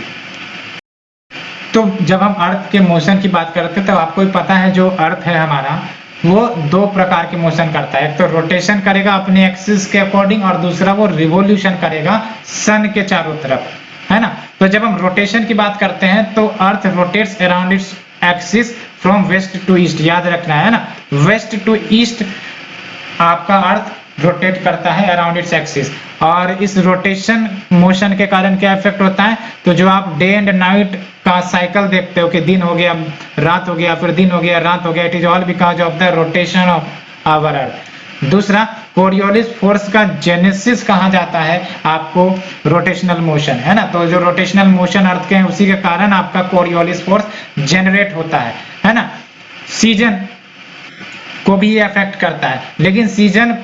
तो जब हम अर्थ के मोशन की बात करते हैं तो आपको भी पता है जो अर्थ है हमारा वो दो प्रकार के मोशन करता है, एक तो रोटेशन करेगा अपने एक्सिस के अकॉर्डिंग और दूसरा वो रिवोल्यूशन करेगा सन के चारों तरफ, है ना। तो जब हम रोटेशन की बात करते हैं तो earth rotates around its axis from west to east, याद रखना है ना, वेस्ट टू ईस्ट आपका अर्थ रोटेट करता है अराउंड इट्स एक्सिस। और इस रोटेशन मोशन के कारण क्या इफेक्ट होता है, तो जो आप डे एंड नाइट का साइकिल देखते हो कि दिन हो गया रात हो गया फिर दिन हो गया रात हो गया, it is all because of the rotation of our earth. दूसरा कोरियोलिस फोर्स का जेनेसिस कहा जाता है आपको रोटेशनल मोशन, है ना। तो जो रोटेशनल मोशन अर्थ के हैं उसी के कारण आपका कोरियोलिस फोर्स जनरेट होता है ना। सीजन को भी ये अफेक्ट करता है, लेकिन सीजन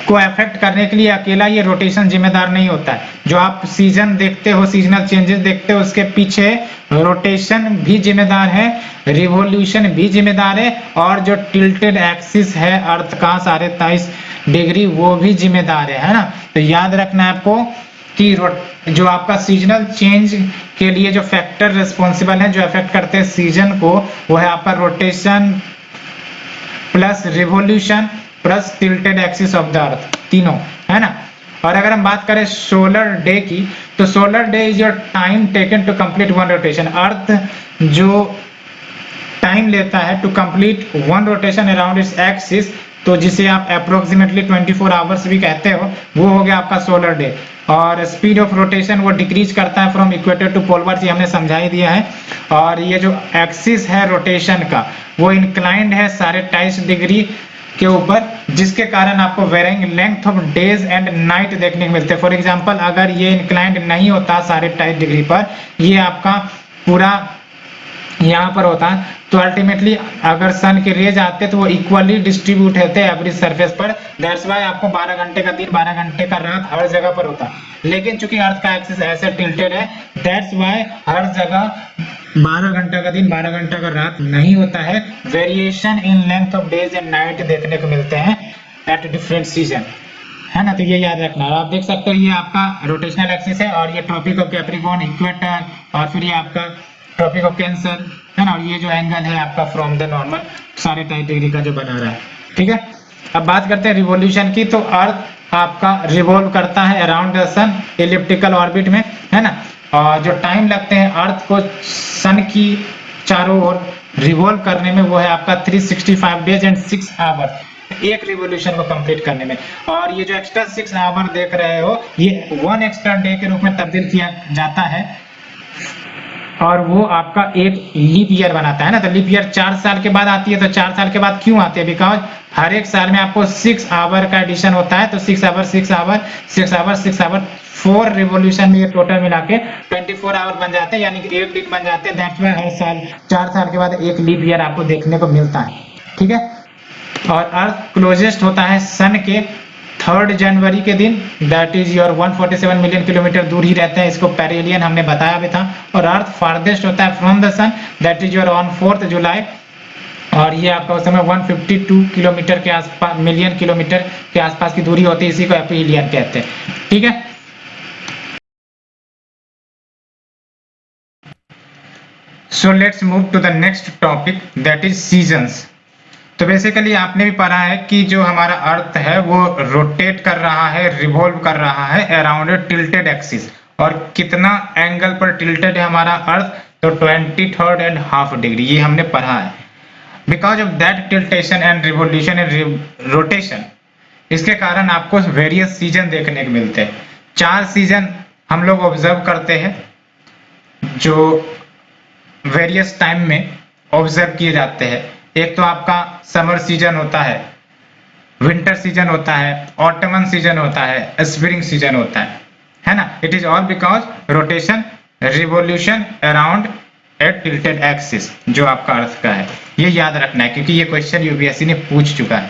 को अफेक्ट करने के लिए अकेला ये रोटेशन जिम्मेदार नहीं होता है। जो आप सीजन देखते हो, सीजनल चेंजेस देखते हो, उसके पीछे रोटेशन भी जिम्मेदार है, रिवॉल्यूशन भी जिम्मेदार है, और जो टिल्टेड एक्सिस है अर्थ का 23.5 डिग्री वो भी जिम्मेदार है ना। तो याद रखना है आपको कि जो आपका सीजनल चेंज के लिए जो फैक्टर रिस्पॉन्सिबल है, जो अफेक्ट करते हैं सीजन को, वो है आपका rotation plus revolution plus tilted axis of the अर्थ, तीनों, है ना। और अगर हम बात करें सोलर डे की, तो solar day is your time taken to complete one rotation. Earth जो टाइम लेता है to complete one rotation around its axis, तो जिसे आप अप्रोक्सीमेटली 24 आवर्स भी कहते हो, वो हो गया आपका सोलर डे। और स्पीड ऑफ रोटेशन वो डिक्रीज करता है फ्रॉम इक्वेटर टू पोलर, ये हमने समझा ही दिया है। और ये जो एक्सिस है रोटेशन का वो इंक्लाइंड है 23.5 डिग्री के ऊपर, जिसके कारण आपको varying length of days and night देखने को मिलते हैं। फॉर एग्जांपल अगर ये इंक्लाइंड नहीं होता 23.5 डिग्री पर, ये आपका पूरा यहाँ पर होता है, तो अल्टीमेटली अगर सन के रेज आते तो वो इक्वली डिस्ट्रीब्यूट होते हैं एवरी सरफेस पर। दैट्स वाई आपको 12 घंटे का दिन 12 घंटे का रात हर जगह पर होता है। लेकिन चूंकि अर्थ का एक्सिस ऐसे टिल्टेड है, दैट्स वाई हर जगह 12 घंटा का दिन 12 घंटा का रात नहीं होता है। Variation in length of days and night देखने को मिलते हैं एट डिफरेंट सीजन, है ना। तो ये याद रखना। आप देख सकते हो ये आपका रोटेशनल एक्सिस है, और ये ट्रॉपिक ऑफ कैप्रिकॉर्न, इक्वेटर, और फिर ये आपका ट्रॉपिक ऑफ कैंसर, है ना। और ये जो एंगल है आपका फ्रॉम द नॉर्मल 23.5 डिग्री का जो बना रहा है, ठीक है। अब बात करते हैं रिवॉल्यूशन की। तो अर्थ आपका रिवॉल्व करता है around the sun elliptical orbit में, है ना। और जो टाइम लगते हैं अर्थ को सन की चारों ओर रिवॉल्व करने में, वो है आपका 365 डेज एंड 6 आवर एक रिवॉल्यूशन को कंप्लीट करने में। और ये जो एक्स्ट्रा 6 आवर देख रहे हो, ये 1 एक्स्ट्रा डे के रूप में तब्दील किया जाता है, और वो आपका एक लीप ईयर बनाता है ना। तो लीप ईयर 4 साल के बाद आती है। तो 4 साल के बाद क्यों आती है, बिकॉज हर एक साल में आपको 6 आवर का एडिशन होता है। तो 6 hour 6 hour 6 hour 6 hour 4 revolution में ये टोटल मिला के 24 आवर बन जाते हैं, यानी कि एक दिन बन जाते हैं। दैट्स व्हाई हर साल 4 साल के बाद एक लीप ईयर आपको देखने को मिलता है, ठीक है। और अर्थ क्लोजेस्ट होता है सन के 3 जनवरी के दिन, that is your 147 million kilometre दूर ही रहते हैं, इसको पेरिलियन हमने बताया भी था। और अर्थ फारदेस्ट होता है from the sun, that is your on 4 July, और ये आपका उस समय 152 किलोमीटर के आसपास, मिलियन किलोमीटर के आसपास की दूरी होती है, इसी को एपीलियन कहते हैं, ठीक है। So let's move to the next topic, that is seasons. तो बेसिकली आपने भी पढ़ा है कि जो हमारा अर्थ है वो रोटेट कर रहा है, रिवॉल्व कर रहा है अराउंड ए टिल्टेड एक्सिस। और कितना एंगल पर टिल्टेड है हमारा अर्थ, तो 23.5 डिग्री, ये हमने पढ़ा है। Because of that tiltation and revolution and rotation, इसके कारण आपको वेरियस सीजन देखने को मिलते हैं। 4 सीजन हम लोग ऑब्जर्व करते हैं, जो वेरियस टाइम में ऑब्जर्व किए जाते हैं। एक तो आपका समर सीजन होता है, विंटर सीजन होता है, ऑटमन सीजन होता है, स्प्रिंग सीजन होता है ना। It is all because rotation revolution around a tilted axis, जो आपका अर्थ का है। ये याद रखना है क्योंकि ये क्वेश्चन यूपीएससी ने पूछ चुका है।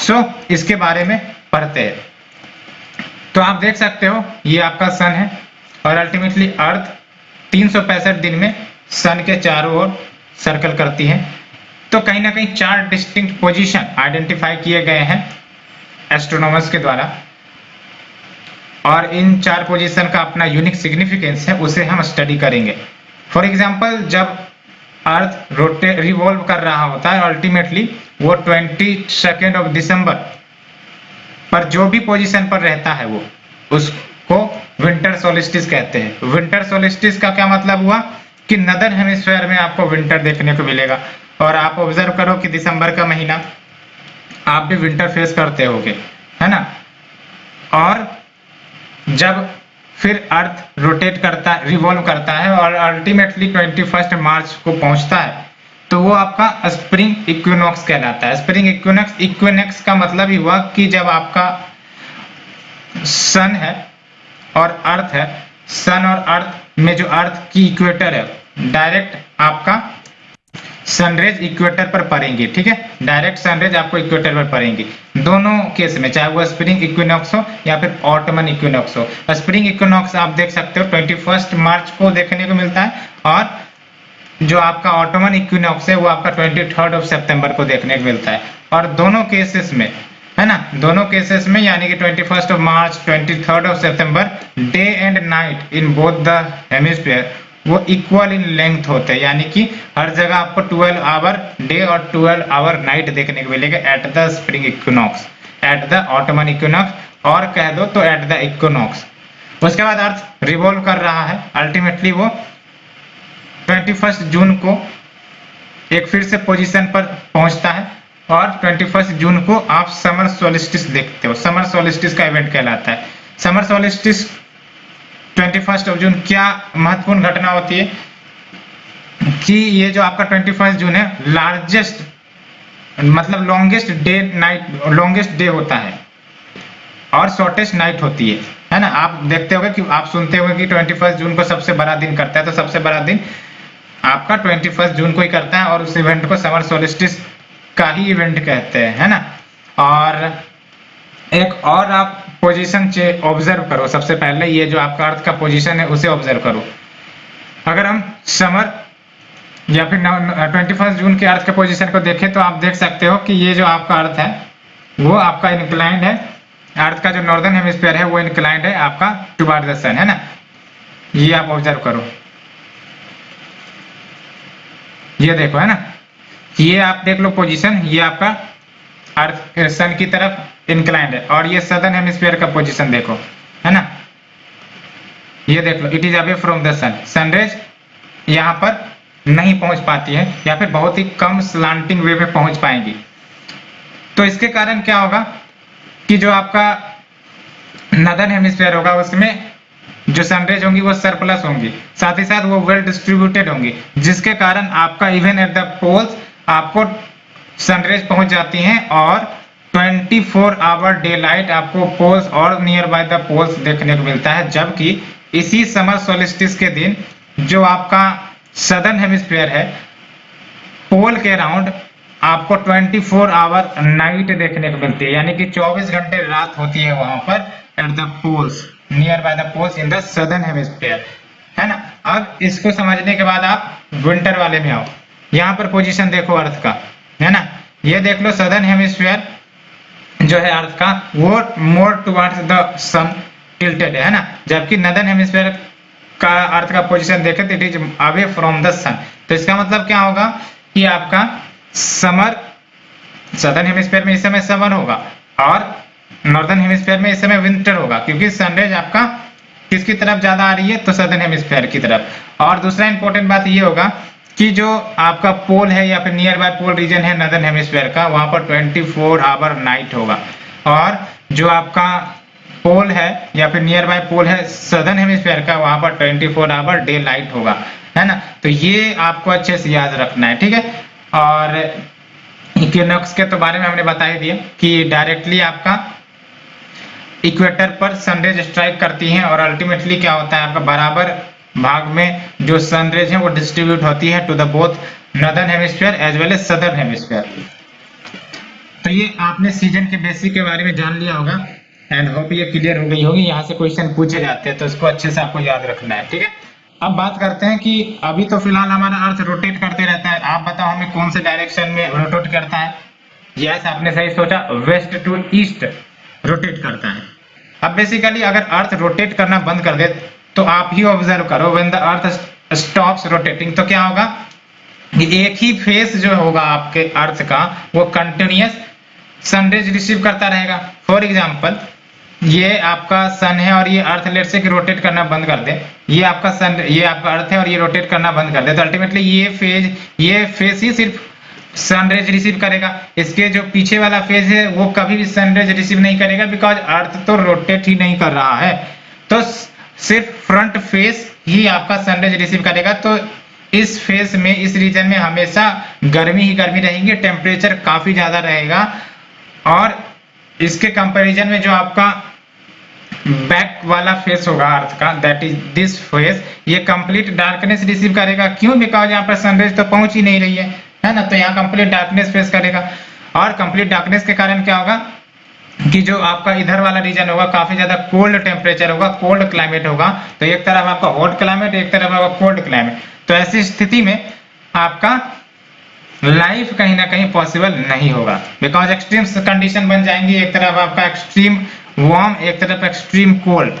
सो इसके बारे में पढ़ते हैं। तो आप देख सकते हो ये आपका सन है, और अल्टीमेटली अर्थ 365 दिन में सन के चारों ओर सर्कल करती है। तो कहीं ना कहीं 4 डिस्टिंक्ट पोजीशन आइडेंटिफाई किए गए हैं एस्ट्रोनॉमर्स के द्वारा, और इन 4 पोजीशन का अपना यूनिक सिग्निफिकेंस है, उसे हम स्टडी करेंगे। फॉर एग्जाम्पल, जब अर्थ रिवॉल्व कर रहा होता है अल्टीमेटली वो 22 ऑफ दिसंबर पर जो भी पोजीशन पर रहता है वो उसको विंटर सोलिस्टिस कहते हैं। विंटर सोलिस्टिस का क्या मतलब हुआ कि नदर्न हेमिस्फीयर में आपको विंटर देखने को मिलेगा। और आप ऑब्जर्व करो कि दिसंबर का महीना आप भी विंटर फेस करते होगे, है ना। और जब फिर अर्थ रोटेट करता है, रिवॉल्व करता है और अल्टीमेटली 21 मार्च को पहुंचता है, तो वो आपका स्प्रिंग इक्विनॉक्स कहलाता है। स्प्रिंग इक्विनॉक्स का मतलब ही हुआ कि जब आपका सन है और अर्थ है, सन और अर्थ में जो अर्थ की इक्वेटर है डायरेक्ट आपका सनरेज इक्वेटर पर पड़ेंगे, ठीक है। डायरेक्ट सनरेज आपको इक्वेटर पर पड़ेंगे दोनों केस में, चाहे वो स्प्रिंग इक्विनॉक्स हो या फिर ऑटमन इक्विनॉक्स हो। स्प्रिंग इक्विनॉक्स आप देख सकते हो 21 मार्च को देखने को मिलता है, और जो आपका ऑटमन इक्विनॉक्स है वो आपका 23 सितंबर को देखने को मिलता है। और दोनों केसेस में, है ना, दोनों केसेस में यानी कि 21 मार्च 23 सितंबर day and night in both the hemisphere वो इक्वल इन लेंथ होते हैं, यानी कि हर जगह आपको 12 आवर डे और 12 आवर नाइट देखने को मिलेगा at the spring equinox, at the ottoman equinox, और कह दो तो एट द इक्विनॉक्स। उसके बाद अर्थ रिवॉल्व कर रहा है, अल्टीमेटली वो 21 जून को एक फिर से पोजीशन पर पहुंचता है, और 21 जून को आप समर सोलिस्टिस देखते हो। समर सोलिस्टिस का इवेंट कहलाता है। समर सोलिस्टिस 21 जून क्या महत्वपूर्ण घटना होती है कि ये जो आपका 21 जून है लार्जेस्ट मतलब लॉन्गेस्ट डे होता है और शॉर्टेस्ट नाइट होती है ना। आप देखते होंगे कि आप सुनते होंगे कि 21 जून को सबसे बड़ा दिन करता है, तो सबसे बड़ा दिन आपका 21 जून को ही करता है, और उस इवेंट को समर सोलिस्टिस का ही इवेंट कहते हैं, है ना। और एक और आप पोजीशन ऑब्जर्व करो, सबसे पहले ये जो आपका अर्थ का पोजीशन है उसे ऑब्जर्व करो। अगर हम समर या फिर 21 जून के अर्थ के पोजीशन को देखें तो आप देख सकते हो कि ये जो आपका अर्थ है वो आपका इंक्लाइंड है। अर्थ का जो नॉर्दर्न हेमिस्फीयर है वो इंक्लाइंड है आपका टुवर्ड द सन, है ना। ये आप ऑब्जर्व करो, ये देखो, है ना। ये आप देख लो पोजीशन, ये आपका अर्थ सन की तरफ इंक्लाइंड है, और ये सदर्न हेमिस्फीयर का पोजीशन देखो, है ना। ये देख लो, it is away from the sun. Sunrays यहाँ पर नहीं पहुंच पाती है या फिर बहुत ही कम स्लांटिंग वे में पहुंच पाएंगी। तो इसके कारण क्या होगा कि जो आपका नदर्न हेमिस्फीयर होगा उसमें जो सनरेज होंगी वो सरप्लस होंगी, साथ ही साथ वो वेल डिस्ट्रीब्यूटेड होंगी, जिसके कारण आपका इवन एट द पोल्स आपको सनरेज पहुंच जाती हैं, और 24 आवर डे लाइट आपको पोल्स और नियर बाय द पोल्स देखने को मिलता है। जबकि इसी समर सोलिस्टिस के दिन जो आपका सदर्न हेमिस्फीयर है पोल के अराउंड आपको 24 आवर नाइट देखने को मिलती है, यानी कि 24 घंटे रात होती है वहां पर at the poles, near by the poles in the southern hemisphere, है ना। अब इसको समझने के बाद आप विंटर वाले में आओ। यहाँ पर पोजीशन देखो अर्थ का, है ना। ये देख लो सदर्न हेमिस्फीयर जो है अर्थ का वो more towards the sun tilted है ना, जबकि नदर्न हेमिस्फीयर का अर्थ का पोजीशन देखें तो it is away from the sun. तो इसका मतलब क्या होगा कि आपका समर सदर्न हेमिस्फीयर में इस समय समर होगा और नॉर्दर्न हेमिस्फीयर में इस समय विंटर होगा, क्योंकि सनरेज आपका किसकी तरफ ज्यादा आ रही है, तो सदर्न हेमिस्फीयर की तरफ। और दूसरा इंपॉर्टेंट बात ये होगा कि जो आपका पोल है या फिर नियर बाय पोल रीजन है नदर्न हेमिस्फीयर का, वहां पर 24 आवर नाइट होगा, और जो आपका पोल है या फिर नियर बाय पोल है सदर्न हेमिस्फीयर का, वहां पर 24 आवर डे लाइट होगा, है ना। तो ये आपको अच्छे से याद रखना है, ठीक है। और इक्विनॉक्स के तो बारे में हमने बता ही दिया कि डायरेक्टली आपका इक्वेटर पर सनरेज स्ट्राइक करती हैं, और अल्टीमेटली क्या होता है आपका बराबर भाग में जो सनरेज है वो डिस्ट्रीब्यूट होती है to the both northern hemisphere as well as southern hemisphere. तो ये आपने सीजन के बेसिक के बारे में जान लिया होगा, एंड होप ये क्लियर हो गई होगी। यहाँ से क्वेश्चन पूछे जाते हैं तो इसको अच्छे से आपको याद रखना है, ठीक है। अब बात करते हैं कि अभी तो फिलहाल हमारा अर्थ रोटेट करते रहता है, आप बताओ हमें कौन से डायरेक्शन में रोटेट करता है। यस, आपने सही सोचा, वेस्ट टू ईस्ट रोटेट करता है। अब बेसिकली अगर अर्थ रोटेट करना बंद कर दे तो आप ही ऑब्जर्व करो, when the earth stops rotating तो क्या होगा, एक ही फेस जो होगा आपके अर्थ का वो कंटिन्यूअस सनरेज रिसीव करता रहेगा। फॉर एग्जांपल ये आपका सन है और ये अर्थ लेट से रोटेट करना बंद कर दे, ये आपका सन, ये आपका अर्थ है और ये रोटेट करना बंद कर दे, तो अल्टीमेटली ये फेस ही सिर्फ सनरेज रिसीव करेगा। इसके जो पीछे वाला फेज है वो कभी भी सनरेज रिसीव नहीं करेगा, बिकॉज अर्थ तो रोटेट ही नहीं कर रहा है, तो सिर्फ फ्रंट फेस ही आपका सनरेज रिसीव करेगा। तो इस फेस में, इस रीजन में हमेशा गर्मी ही गर्मी रहेगी, टेम्परेचर काफी ज्यादा रहेगा। और इसके कंपैरिजन में जो आपका बैक वाला फेस होगा अर्थ का, दैट इज दिस फेस, ये कंप्लीट डार्कनेस रिसीव करेगा। क्यों? बिकॉज यहाँ पर सनरेज तो पहुंच ही नहीं रही है ना, तो यहाँ कंप्लीट डार्कनेस फेस करेगा। और कंप्लीट डार्कनेस के कारण क्या होगा कि जो आपका इधर वाला रीजन होगा काफी ज्यादा कोल्ड टेम्परेचर होगा, कोल्ड क्लाइमेट होगा, तो एक तरफ आपका हॉट क्लाइमेट, एक तरफ आपका कोल्ड क्लाइमेट। तो ऐसी स्थिति में आपका लाइफ कहीं ना कहीं पॉसिबल नहीं होगा, बिकॉज एक्सट्रीम कंडीशन बन जाएंगी, एक तरफ आपका एक्सट्रीम वार्म, एक तरफ एक्सट्रीम कोल्ड।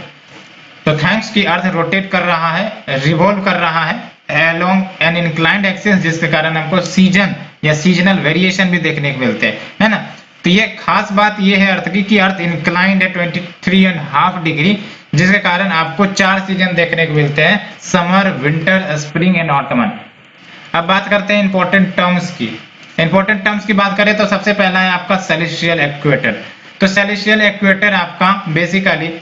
तो थैंक्स कि अर्थ रोटेट कर रहा है, रिवॉल्व कर रहा है along an inclined axis, जिसके कारण हमको सीजन या सीजनल वेरिएशन भी देखने को मिलते हैं, है ना। तो ये खास बात ये है अर्थ की कि अर्थ इंक्लाइंड है 23.5 डिग्री, जिसके कारण आपको 4 सीजन देखने को मिलते हैं, summer, winter, spring and ottoman. अब बात करते हैं इंपॉर्टेंट टर्म्स की। इंपॉर्टेंट टर्म्स की बात करें तो सबसे पहला है आपका सेलेस्टियल इक्वेटर। तो सेलेस्टियल इक्वेटर आपका बेसिकली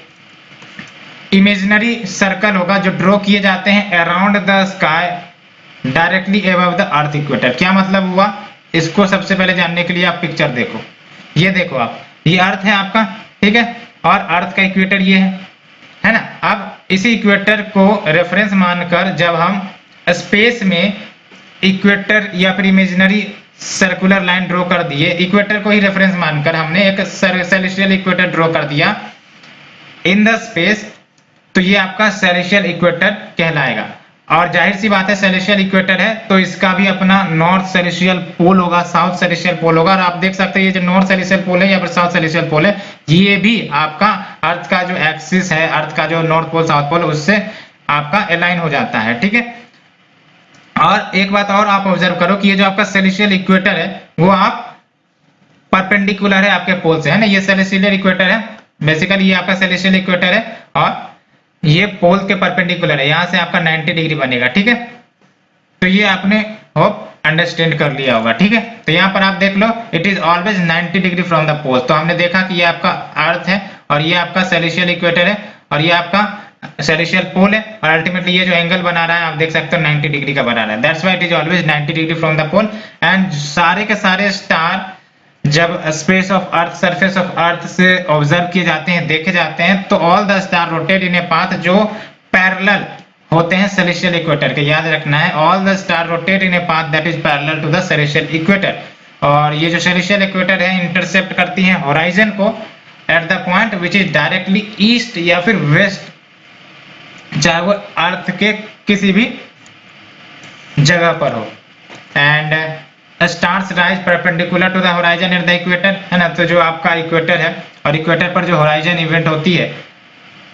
इमेजिनरी सर्कल होगा जो ड्रॉ किए जाते हैं around the sky directly above the earth equator. क्या मतलब हुआ, इसको सबसे पहले जानने के लिए आप पिक्चर देखो, ये देखो आप, ये अर्थ है आपका, ठीक है, और अर्थ का इक्वेटर ये है ना। अब इसी इक्वेटर को रेफरेंस मानकर जब हम स्पेस में इक्वेटर या फिर इमेजिनरी सर्कुलर लाइन ड्रॉ कर दिए, इक्वेटर को ही रेफरेंस मानकर हमने एक सेलेस्टियल इक्वेटर ड्रॉ कर दिया इन द स्पेस, तो ये आपका सेलेस्टियल इक्वेटर कहलाएगा। और जाहिर सी बात है सेलेस्टियल इक्वेटर है तो इसका भी अपना नॉर्थ सेलेस्टियल पोल होगा, साउथ सेलेस्टियल पोल होगा। और आप देख सकते हैं ये जो नॉर्थ सेलेस्टियल पोल है या फिर साउथ सेलेस्टियल पोल है, ये भी आपका अर्थ का जो एक्सिस है, अर्थ का जो नॉर्थ पोल साउथ पोल, उससे आपका अलाइन हो जाता है, ठीक है। और एक बात और आप ऑब्जर्व करो कि ये जो आपका सेलेस्टियल इक्वेटर है वो आप परपेंडिकुलर है आपके पोल से, है ना। ये सेलेस्टियल इक्वेटर है, बेसिकली ये आपका सेलेस्टियल इक्वेटर है और ये पोल के परपेंडिकुलर है, यहां से आपका 90 डिग्री बनेगा, ठीक है। तो ये आपने होप अंडरस्टैंड कर लिया होगा, ठीक है। तो यहाँ पर आप देख लो, it is always 90 degree from the pole. तो हमने देखा कि ये आपका अर्थ है और ये आपका सेलेस्टियल इक्वेटर है और ये आपका सेलेस्टियल पोल है, और अल्टीमेटली ये जो एंगल बना रहा है आप देख सकते हो 90 डिग्री का बना रहा है। That's why it is always 90 degree from the pole. And सारे के सारे स्टार जब space of earth, surface of earth से ऑब्जर्व किए जाते हैं, देखे जाते हैं, तो all the star rotate in a path जो पैरेलल होते हैं सेलेस्टियल इक्वेटर के, याद रखना है, all the star rotate in a path that is parallel to the celestial equator. और ये जो सेलेस्टियल इक्वेटर है इंटरसेप्ट करती है होराइजन को at the point which is directly east या फिर वेस्ट, चाहे वो अर्थ के किसी भी जगह पर हो। And stars rise perpendicular to the horizon at the equator, है ना। तो जो आपका इक्वेटर है और इक्वेटर पर जो होराइजन इवेंट होती है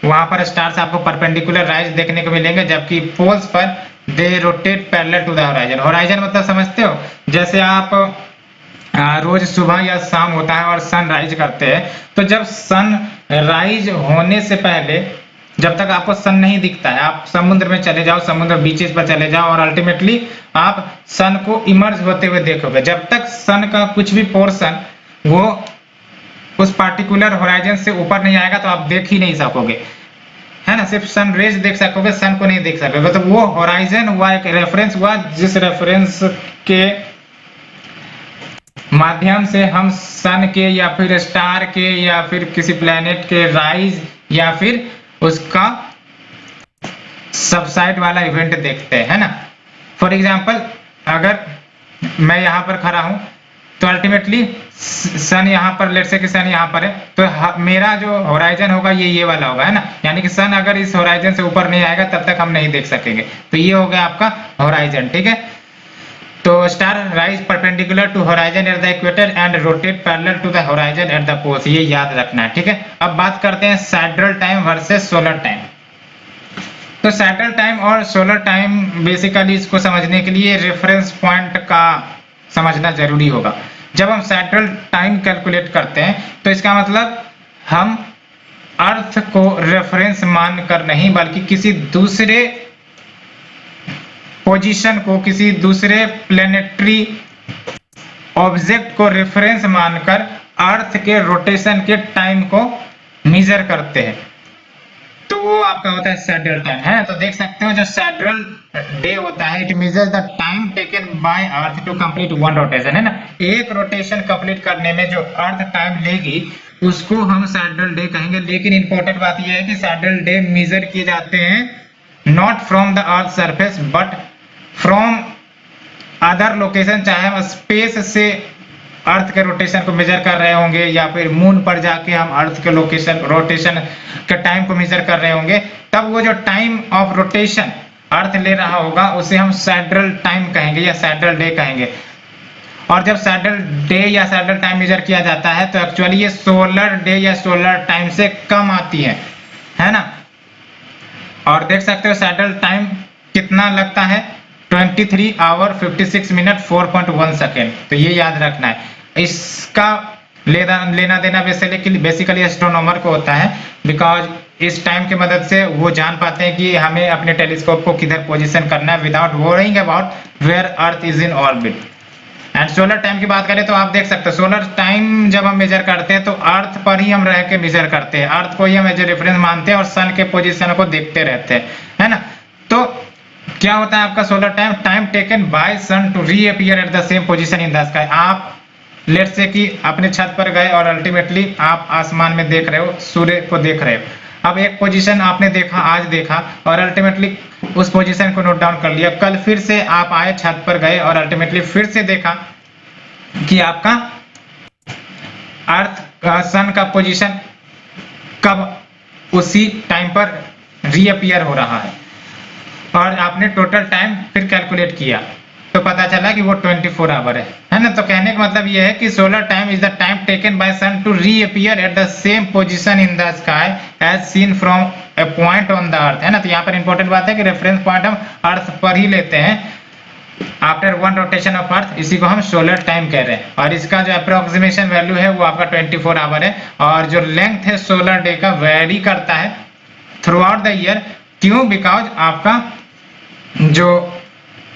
वहां पर स्टार्स आपको परपेंडिकुलर राइज देखने को मिलेंगे, जबकि पोल्स पर they rotate parallel to the horizon. Horizon मतलब समझते हो, जैसे आप रोज सुबह या शाम होता है और सन राइज करते हैं, तो जब सन राइज होने से पहले जब तक आपको सन नहीं दिखता है, आप समुद्र में चले जाओ, समुद्र बीचेस पर चले जाओ और अल्टीमेटली आप सन को इमर्ज होते हुए देखोगे। जब तक सन का कुछ भी पोर्शन वो उस पार्टिकुलर होराइजन से ऊपर नहीं आएगा तो आप देख ही नहीं सकोगे, है ना। सिर्फ सन रेज देख सकोगे, सन को नहीं देख सकोगे। तो वो होराइजन हुआ एक रेफरेंस हुआ, जिस रेफरेंस के माध्यम से हम सन के या फिर स्टार के या फिर किसी प्लेनेट के राइज या फिर उसका सबसाइड वाला इवेंट देखते हैं, है ना। फॉर एग्जाम्पल अगर मैं यहाँ पर खड़ा हूँ तो अल्टीमेटली सन यहाँ पर, लेट्स से कि सन यहाँ पर है, तो मेरा जो होराइजन होगा ये वाला होगा, है ना। यानी कि सन अगर इस होराइजन से ऊपर नहीं आएगा तब तक हम नहीं देख सकेंगे। तो ये हो गया आपका होराइजन, ठीक है। तो star rise perpendicular to horizon at the equator and rotate parallel to the horizon at the poles, ये याद रखना है, ठीक है। अब बात करते हैं sidereal time versus solar time. तो साइड्रल टाइम और सोलर टाइम बेसिकली इसको समझने के लिए रेफरेंस पॉइंट का समझना जरूरी होगा। जब हम साइड्रल टाइम कैलकुलेट करते हैं तो इसका मतलब हम अर्थ को रेफरेंस मानकर नहीं, बल्कि किसी दूसरे पोजीशन को, किसी दूसरे प्लेनेटरी ऑब्जेक्ट को रेफरेंस मानकर अर्थ के रोटेशन के टाइम को मेजर करते हैं। तो वो आपका होता है सैड्रल टाइम, है। तो देख सकते हो जो सैड्रल डे होता है, it measures the time taken by earth to complete one rotation, है ना। एक रोटेशन कंप्लीट करने में जो अर्थ टाइम लेगी उसको हम सैड्रल डे कहेंगे। लेकिन इंपॉर्टेंट बात यह है कि सैड्रल डे मेजर किए जाते हैं not from the earth surface but from other location, चाहे हम स्पेस से अर्थ के रोटेशन को मेजर कर रहे होंगे या फिर मून पर जाके हम अर्थ के रोटेशन के टाइम को मेजर कर रहे होंगे, तब वो जो टाइम ऑफ रोटेशन अर्थ ले रहा होगा उसे हम सैड्रल टाइम कहेंगे या सैड्रल डे कहेंगे। और जब सैड्रल डे या सैड्रल टाइम मेजर किया जाता है तो एक्चुअली ये सोलर डे या सोलर टाइम से कम आती है ना। और देख सकते हो सैड्रल टाइम कितना लगता है, 23 आवर 56 मिनट 4.1 सेकेंड। तो ये याद रखना है। इसका लेना देना बेसिकली एस्ट्रोनॉमर को होता है, बिकॉज इस टाइम की मदद से वो जान पाते हैं कि हमें अपने टेलीस्कोप को किधर पोजीशन करना है without worrying about where earth is in orbit. And solar time की बात करें तो आप देख सकते हो सोलर टाइम जब हम मेजर करते हैं तो अर्थ पर ही हम रह के मेजर करते हैं, अर्थ को ही हम एज ए रेफरेंस मानते हैं और सन के पोजीशन को देखते रहते हैं, है ना। तो क्या होता है आपका solar time, time taken by sun to reappear at the same position in the sky. आप लेट्स से कि अपने छत पर गए और अल्टीमेटली आप आसमान में देख रहे हो, सूर्य को देख रहे हो। अब एक पोजीशन आपने देखा, आज देखा और अल्टीमेटली उस पोजीशन को नोट डाउन कर लिया। कल फिर से आप आए, छत पर गए और अल्टीमेटली फिर से देखा कि आपका अर्थ सन का पोजीशन कब उसी टाइम पर रीअपीयर हो रहा है। और आपने टोटल टाइम फिर कैलकुलेट किया तो पता चला कि वो 24 आवर है ना। तो कहने का मतलब ये है कि solar time is the time taken by sun to reappear at the same position in the sky as seen from a point on the earth, है ना। तो यहाँ पर इंपॉर्टेंट बात है कि रेफरेंस पॉइंट हम अर्थ पर ही लेते हैं after one rotation of earth, इसी को हम सोलर टाइम कह रहे हैं। और इसका जो अप्रोक्सीमेशन वैल्यू है वो आपका 24 आवर है। और जो लेंथ है सोलर डे का वेरी करता है थ्रू आउट द ईयर। क्यों? बिकॉज आपका जो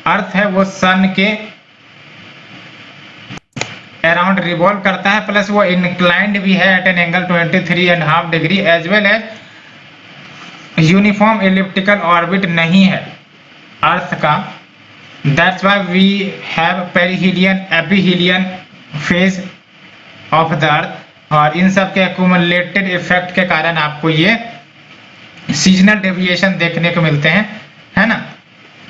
अर्थ है वो सन के अराउंड रिवॉल्व करता है, प्लस वो इंक्लाइंड भी है at an angle 23.5 degree, as well as uniform elliptical orbit नहीं है अर्थ का। That's why we have perihelion aphelion phase of the earth. और इन सब के एक्यूमुलेटेड इफेक्ट के कारण आपको ये सीजनल डेविएशन देखने को मिलते हैं, है ना।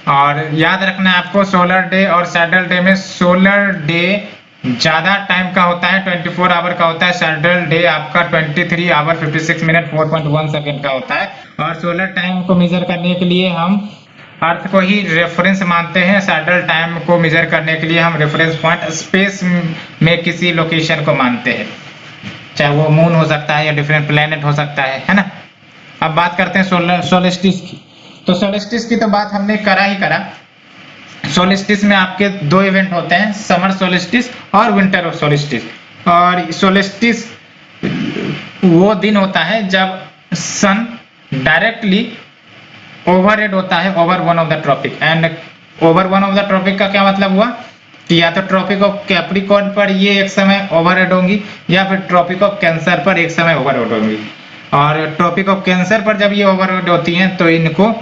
और याद रखना है आपको सोलर डे और सैड्रल डे में सोलर डे ज्यादा टाइम का होता है, 24 आवर का होता है। सैड्रल डे आपका 23 आवर 56 मिनट 4.1 सेकेंड का होता है। और सोलर टाइम को मेजर करने के लिए हम अर्थ को ही रेफरेंस मानते हैं, सैड्रल टाइम को मेजर करने के लिए हम रेफरेंस पॉइंट स्पेस में किसी लोकेशन को मानते हैं, चाहे वो मून हो सकता है या डिफरेंट प्लेनेट हो सकता है ना। अब बात करते हैं सोलिस्टिस की। तो सोलिस्टिस की तो बात हमने करा ही करा। सोलिस्टिस में आपके दो इवेंट होते हैं, समर सोलिस्टिस और विंटर सोलिस्टिस। और सोलिस्टिस वो दिन होता है जब सन डायरेक्टली ओवरहेड होता है over one of the tropic. And over one of the tropic का क्या मतलब हुआ कि या तो ट्रॉपिक ऑफ कैप्रिकॉर्न पर ये एक समय ओवरहेड होंगी या फिर ट्रॉपिक ऑफ कैंसर पर एक समय ओवरहेड होंगी। और ट्रॉपिक ऑफ कैंसर पर जब ये ओवरहेड होती हैं तो इनको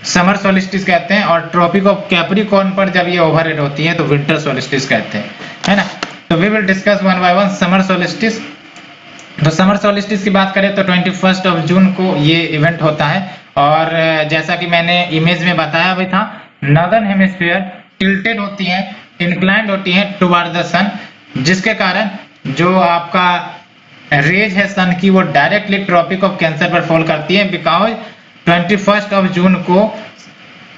समर सोलिस्टिस कहते हैं। और ट्रॉपिक ऑफ कैप्रिकॉर्न पर जब ये ओवरहेड होती हैं तो विंटर सोलिस्टिस कहते हैं, है ना। तो we will discuss one by one summer solstice. तो समर सोलिस्टिस की बात करें तो 21 जून को ये इवेंट होता है। और जैसा कि मैंने इमेज में बताया भी था, नॉर्दर्न हेमिस्फीयर टिल्टेड होती है, इंक्लाइंड होती है टुवर्ड द सन, जिसके कारण जो आपका रेज है सन की वो डायरेक्टली ट्रॉपिक ऑफ कैंसर पर फॉल करती है, बिकॉज 21 ऑफ जून को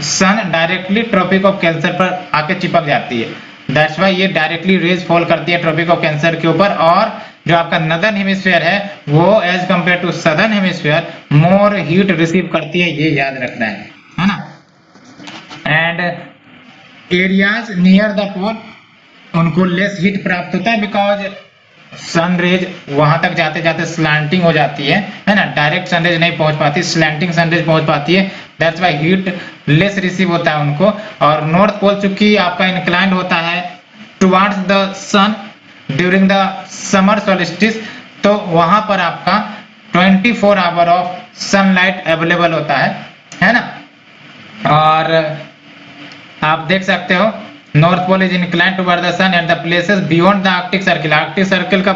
सन डायरेक्टली ट्रॉपिक ऑफ कैंसर पर आके चिपक जाती है। दैट्स वाई ये डायरेक्टली रेज फॉल करती है ट्रॉपिक ऑफ कैंसर के ऊपर, और जो आपका नदर्न हेमिस्फीयर है वो as compare to southern hemisphere more heat receive करती है, ये याद रखना है ना। And areas near the pole उनको लेस हीट प्राप्त होता है, बिकॉज सन रेज वहां तक जाते जाते स्लैंटिंग हो जाती है ना, डायरेक्ट सनरेज नहीं पहुंच पाती, स्लैंटिंग सनरेज पहुंच पाती है। That's why heat less receive होता है उनको। और नॉर्थ पोल चूंकि आपका इंक्लाइंड होता है towards the sun during the summer solstice, तो वहां पर आपका 24 आवर ऑफ सनलाइट अवेलेबल होता है ना। और आप देख सकते हो north pole is inclined toward the sun at the places beyond the Arctic Circle. Arctic Circle का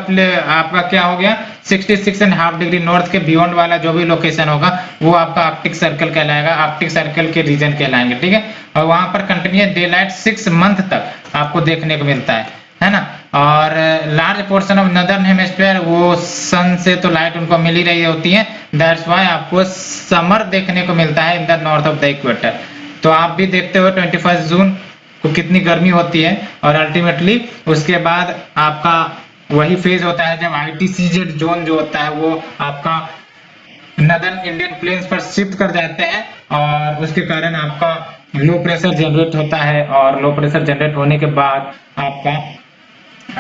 आपका क्या हो गया 66.5 डिग्री नॉर्थ के बियॉन्ड वाला जो भी लोकेशन होगा वो आपका आर्कटिक सर्कल कहलाएगा, आर्कटिक सर्कल के रीजन कहलाएंगे, ठीक है। और वहां पर कंटिन्यूअस डे लाइट 6 मंथ तक आपको देखने को मिलता है ना। और large portion of northern hemisphere वो सन से तो लाइट उनको मिल ही रही होती है, दैट्स वाई आपको समर देखने को मिलता है इन the north of the equator. तो आप भी देखते हो 21 जून को कितनी गर्मी होती है, और अल्टीमेटली उसके बाद आपका वही फेज होता है जब ITCZ जोन जो होता है वो आपका नदर्न इंडियन प्लेन्स पर शिफ्ट कर जाते हैं, और उसके कारण आपका लो प्रेशर जनरेट होता है, और लो प्रेशर जनरेट होने के बाद आपका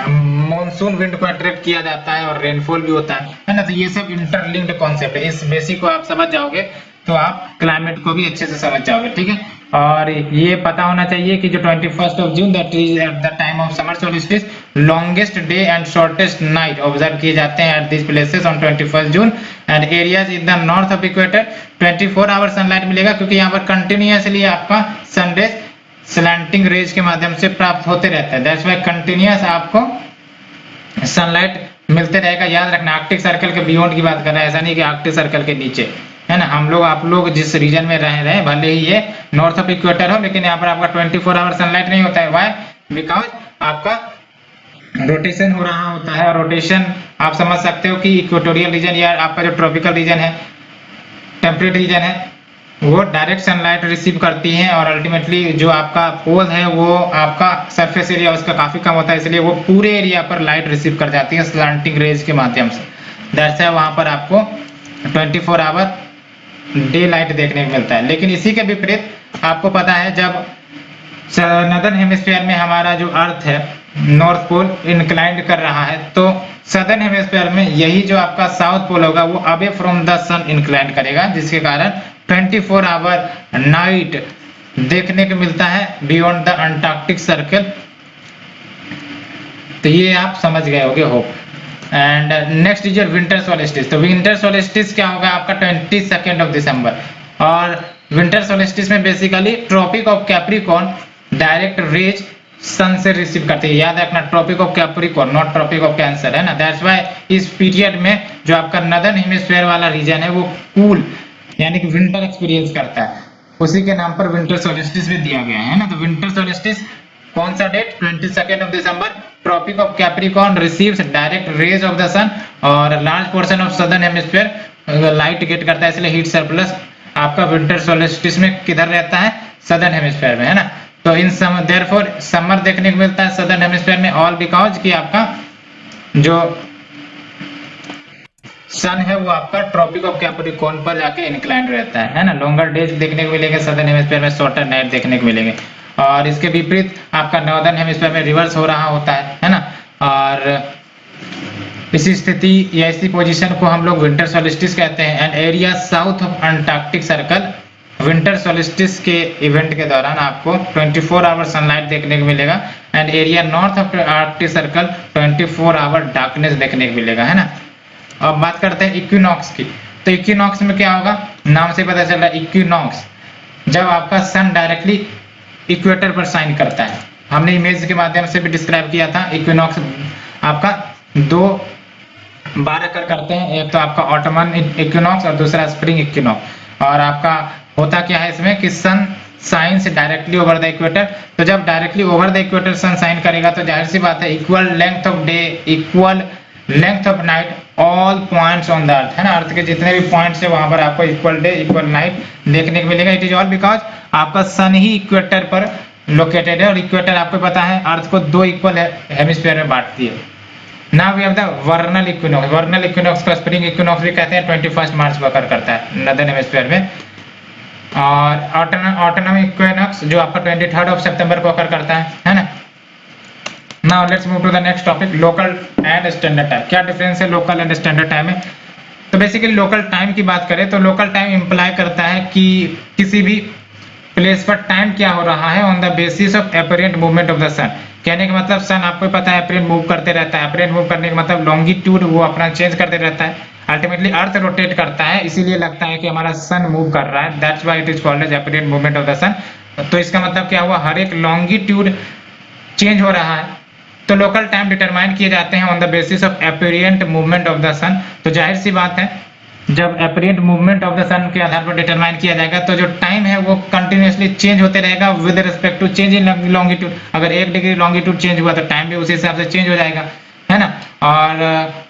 मॉनसून विंड को अट्रैक्ट किया जाता है और रेनफॉल भी होता है ना। तो ये सब इंटरलिंक्ड कॉन्सेप्ट है, इस बेसिक को आप समझ जाओगे तो आप क्लाइमेट को भी अच्छे से समझ जाओगे, ठीक है। और ये पता होना चाहिए कि जो 21 of June that is at the time of summer solstice longest day and shortest night observe किए जाते हैं at this places on 21 June and areas in the north of equator 24 hour sunlight मिलेगा, क्योंकि यहाँ पर कंटिन्यूअसली आपका sun rays slanting raise के माध्यम से प्राप्त होते रहता है। दैट्स वाई कंटिन्यूअस आपको सनलाइट मिलते रहेगा। याद रखना आर्कटिक सर्कल के बियॉन्ड की बात कर रहा है, ऐसा नहीं कि आर्कटिक सर्कल के नीचे, है ना। हम लोग आप लोग जिस रीजन में रह रहे हैं भले ही ये नॉर्थ ऑफ इक्वेटर हो, लेकिन यहाँ पर आपका 24 आवर सनलाइट नहीं होता है। व्हाई? बिकॉज आपका रोटेशन हो रहा होता है, और रोटेशन आप समझ सकते हो कि इक्वेटोरियल रीजन या आपका जो ट्रॉपिकल रीजन है, टेम्परेट रीजन है, वो डायरेक्ट सनलाइट रिसीव करती हैं, और अल्टीमेटली जो आपका पोल है वो आपका सरफेस एरिया उसका काफी कम होता है, इसलिए वो पूरे एरिया पर लाइट रिसीव कर जाती है स्लैंटिंग रेज के माध्यम से। दैट्स व्हाई वहां पर आपको 24 आवर डे लाइट देखने को मिलता है। लेकिन इसी के विपरीत आपको पता है जब नदर्न हेमिस्फीयर में हमारा जो अर्थ है नॉर्थ पोल इंक्लाइंड कर रहा है, तो सदर्न हेमिस्फीयर में यही जो आपका साउथ पोल होगा वो away from the sun inclined करेगा, जिसके कारण 24 आवर नाइट देखने को मिलता है बियॉन्ड द अंटार्कटिक सर्कल। तो ये आप समझ गए होगे hope. And next is your winter solstice. तो विंटर सोलिस्टिस क्या होगा आपका 22 ऑफ दिसंबर, और विंटर सोलिस्टिस में basically tropic of Capricorn direct rays sun से रिसीव करते हैं। याद रखना tropic of Capricorn not tropic of Cancer, है ना। दैट्स व्हाई इस पीरियड में जो आपका नदर्न हेमिस्फीयर वाला रीजन है वो कूल यानी कि विंटर एक्सपीरियंस करता है, उसी के नाम पर विंटर सोलिस्टिस भी दिया गया है ना। तो विंटर सोलिस्टिस कौन सा date 22 of December, tropic of capricorn receives direct rays of the sun, और large portion of southern hemisphere light get करता है, इसलिए हीट सरप्लस आपका विंटर सोलिस्टिस में किधर रहता है, सदर्न हेमिस्फीयर में, है ना। तो इन समर देयरफॉर समर देखने को मिलता है सदर्न हेमिस्फीयर में, ऑल बिकॉज कि आपका जो सन है वो आपका ट्रॉपिक ऑफ कैप्रिकॉर्न पर जाके इंक्लाइंड रहता है ना। लॉन्गर डेज देखने को मिलेंगे सदर्न हेमिस्फीयर में, शॉर्टर नाइट देखने को मिलेंगे, और इसके विपरीत आपका नॉर्दर्न हेमिस्फीयर में रिवर्स हो रहा होता है ना। और इसी स्थिति या इसी पोजीशन को हम लोग विंटर सोलिस्टिस कहते हैं। And area south of Antarctic Circle winter solstice के इवेंट के दौरान आपको 24 आवर सनलाइट देखने को मिलेगा, and area north of Arctic Circle 24 hour darkness देखने को मिलेगा, है ना। अब बात करते हैं इक्विनॉक्स की। तो इक्विनॉक्स में क्या होगा, नाम से पता चल रहा है इक्विनॉक्स जब आपका सन डायरेक्टली इक्वेटर पर साइन करता है। हमने इमेज के माध्यम से भी डिस्क्राइब किया था। इक्विनॉक्स आपका दो बार अकर करते हैं, एक तो आपका ऑटमन इक्विनॉक्स और दूसरा स्प्रिंग इक्विनॉक्स। और आपका होता क्या है इसमें कि sun shines directly over the equator. तो जब directly over the equator sun shine करेगा तो जाहिर सी बात है equal length of day, equal length of night, all points on the earth, है ना, अर्थ के जितने भी पॉइंट्स है वहां पर आपको इक्वल डे इक्वल नाइट देखने को मिलेगा। इट इज ऑल बिकॉज आपका सन ही इक्वेटर पर लोकेटेड है, और इक्वेटर आपको पता है अर्थ को दो इक्वल हेमिस्फीयर में बांटती है। Now we have the vernal equinox. Vernal equinox का स्प्रिंग इक्विनॉक्स भी कहते हैं, 21 मार्च को अकर करता है नॉर्दर्न हेमिस्फीयर में। और ऑटोनम इक्विनॉक्स जो आपका 23 सितंबर को अकर करता है ना। Now let's move to the next topic, local and standard time. क्या डिफरेंस है लोकल एंड स्टैंडर्ड टाइम में? तो बेसिकली लोकल टाइम की बात करें तो लोकल टाइम इंप्लाई करता है कि किसी भी प्लेस पर टाइम क्या हो रहा है on the basis of apparent movement of the sun. कहने का मतलब सन आपको पता है एपरेंट मूव करते रहता है, एपरेंट मूव करने का मतलब लॉन्गिट्यूड वो अपना चेंज करते रहता है, अल्टीमेटली अर्थ रोटेट करता है, इसीलिए लगता है कि हमारा सन मूव कर रहा है, that's why it is called as apparent movement of the sun. तो इसका मतलब क्या हुआ, हर एक लॉन्गिट्यूड चेंज हो रहा है। तो लोकल टाइम डिटरमाइन किए जाते हैं on the basis of apparent movement of the sun. तो जाहिर सी बात है जब apparent movement of the sun के आधार पर डिटरमाइन किया जाएगा तो जो टाइम है वो कंटिन्यूअसली चेंज होते रहेगा with respect to change in longitude. अगर 1 डिग्री लॉन्गिट्यूड चेंज हुआ तो टाइम भी उसी हिसाब से चेंज हो जाएगा, है ना। और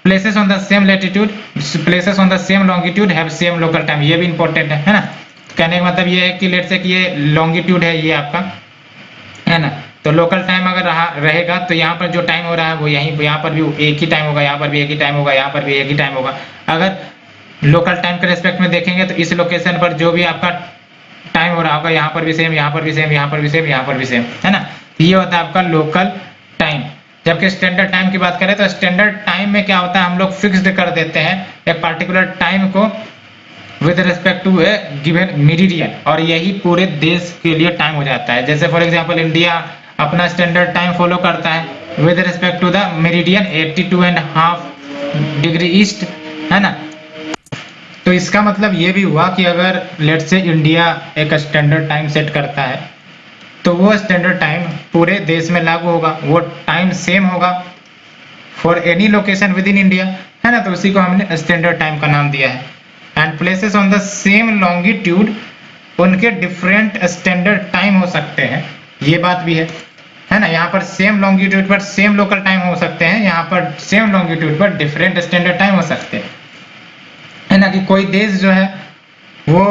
places on the same latitude, places on the same longitude have same local time, ये भी इंपॉर्टेंट है ना। कहने का मतलब ये है कि लेट्स से कि ये लॉन्गिट्यूड है ये आपका, है ना, तो लोकल टाइम अगर रहेगा तो यहाँ पर जो टाइम हो रहा है वो यहाँ पर भी एक ही टाइम होगा, यहाँ पर भी एक ही टाइम होगा, यहाँ पर भी एक ही टाइम होगा। अगर लोकल टाइम के रेस्पेक्ट में देखेंगे तो इस लोकेशन पर जो भी आपका टाइम हो रहा होगा यहाँ पर भी सेम, यहाँ पर भी सेम, यहाँ पर भी सेम, यहाँ पर भी सेम, है ना। ये होता है आपका लोकल टाइम। जबकि स्टैंडर्ड टाइम की बात करें तो स्टैंडर्ड टाइम में क्या होता है, हम लोग फिक्स्ड कर देते हैं एक पार्टिकुलर टाइम को with respect to a given meridian, और यही पूरे देश के लिए टाइम हो जाता है। जैसे फॉर एग्जांपल इंडिया अपना स्टैंडर्ड टाइम फॉलो करता है with respect to the meridian 82.5 degree east, है ना। तो इसका मतलब ये भी हुआ कि अगर लेट्स से इंडिया एक स्टैंडर्ड टाइम सेट करता है तो वो स्टैंडर्ड टाइम पूरे देश में लागू होगा, वो टाइम सेम होगा for any location with in India, है ना। तो उसी को हमने स्टैंडर्ड टाइम का नाम दिया है। And places on the same longitude, उनके डिफरेंट स्टैंडर्ड टाइम हो सकते हैं, ये बात भी है ना। यहाँ पर सेम लॉन्गिट्यूड पर सेम लोकल टाइम हो सकते हैं, यहाँ पर सेम लॉन्गिट्यूड पर डिफरेंट स्टैंडर्ड टाइम हो सकते हैं, है ना। कि कोई देश जो है वो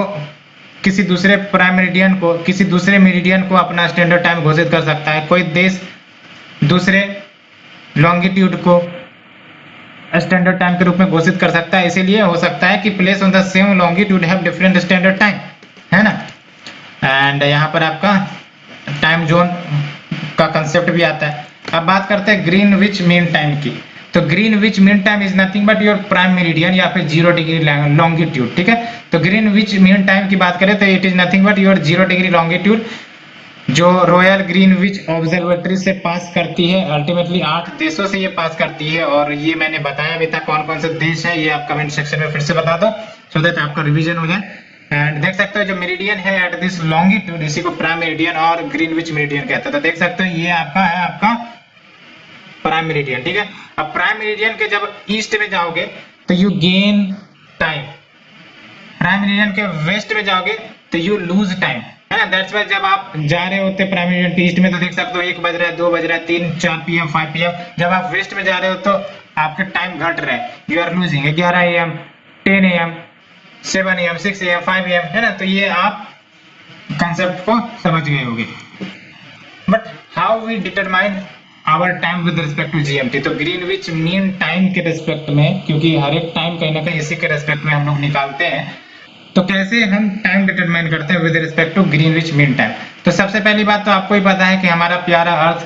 किसी दूसरे प्राइम मेरिडियन को, किसी दूसरे मेरिडियन को अपना स्टैंडर्ड टाइम घोषित कर सकता है, कोई देश दूसरे लॉन्गिट्यूड को स्टैंडर्ड टाइम के रूप में घोषित कर सकता है। इसीलिए हो सकता है कि place on the same longitude have different standard time, है ना। एंड यहाँ पर आपका टाइम जोन का कंसेप्ट भी आता है। अब बात करते हैं ग्रीनविच मीन टाइम की। तो Greenwich mean time is nothing but your prime meridian या फिर 0 डिग्री लॉन्गिट्यूड, ठीक है। तो ग्रीनविच मीन टाइम की बात करें तो it is nothing but your 0 degree longitude जो रॉयल ग्रीनविच ऑब्जर्वेटरी से पास करती है। अल्टीमेटली 8 देशों से ये पास करती है, और ये मैंने बताया भी था कौन कौन से देश है, ये आप कमेंट सेक्शन में फिर से बता दो सो दैट आपका रिवीजन हो जाए। एंड देख सकते हो जो मेरिडियन है एट दिस लॉन्गिट्यूड, इसी को प्राइम मेरिडियन और ग्रीनविच मेरिडियन कहते हैं। तो देख सकते हो ये आपका है आपका प्राइम मेरिडियन, ठीक है। अब प्राइम मेरिडियन के जब ईस्ट में जाओगे तो you gain time, prime meridian के वेस्ट में जाओगे तो यू लूज टाइम, है ना। दैट्स व्हाई जब आप जा रहे होते प्राइम मेरिडियन के ईस्ट में तो देख सकते हो 1 बज रहा है, 2 बज रहा है, 3, 4 PM, 5 PM। जब आप वेस्ट में जा रहे हो तो आपके टाइम घट रहे हैं, you are losing 11 AM, 10 AM, 7 AM, 6 AM, 5 AM, है ना। तो ये आप कंसेप्ट को समझ गए होंगे। But how we determine our time with respect to GMT. तो ग्रीनविच मीन टाइम के रिस्पेक्ट में, क्योंकि हर एक टाइम कहीं ना कहीं इसी के रिस्पेक्ट में हम लोग निकालते हैं, तो कैसे हम टाइम डिटरमाइन करते हैं with respect to Greenwich mean time. तो सबसे पहली बात तो आपको ही पता है कि हमारा प्यारा अर्थ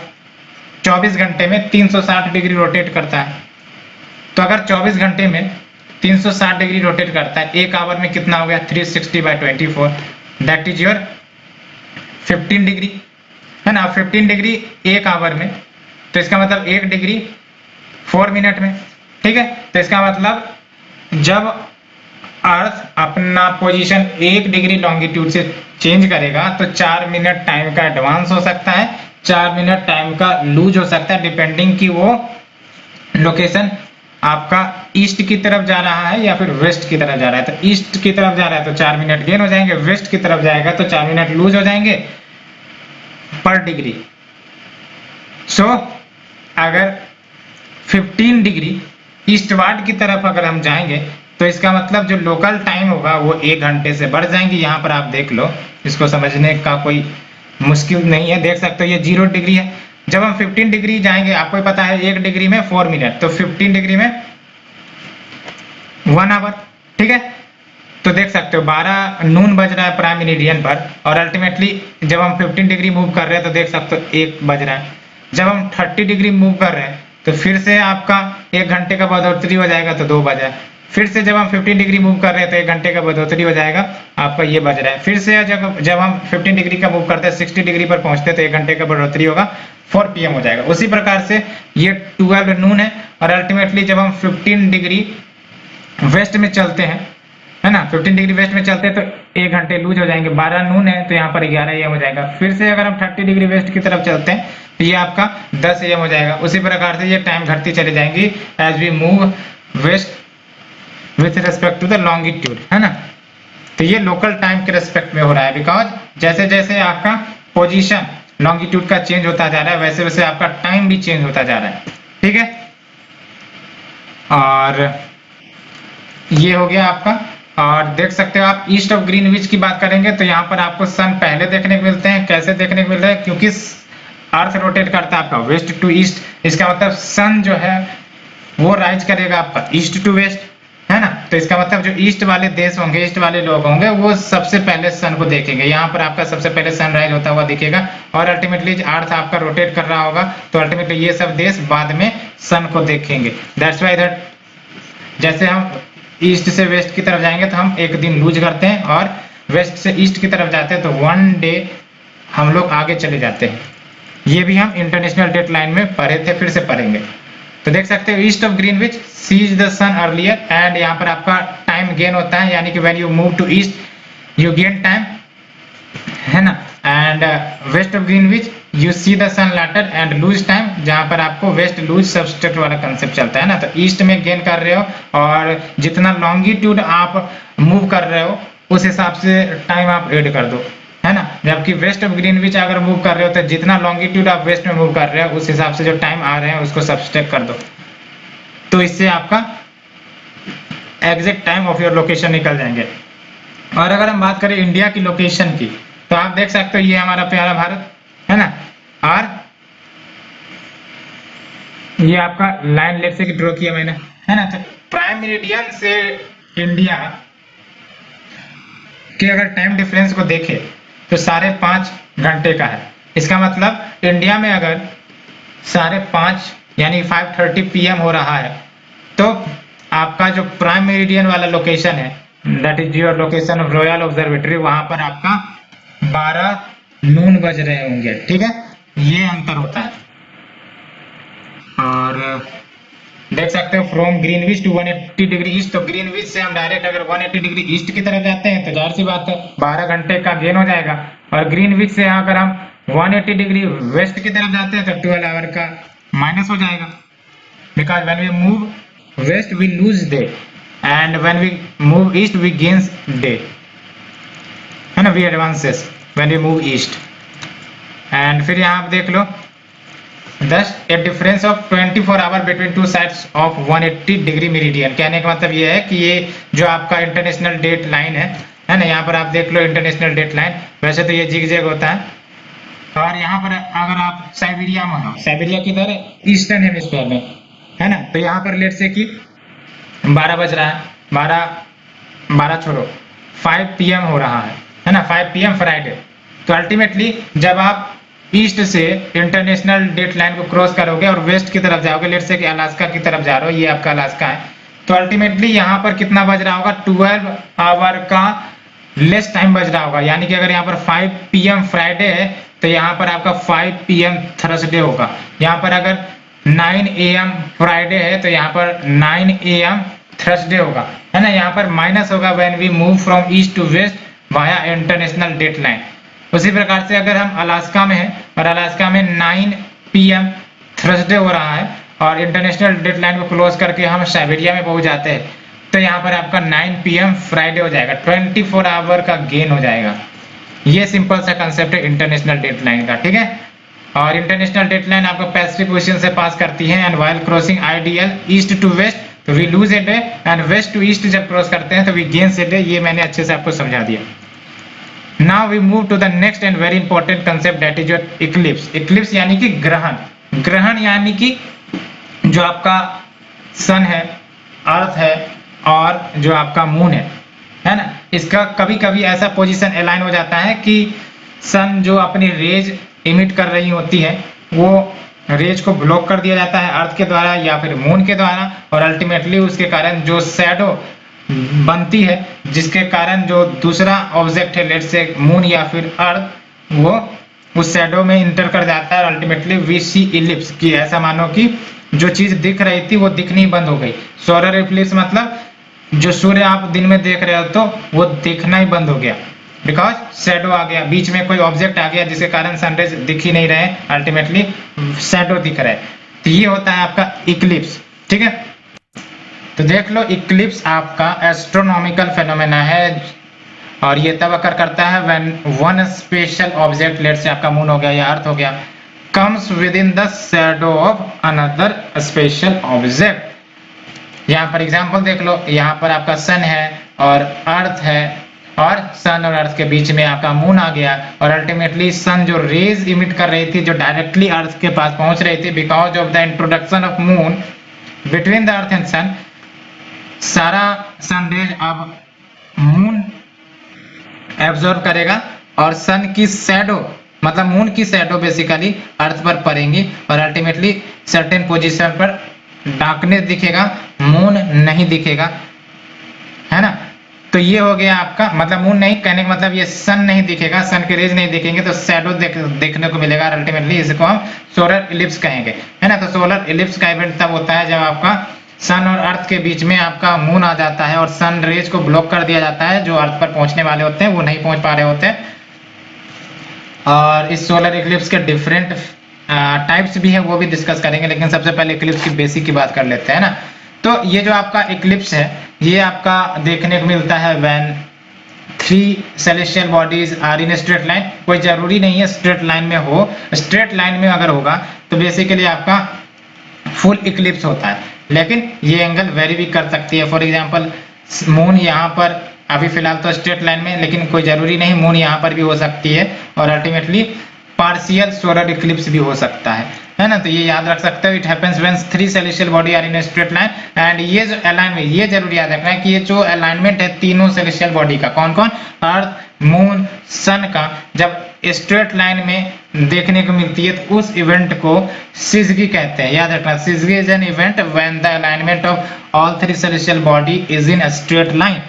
24 घंटे में 360 डिग्री रोटेट करता है। तो अगर 24 घंटे में 360 डिग्री रोटेट करता है, 1 आवर में कितना हो गया 360/24, दैट इज योर 15 डिग्री, है ना। 15 डिग्री 1 आवर में, तो इसका मतलब 1 डिग्री 4 मिनट में, ठीक है। तो इसका मतलब जब अर्थ अपना पोजीशन 1 डिग्री लॉन्गिट्यूड से चेंज करेगा तो 4 मिनट टाइम का एडवांस हो सकता है, 4 मिनट टाइम का लूज हो सकता है, डिपेंडिंग कि वो लोकेशन आपका ईस्ट की तरफ जा रहा है या फिर वेस्ट की तरफ जा रहा है। तो ईस्ट की तरफ जा रहा है तो 4 मिनट गेन हो जाएंगे, वेस्ट की तरफ जाएगा तो 4 मिनट लूज हो जाएंगे पर डिग्री। सो अगर 15 डिग्री ईस्टवार्ड की तरफ अगर हम जाएंगे तो इसका मतलब जो लोकल टाइम होगा वो 1 घंटे से बढ़ जाएंगे। यहाँ पर आप देख लो, इसको समझने का कोई मुश्किल नहीं है, देख सकते हो ये 0 डिग्री है। जब हम 15 डिग्री जाएंगे, आपको पता है 1 डिग्री में 4 मिनट, तो 15 डिग्री में 1 आवर, ठीक है। तो देख सकते हो 12 नून बज रहा है प्राइम मेरिडियन पर, और अल्टीमेटली जब हम 15 डिग्री मूव कर रहे हैं तो देख सकते हो 1 बज रहा है। जब हम 30 डिग्री मूव कर रहे हैं तो फिर से आपका 1 घंटे का बढ़ोतरी हो जाएगा तो 2 बजा। फिर से जब हम 15 डिग्री मूव कर रहे हैं तो 1 घंटे का बढ़ोतरी हो जाएगा, आपका ये बज रहा है। फिर से जब हम 15 डिग्री का मूव करते हैं 60 डिग्री पर पहुंचते हैं तो 1 घंटे का बढ़ोतरी होगा, 4 PM हो जाएगा। उसी प्रकार से ये 12 नून है, और अल्टीमेटली जब हम 15 डिग्री वेस्ट में चलते हैं, है ना, 15 डिग्री वेस्ट में चलते हैं तो 1 घंटे लूज हो जाएंगे। 12 नून है तो यहाँ पर 11 AM हो जाएगा। फिर से अगर हम 30 डिग्री वेस्ट की तरफ चलते हैं तो ये आपका 10 AM हो जाएगा। उसी प्रकार से ये टाइम घटती चली जाएंगी as we move west with respect to the longitude, है ना। तो ये लोकल टाइम के रिस्पेक्ट में हो रहा है, बिकॉज जैसे जैसे आपका पोजीशन लॉन्गिट्यूड का चेंज होता जा रहा है वैसे वैसे आपका टाइम भी चेंज होता जा रहा है, ठीक है। और ये हो गया आपका। और देख सकते हो आप ईस्ट ऑफ ग्रीनविच की बात करेंगे तो यहाँ पर आपको सन पहले देखने को मिलते हैं। कैसे देखने को मिल रहे हैं? क्योंकि अर्थ रोटेट करता है आपका वेस्ट टू ईस्ट, इसका मतलब सन जो है वो राइज करेगा आपका ईस्ट टू वेस्ट, है ना। तो इसका मतलब जो ईस्ट वाले देश होंगे, ईस्ट वाले लोग होंगे, वो सबसे पहले सन को देखेंगे। यहाँ पर आपका सबसे पहले सनराइज होता हुआ दिखेगा, और अल्टीमेटली अर्थ आपका रोटेट कर रहा होगा तो अल्टीमेटली ये सब देश बाद में सन को देखेंगे। दैट्स वाई दैट जैसे हम ईस्ट से वेस्ट की तरफ जाएंगे तो हम 1 दिन लूज करते हैं, और वेस्ट से ईस्ट की तरफ जाते हैं तो 1 डे हम लोग आगे चले जाते हैं। ये भी हम इंटरनेशनल डेट लाइन में पढ़े थे, फिर से पढ़ेंगे। तो देख सकते हो east of Greenwich sees the sun earlier, and यहाँ पर आपका टाइम गेन होता है, यानी कि when you move to east you gain time, है ना। And west of Greenwich you see the sun later and lose time, जहां पर आपको वेस्ट लूज सब्सट्रैक्ट वाला कंसेप्ट चलता है ना। तो ईस्ट में गेन कर रहे हो, और जितना लॉन्गिट्यूड आप मूव कर रहे हो उस हिसाब से टाइम आप ऐड कर दो, है ना। जबकि वेस्ट ऑफ ग्रीनविच अगर मूव कर रहे हो तो जितना लॉन्गिट्यूड आप वेस्ट में मूव कर रहे हो उस हिसाब से जो टाइम आ रहे हैं उसको सब्सट्रैक्ट कर दो, तो इससे आपका exact time of your location निकल जाएंगे। और अगर हम बात करें इंडिया की लोकेशन की तो आप देख सकते हो ये हमारा प्यारा भारत, है ना। और ये आपका लाइन लेट से ड्रॉ किया मैंने, है ना। तो प्राइम मेरिडियन से इंडिया के अगर टाइम डिफरेंस को देखें तो 5.5 घंटे का है। इसका मतलब इंडिया में अगर 5.5 यानी 5:30 PM हो रहा है तो आपका जो प्राइम मेरिडियन वाला लोकेशन है, that is your location of royal observatory, वहां पर आपका 12 नून बज रहे होंगे, ठीक है। ये अंतर होता है। और देख सकते हो from Greenwich to 180 degree east, तो ग्रीनविच से हम डायरेक्ट अगर 180 डिग्री ईस्ट की तरफ जाते हैं तो जाहिर सी बात है 12 घंटे का गेन हो जाएगा। और ग्रीनविच से अगर हम 180 डिग्री वेस्ट की तरफ जाते हैं तो 12 आवर का माइनस हो जाएगा, because when we move west we lose day and when we move east we gains day, है ना। We advances when we move east. And फिर यहाँ आप देख लो thus a difference of 24 hour between two sides of 180 degree meridian. कहने का मतलब ये है कि ये जो आपका इंटरनेशनल डेट लाइन है ना, यहाँ पर आप देख लो इंटरनेशनल डेट लाइन, वैसे तो ये जिग-जैग होता है। और यहाँ पर अगर आप साइबेरिया में हो, साइबेरिया किधर है? ईस्टर्न हेमिस्फीयर में, है ना। तो यहाँ पर लेट से कि 12 बज रहा है, 12 छोड़ो 5 PM हो रहा है ना, 5 PM फ्राइडे। तो अल्टीमेटली जब आप ईस्ट से इंटरनेशनल डेट लाइन को क्रॉस करोगे और वेस्ट की तरफ जाओगे, लेट से कि अलास्का की तरफ जा रहे हो, ये आपका अलास्का है, तो अल्टीमेटली यहाँ पर कितना बज रहा होगा? 12 आवर का लेस टाइम बज रहा होगा। यानी कि अगर यहाँ पर 5 PM फ्राइडे है तो यहाँ पर आपका 5 PM थर्सडे होगा। यहाँ पर अगर 9 AM फ्राइडे है तो यहाँ पर 9 AM थर्सडे होगा, है ना। यहाँ पर माइनस होगा when we move from east to west via international date line. उसी प्रकार से अगर हम अलास्का में हैं और अलास्का में 9 PM थर्सडे हो रहा है और इंटरनेशनल डेडलाइन को क्लोज करके हम साइबेरिया में पहुंच जाते हैं, तो यहाँ पर आपका 9 PM फ्राइडे हो जाएगा, 24 आवर का गेन हो जाएगा। ये सिंपल सा कंसेप्ट है इंटरनेशनल डेडलाइन का, ठीक है। और इंटरनेशनल डेडलाइन आपको पैसिफिक ओशियन से पास करती है, and while crossing IDL east to west तो we lose a day, and west to east जब क्रॉस करते हैं तो वी गेन ए डे। ये मैंने अच्छे से आपको समझा दिया। Now we move to the next and very important concept, that is your eclipse. Eclipse यानी कि ग्रहण। ग्रहण यानी कि जो आपका सन है, अर्थ है और जो आपका मून है ना, इसका कभी कभी ऐसा पोजीशन अलाइन हो जाता है कि सन जो अपनी रेज इमिट कर रही होती है वो रेज को ब्लॉक कर दिया जाता है अर्थ के द्वारा या फिर मून के द्वारा, और अल्टीमेटली उसके कारण जो शैडो बनती है, जिसके कारण जो दूसरा ऑब्जेक्ट है, लेट से मून या फिर अर्थ, वो उस शैडो में इंटर कर जाता है और अल्टीमेटली वी सी इलिप्स की। ऐसा मानो कि जो चीज दिख रही थी वो दिखनी बंद हो गई। सोलर इक्लिप्स मतलब जो सूर्य आप दिन में देख रहे हो तो वो दिखना ही बंद हो गया, बिकॉज शैडो आ गया, बीच में कोई ऑब्जेक्ट आ गया जिसके कारण सनराइज दिख ही नहीं रहे, अल्टीमेटली शैडो दिख रहा है। तो ये होता है आपका इक्लिप्स, ठीक है। तो देख लो, इक्लिप्स आपका एस्ट्रोनॉमिकल फेनोमेना है और ये तब अकर करता है when one special object, let say आपका मून हो गया या अर्थ हो गया, comes within the shadow of another special object. यहाँ पर एग्जांपल देख लो, यहाँ पर आपका सन है और अर्थ है, और सन और अर्थ के बीच में आपका मून आ गया, और अल्टीमेटली सन जो रेज इमिट कर रही थी, जो डायरेक्टली अर्थ के पास पहुंच रही थी, because of the introduction of moon between the earth and sun, सारा सन रेज अब मून एब्जॉर्ब करेगा और सन की शैडो मतलब मून की शैडो बेसिकली अर्थ पर पड़ेंगी, और अल्टीमेटली सर्टेन पोजीशन पर डार्कनेस दिखेगा, मून नहीं दिखेगा, है ना। तो ये हो गया आपका, मतलब मून नहीं कहने का मतलब ये सन नहीं दिखेगा, सन के रेज नहीं दिखेंगे तो शैडो देखने को मिलेगा, अल्टीमेटली इसको हम सोलर इलिप्स कहेंगे, है ना। तो सोलर इलिप्स का इवेंट तब होता है जब आपका सन और अर्थ के बीच में आपका मून आ जाता है और सन रेज को ब्लॉक कर दिया जाता है, जो अर्थ पर पहुंचने वाले होते हैं वो नहीं पहुंच पा रहे होते हैं। और इस सोलर इक्लिप्स के डिफरेंट टाइप्स भी है, वो भी डिस्कस करेंगे, लेकिन सबसे पहले इक्लिप्स की बेसिक की बात कर लेते हैं ना। तो ये जो आपका इक्लिप्स है ये आपका देखने को मिलता है when 3 celestial bodies are in straight line. कोई जरूरी नहीं है स्ट्रेट लाइन में हो, स्ट्रेट लाइन में अगर होगा तो बेसिकली आपका फुल इक्लिप्स होता है, लेकिन ये एंगल वेरी भी कर सकती है। फॉर एग्जांपल मून यहाँ पर अभी फिलहाल तो स्ट्रेट लाइन में, लेकिन कोई जरूरी नहीं, मून यहाँ पर भी हो सकती है, और अल्टीमेटली पार्शियल सोलर इक्लिप्स भी हो सकता है ना। तो ये याद रख सकते हो, it happens when 3 celestial body are in a straight line, and ये जो अलाइनमेंट, ये जरूर याद रखना है कि ये जो अलाइनमेंट है तीनों सेलेस्टियल बॉडी का, कौन कौन, अर्थ, मून, सन का, जब स्ट्रेट लाइन में देखने को मिलती है तो उस इवेंट को सिजगी कहते हैं। याद रखना, syzygy is an event when the alignment of all 3 celestial body is in a straight line,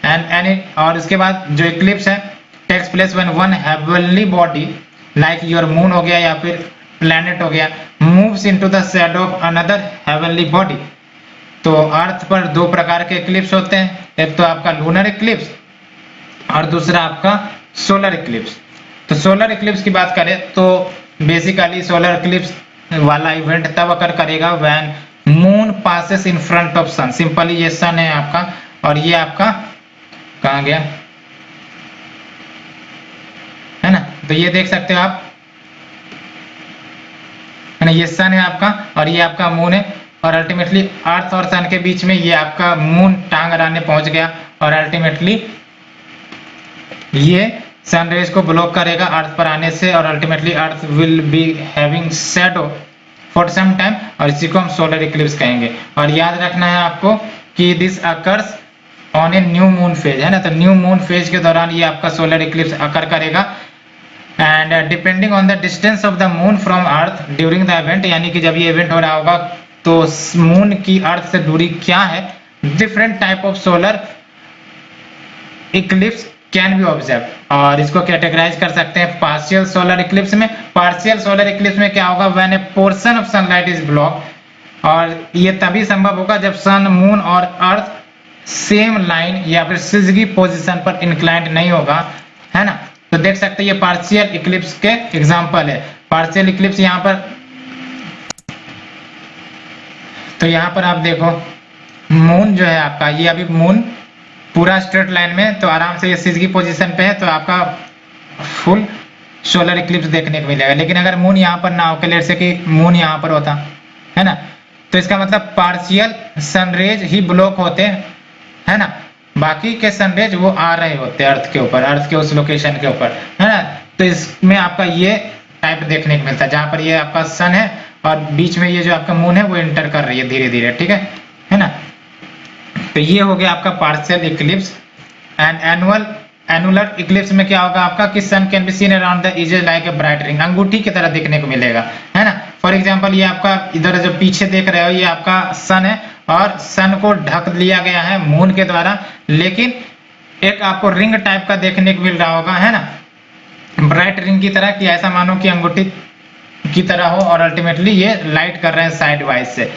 and और इसके बाद जो इक्लिप्स है takes place when one heavenly body like your moon हो गया या फिर प्लैनेट हो गया, moves into the shadow of another heavenly body. तो अर्थ पर 2 प्रकार के इक्लिप्स होते हैं, एक तो आपका लूनर इक्लिप्स और दूसरा आपका सोलर इक्लिप्स। तो सोलर इक्लिप्स की बात करें तो बेसिकली सोलर इक्लिप्स वाला इवेंट तब अकर करेगा when moon passes in front of sun. Simply ये सन है आपका और ये आपका कहाँ गया, है ना। तो ये देख सकते हो आप, है ना, ये सन है आपका और ये आपका मून है, और अल्टीमेटली अर्थ और सन के बीच में ये आपका मून टांग अड़ाने पहुंच गया, और अल्टीमेटली ये सन रेज को ब्लॉक करेगा अर्थ पर आने से, और ultimately earth will be having shadow for some time, और इसी को हम सोलर इक्लिप्स कहेंगे। और याद रखना है आपको कि this occurs on a new moon phase, है ना। तो न्यू मून फेज के दौरान ये आपका सोलर इक्लिप्स अकर करेगा, and depending on the distance of the moon from earth during the event, यानी कि जब ये इवेंट हो रहा होगा तो मून की अर्थ से दूरी क्या है, different type of solar Eclipse can be observe. और इसको कैटेगराइज कर सकते हैं पार्शियल सोलर इक्लिप्स में। पार्शियल सोलर इक्लिप्स में क्या होगा, when A portion of sunlight is block, और ये तभी संभव होगा जब सन, मून और अर्थ सेम लाइन या फिर सिजगी पोजीशन पर इंक्लाइंड नहीं होगा, है ना। तो देख सकते हैं ये पार्शियल इक्लिप्स के एग्जांपल है। पार्शियल इक्लिप्स यहाँ पर तो यहाँ पर आप देखो मून जो है आपका, ये अभी मून पूरा स्ट्रेट लाइन में, तो आराम से ये सिज की पोजीशन पे है, तो आपका फुल सोलर इक्लिप्स देखने को मिलेगा। लेकिन अगर मून यहाँ पर ना हो, क्लियर से कि मून यहाँ पर होता है ना, तो इसका मतलब पार्शियल सनरेज ही ब्लॉक होते है ना, बाकी के सनरेज वो आ रहे होते हैं अर्थ के ऊपर, अर्थ के उस लोकेशन के ऊपर, है ना। तो इसमें आपका ये टाइप देखने को मिलता है, जहां पर ये आपका सन है और बीच में ये जो आपका मून है वो एंटर कर रही है धीरे धीरे, ठीक है ना। तो ये हो गया आपका partial eclipse. And annular eclipse में क्या होगा आपका कि sun can be seen around the edges like a bright ring, अंगूठी की तरह देखने को मिलेगा, है ना। फॉर एग्जांपल ये आपका इधर जो पीछे देख रहे हो ये आपका सन है और सन को ढक लिया गया है मून के द्वारा, लेकिन एक आपको रिंग टाइप का देखने को मिल रहा होगा, है ना, ब्राइट रिंग की तरह, कि ऐसा मानो कि अंगूठी की तरह हो और अल्टीमेटली ये लाइट कर रहे हैं साइड वाइज से।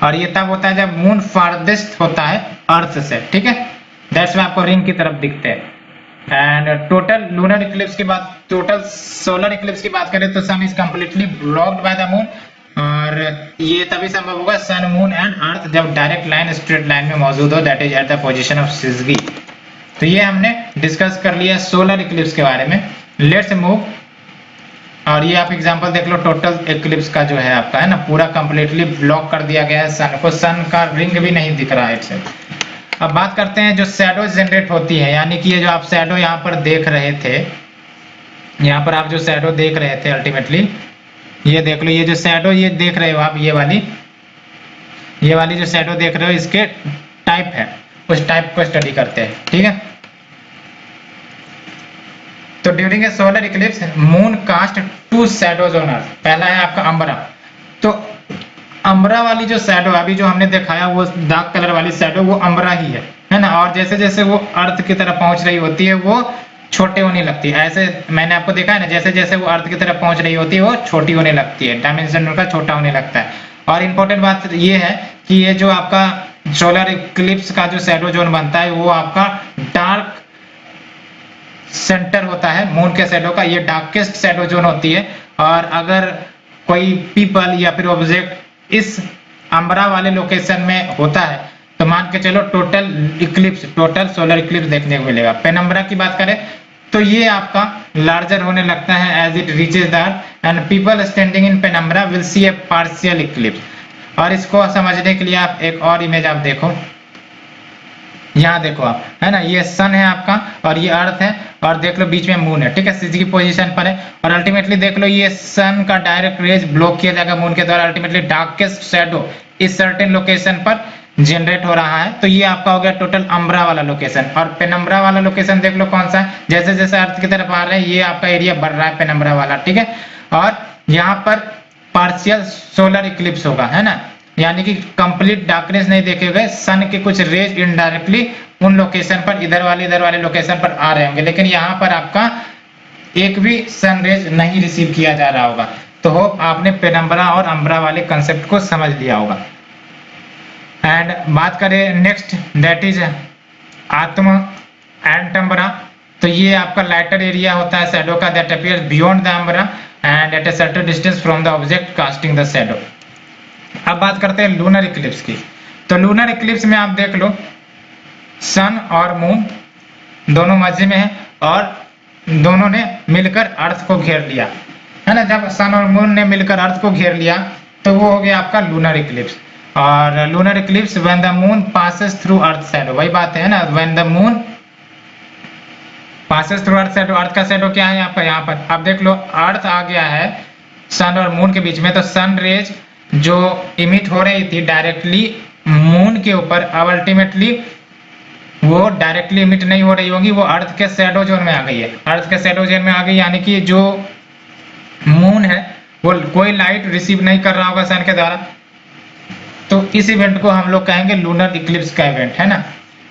और ये तब होता है जब मून फारदेस्ट होता है अर्थ से, ठीक है, दैट्स में आपको रिंग की तरफ दिखते हैं। एंड टोटल लूनर इक्लिप्स की बात, टोटल सोलर इक्लिप्स की बात करें तो sun is completely blocked by the moon, और ये तभी संभव होगा सन मून एंड अर्थ जब डायरेक्ट लाइन स्ट्रेट लाइन में मौजूद हो, that is at the position of syzygy. तो ये हमने डिस्कस कर लिया सोलर इक्लिप्स के बारे में। लेट्स मूव, और ये आप एग्जांपल देख लो, टोटल इक्लिप्स का जो है आपका, है ना, पूरा कंप्लीटली ब्लॉक कर दिया गया है सन को, सन का रिंग भी नहीं दिख रहा है इससे। अब बात करते हैं जो शैडो जनरेट होती है, यानी कि ये जो आप शैडो यहाँ पर देख रहे थे, यहाँ पर आप जो शैडो देख रहे थे अल्टीमेटली ये देख लो, ये जो शैडो ये देख रहे हो आप, ये वाली जो शैडो देख रहे हो इसके टाइप है, उस टाइप को स्टडी करते हैं, ठीक है। तो during a solar eclipse moon cast 2 shadows on earth. पहला है आपका अम्बरा, तो अम्बरा वाली जो शैडो अभी जो हमने दिखाया वो डार्क कलर वाली शैडो वो अम्बरा ही है ना, और जैसे जैसे वो अर्थ की तरफ पहुंच रही होती है वो छोटे होने लगती है। ऐसे मैंने आपको देखा है ना, जैसे जैसे वो अर्थ की तरफ पहुंच रही होती है वो छोटी होने लगती है, डायमेंशन उनका छोटा होने लगता है। और इम्पोर्टेंट बात ये है कि ये जो आपका सोलर इक्लिप्स का जो शैडो जोन बनता है वो आपका डार्क सेंटर होता है मून के शैडो का, ये डार्केस्ट शैडो जोन होती है। और अगर कोई पीपल या फिर ऑब्जेक्ट इस अम्बरा वाले लोकेशन में होता है तो मान के चलो total Eclipse, total solar Eclipse देखने को मिलेगा। पेनम्बरा की बात करें तो ये आपका लार्जर होने लगता है as it reaches the earth, and people standing in penumbra will see a partial eclipse. और इसको समझने के लिए आप एक और इमेज आप देखो, यहाँ देखो आप, है ना, ये सन है आपका और ये अर्थ है, और देख लो बीच में मून है, ठीक है, सिज की पोजीशन पर है। और अल्टीमेटली देख लो ये सन का डायरेक्ट रेज ब्लॉक किया जाएगा मून के द्वारा, अल्टीमेटली डार्केस्ट शैडो इस सर्टेन लोकेशन पर जनरेट हो रहा है। तो ये आपका हो गया टोटल अम्बरा वाला लोकेशन। और पेनम्बरा वाला लोकेशन देख लो कौन सा है, जैसे जैसे अर्थ की तरफ आ रहे हैं ये आपका एरिया बढ़ रहा है पेनम्बरा वाला, ठीक है। और यहाँ पर पार्शियल सोलर इक्लिप्स होगा, है ना, यानी कि कंप्लीट डार्कनेस नहीं देखे गए, सन के कुछ रेज इनडायरेक्टली उन लोकेशन पर इधर वाले लोकेशन पर आ रहे होंगे, लेकिन यहाँ पर आपका एक भी सन रेज नहीं रिसीव किया जा रहा होगा। तो होप आपने पेनम्बरा और अम्बरा वाले कंसेप्ट को समझ लिया होगा। एंड बात करें नेक्स्ट, दैट इज आत्म एंटम्बरा। तो ये आपका लाइटर एरिया होता है शैडो का that appears beyond the umbra and at a certain distance from the object casting the shadow. अब बात करते हैं लूनर इक्लिप्स की। तो लूनर इक्लिप्स में आप देख लो सन और मून दोनों मध्य में है और दोनों ने मिलकर अर्थ को घेर लिया, है ना। जब सन और मून ने मिलकर अर्थ को घेर लिया तो वो हो गया आपका लूनर इक्लिप्स। और lunar eclipse when the moon passes through earth shadow, वही बात है ना, when the moon passes through earth shadow. Earth का शैडो क्या है आपका, यहाँ पर आप देख लो अर्थ आ गया है सन और मून के बीच में, तो सन रेज जो इमिट हो रही थी डायरेक्टली मून के ऊपर, अब अल्टीमेटली वो डायरेक्टली इमिट नहीं हो रही होगी, वो अर्थ के शैडो जोन में आ गई है, अर्थ के शैडो जोन में आ गई, यानी कि जो मून है वो कोई लाइट रिसीव नहीं कर रहा होगा सन के द्वारा। तो इस इवेंट को हम लोग कहेंगे लूनर इक्लिप्स का इवेंट, है ना।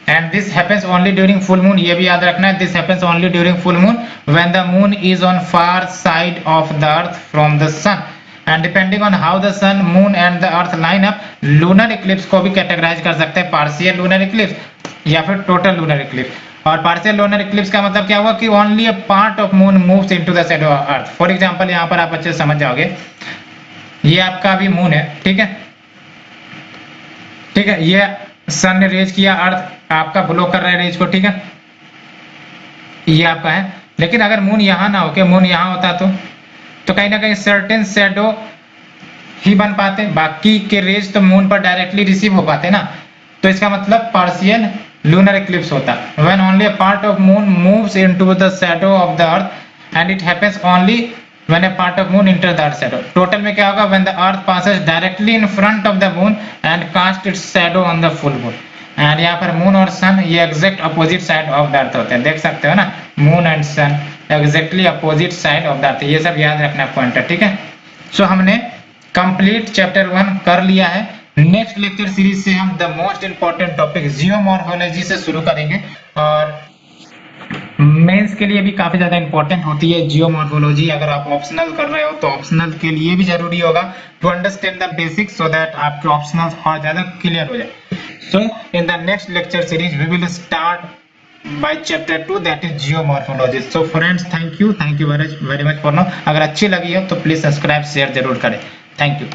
And this happens only during full moon, ये भी याद रखना है, this happens only during full moon when the moon is on far side of the earth from the sun. And depending on how the sun, moon and the earth line up, lunar eclipse को भी categorise कर सकते हैं partial lunar Eclipse या फिर total lunar eclipse. और partial lunar Eclipse का मतलब क्या हुआ कि only a part of moon moves into the shadow of earth. For example यहाँ पर आप अच्छे से समझ जाओगे, ये आपका अभी मून है, ठीक है, ठीक है, ये सन ने रेज किया, अर्थ आपका ब्लॉक कर रहा है रेज को, ठीक है, ये आपका है। लेकिन अगर मून यहाँ ना होके मून यहाँ होता तो कहीं ना कहीं सर्टेन शैडो ही बन पाते, बाकी के रेज तो मून पर डायरेक्टली रिसीव हो पाते ना। तो इसका मतलब पार्शियल लूनर इक्लिप्स होता when only a part of moon moves into the shadow of the earth and it happens only when a part of moon enter the earth shadow. Total में क्या होगा, when the earth passes directly in front of the moon and cast its shadow on the full moon. And यहाँ पर moon और sun ये exact opposite side of the earth होते हैं, देख सकते हो ना, moon and sun exactly opposite side of the earth, ये सब याद रखना पॉइंट है, ठीक है। सो हमने कंप्लीट चैप्टर 1 कर लिया है। नेक्स्ट लेक्चर सीरीज से हम the most important topic geomorphology से शुरू करेंगे, और मेंस के लिए भी काफी ज्यादा इंपॉर्टेंट होती है जियोमॉर्फोलॉजी। अगर आप ऑप्शनल कर रहे हो तो ऑप्शनल के लिए भी जरूरी होगा to understand the basics, so that आपके ऑप्शनल और ज्यादा क्लियर हो जाए। So in the next lecture series we will start by chapter 2 that is geomorphology. So friends, thank you very much for now. अगर अच्छी लगी हो तो प्लीज सब्सक्राइब शेयर जरूर करें। Thank you.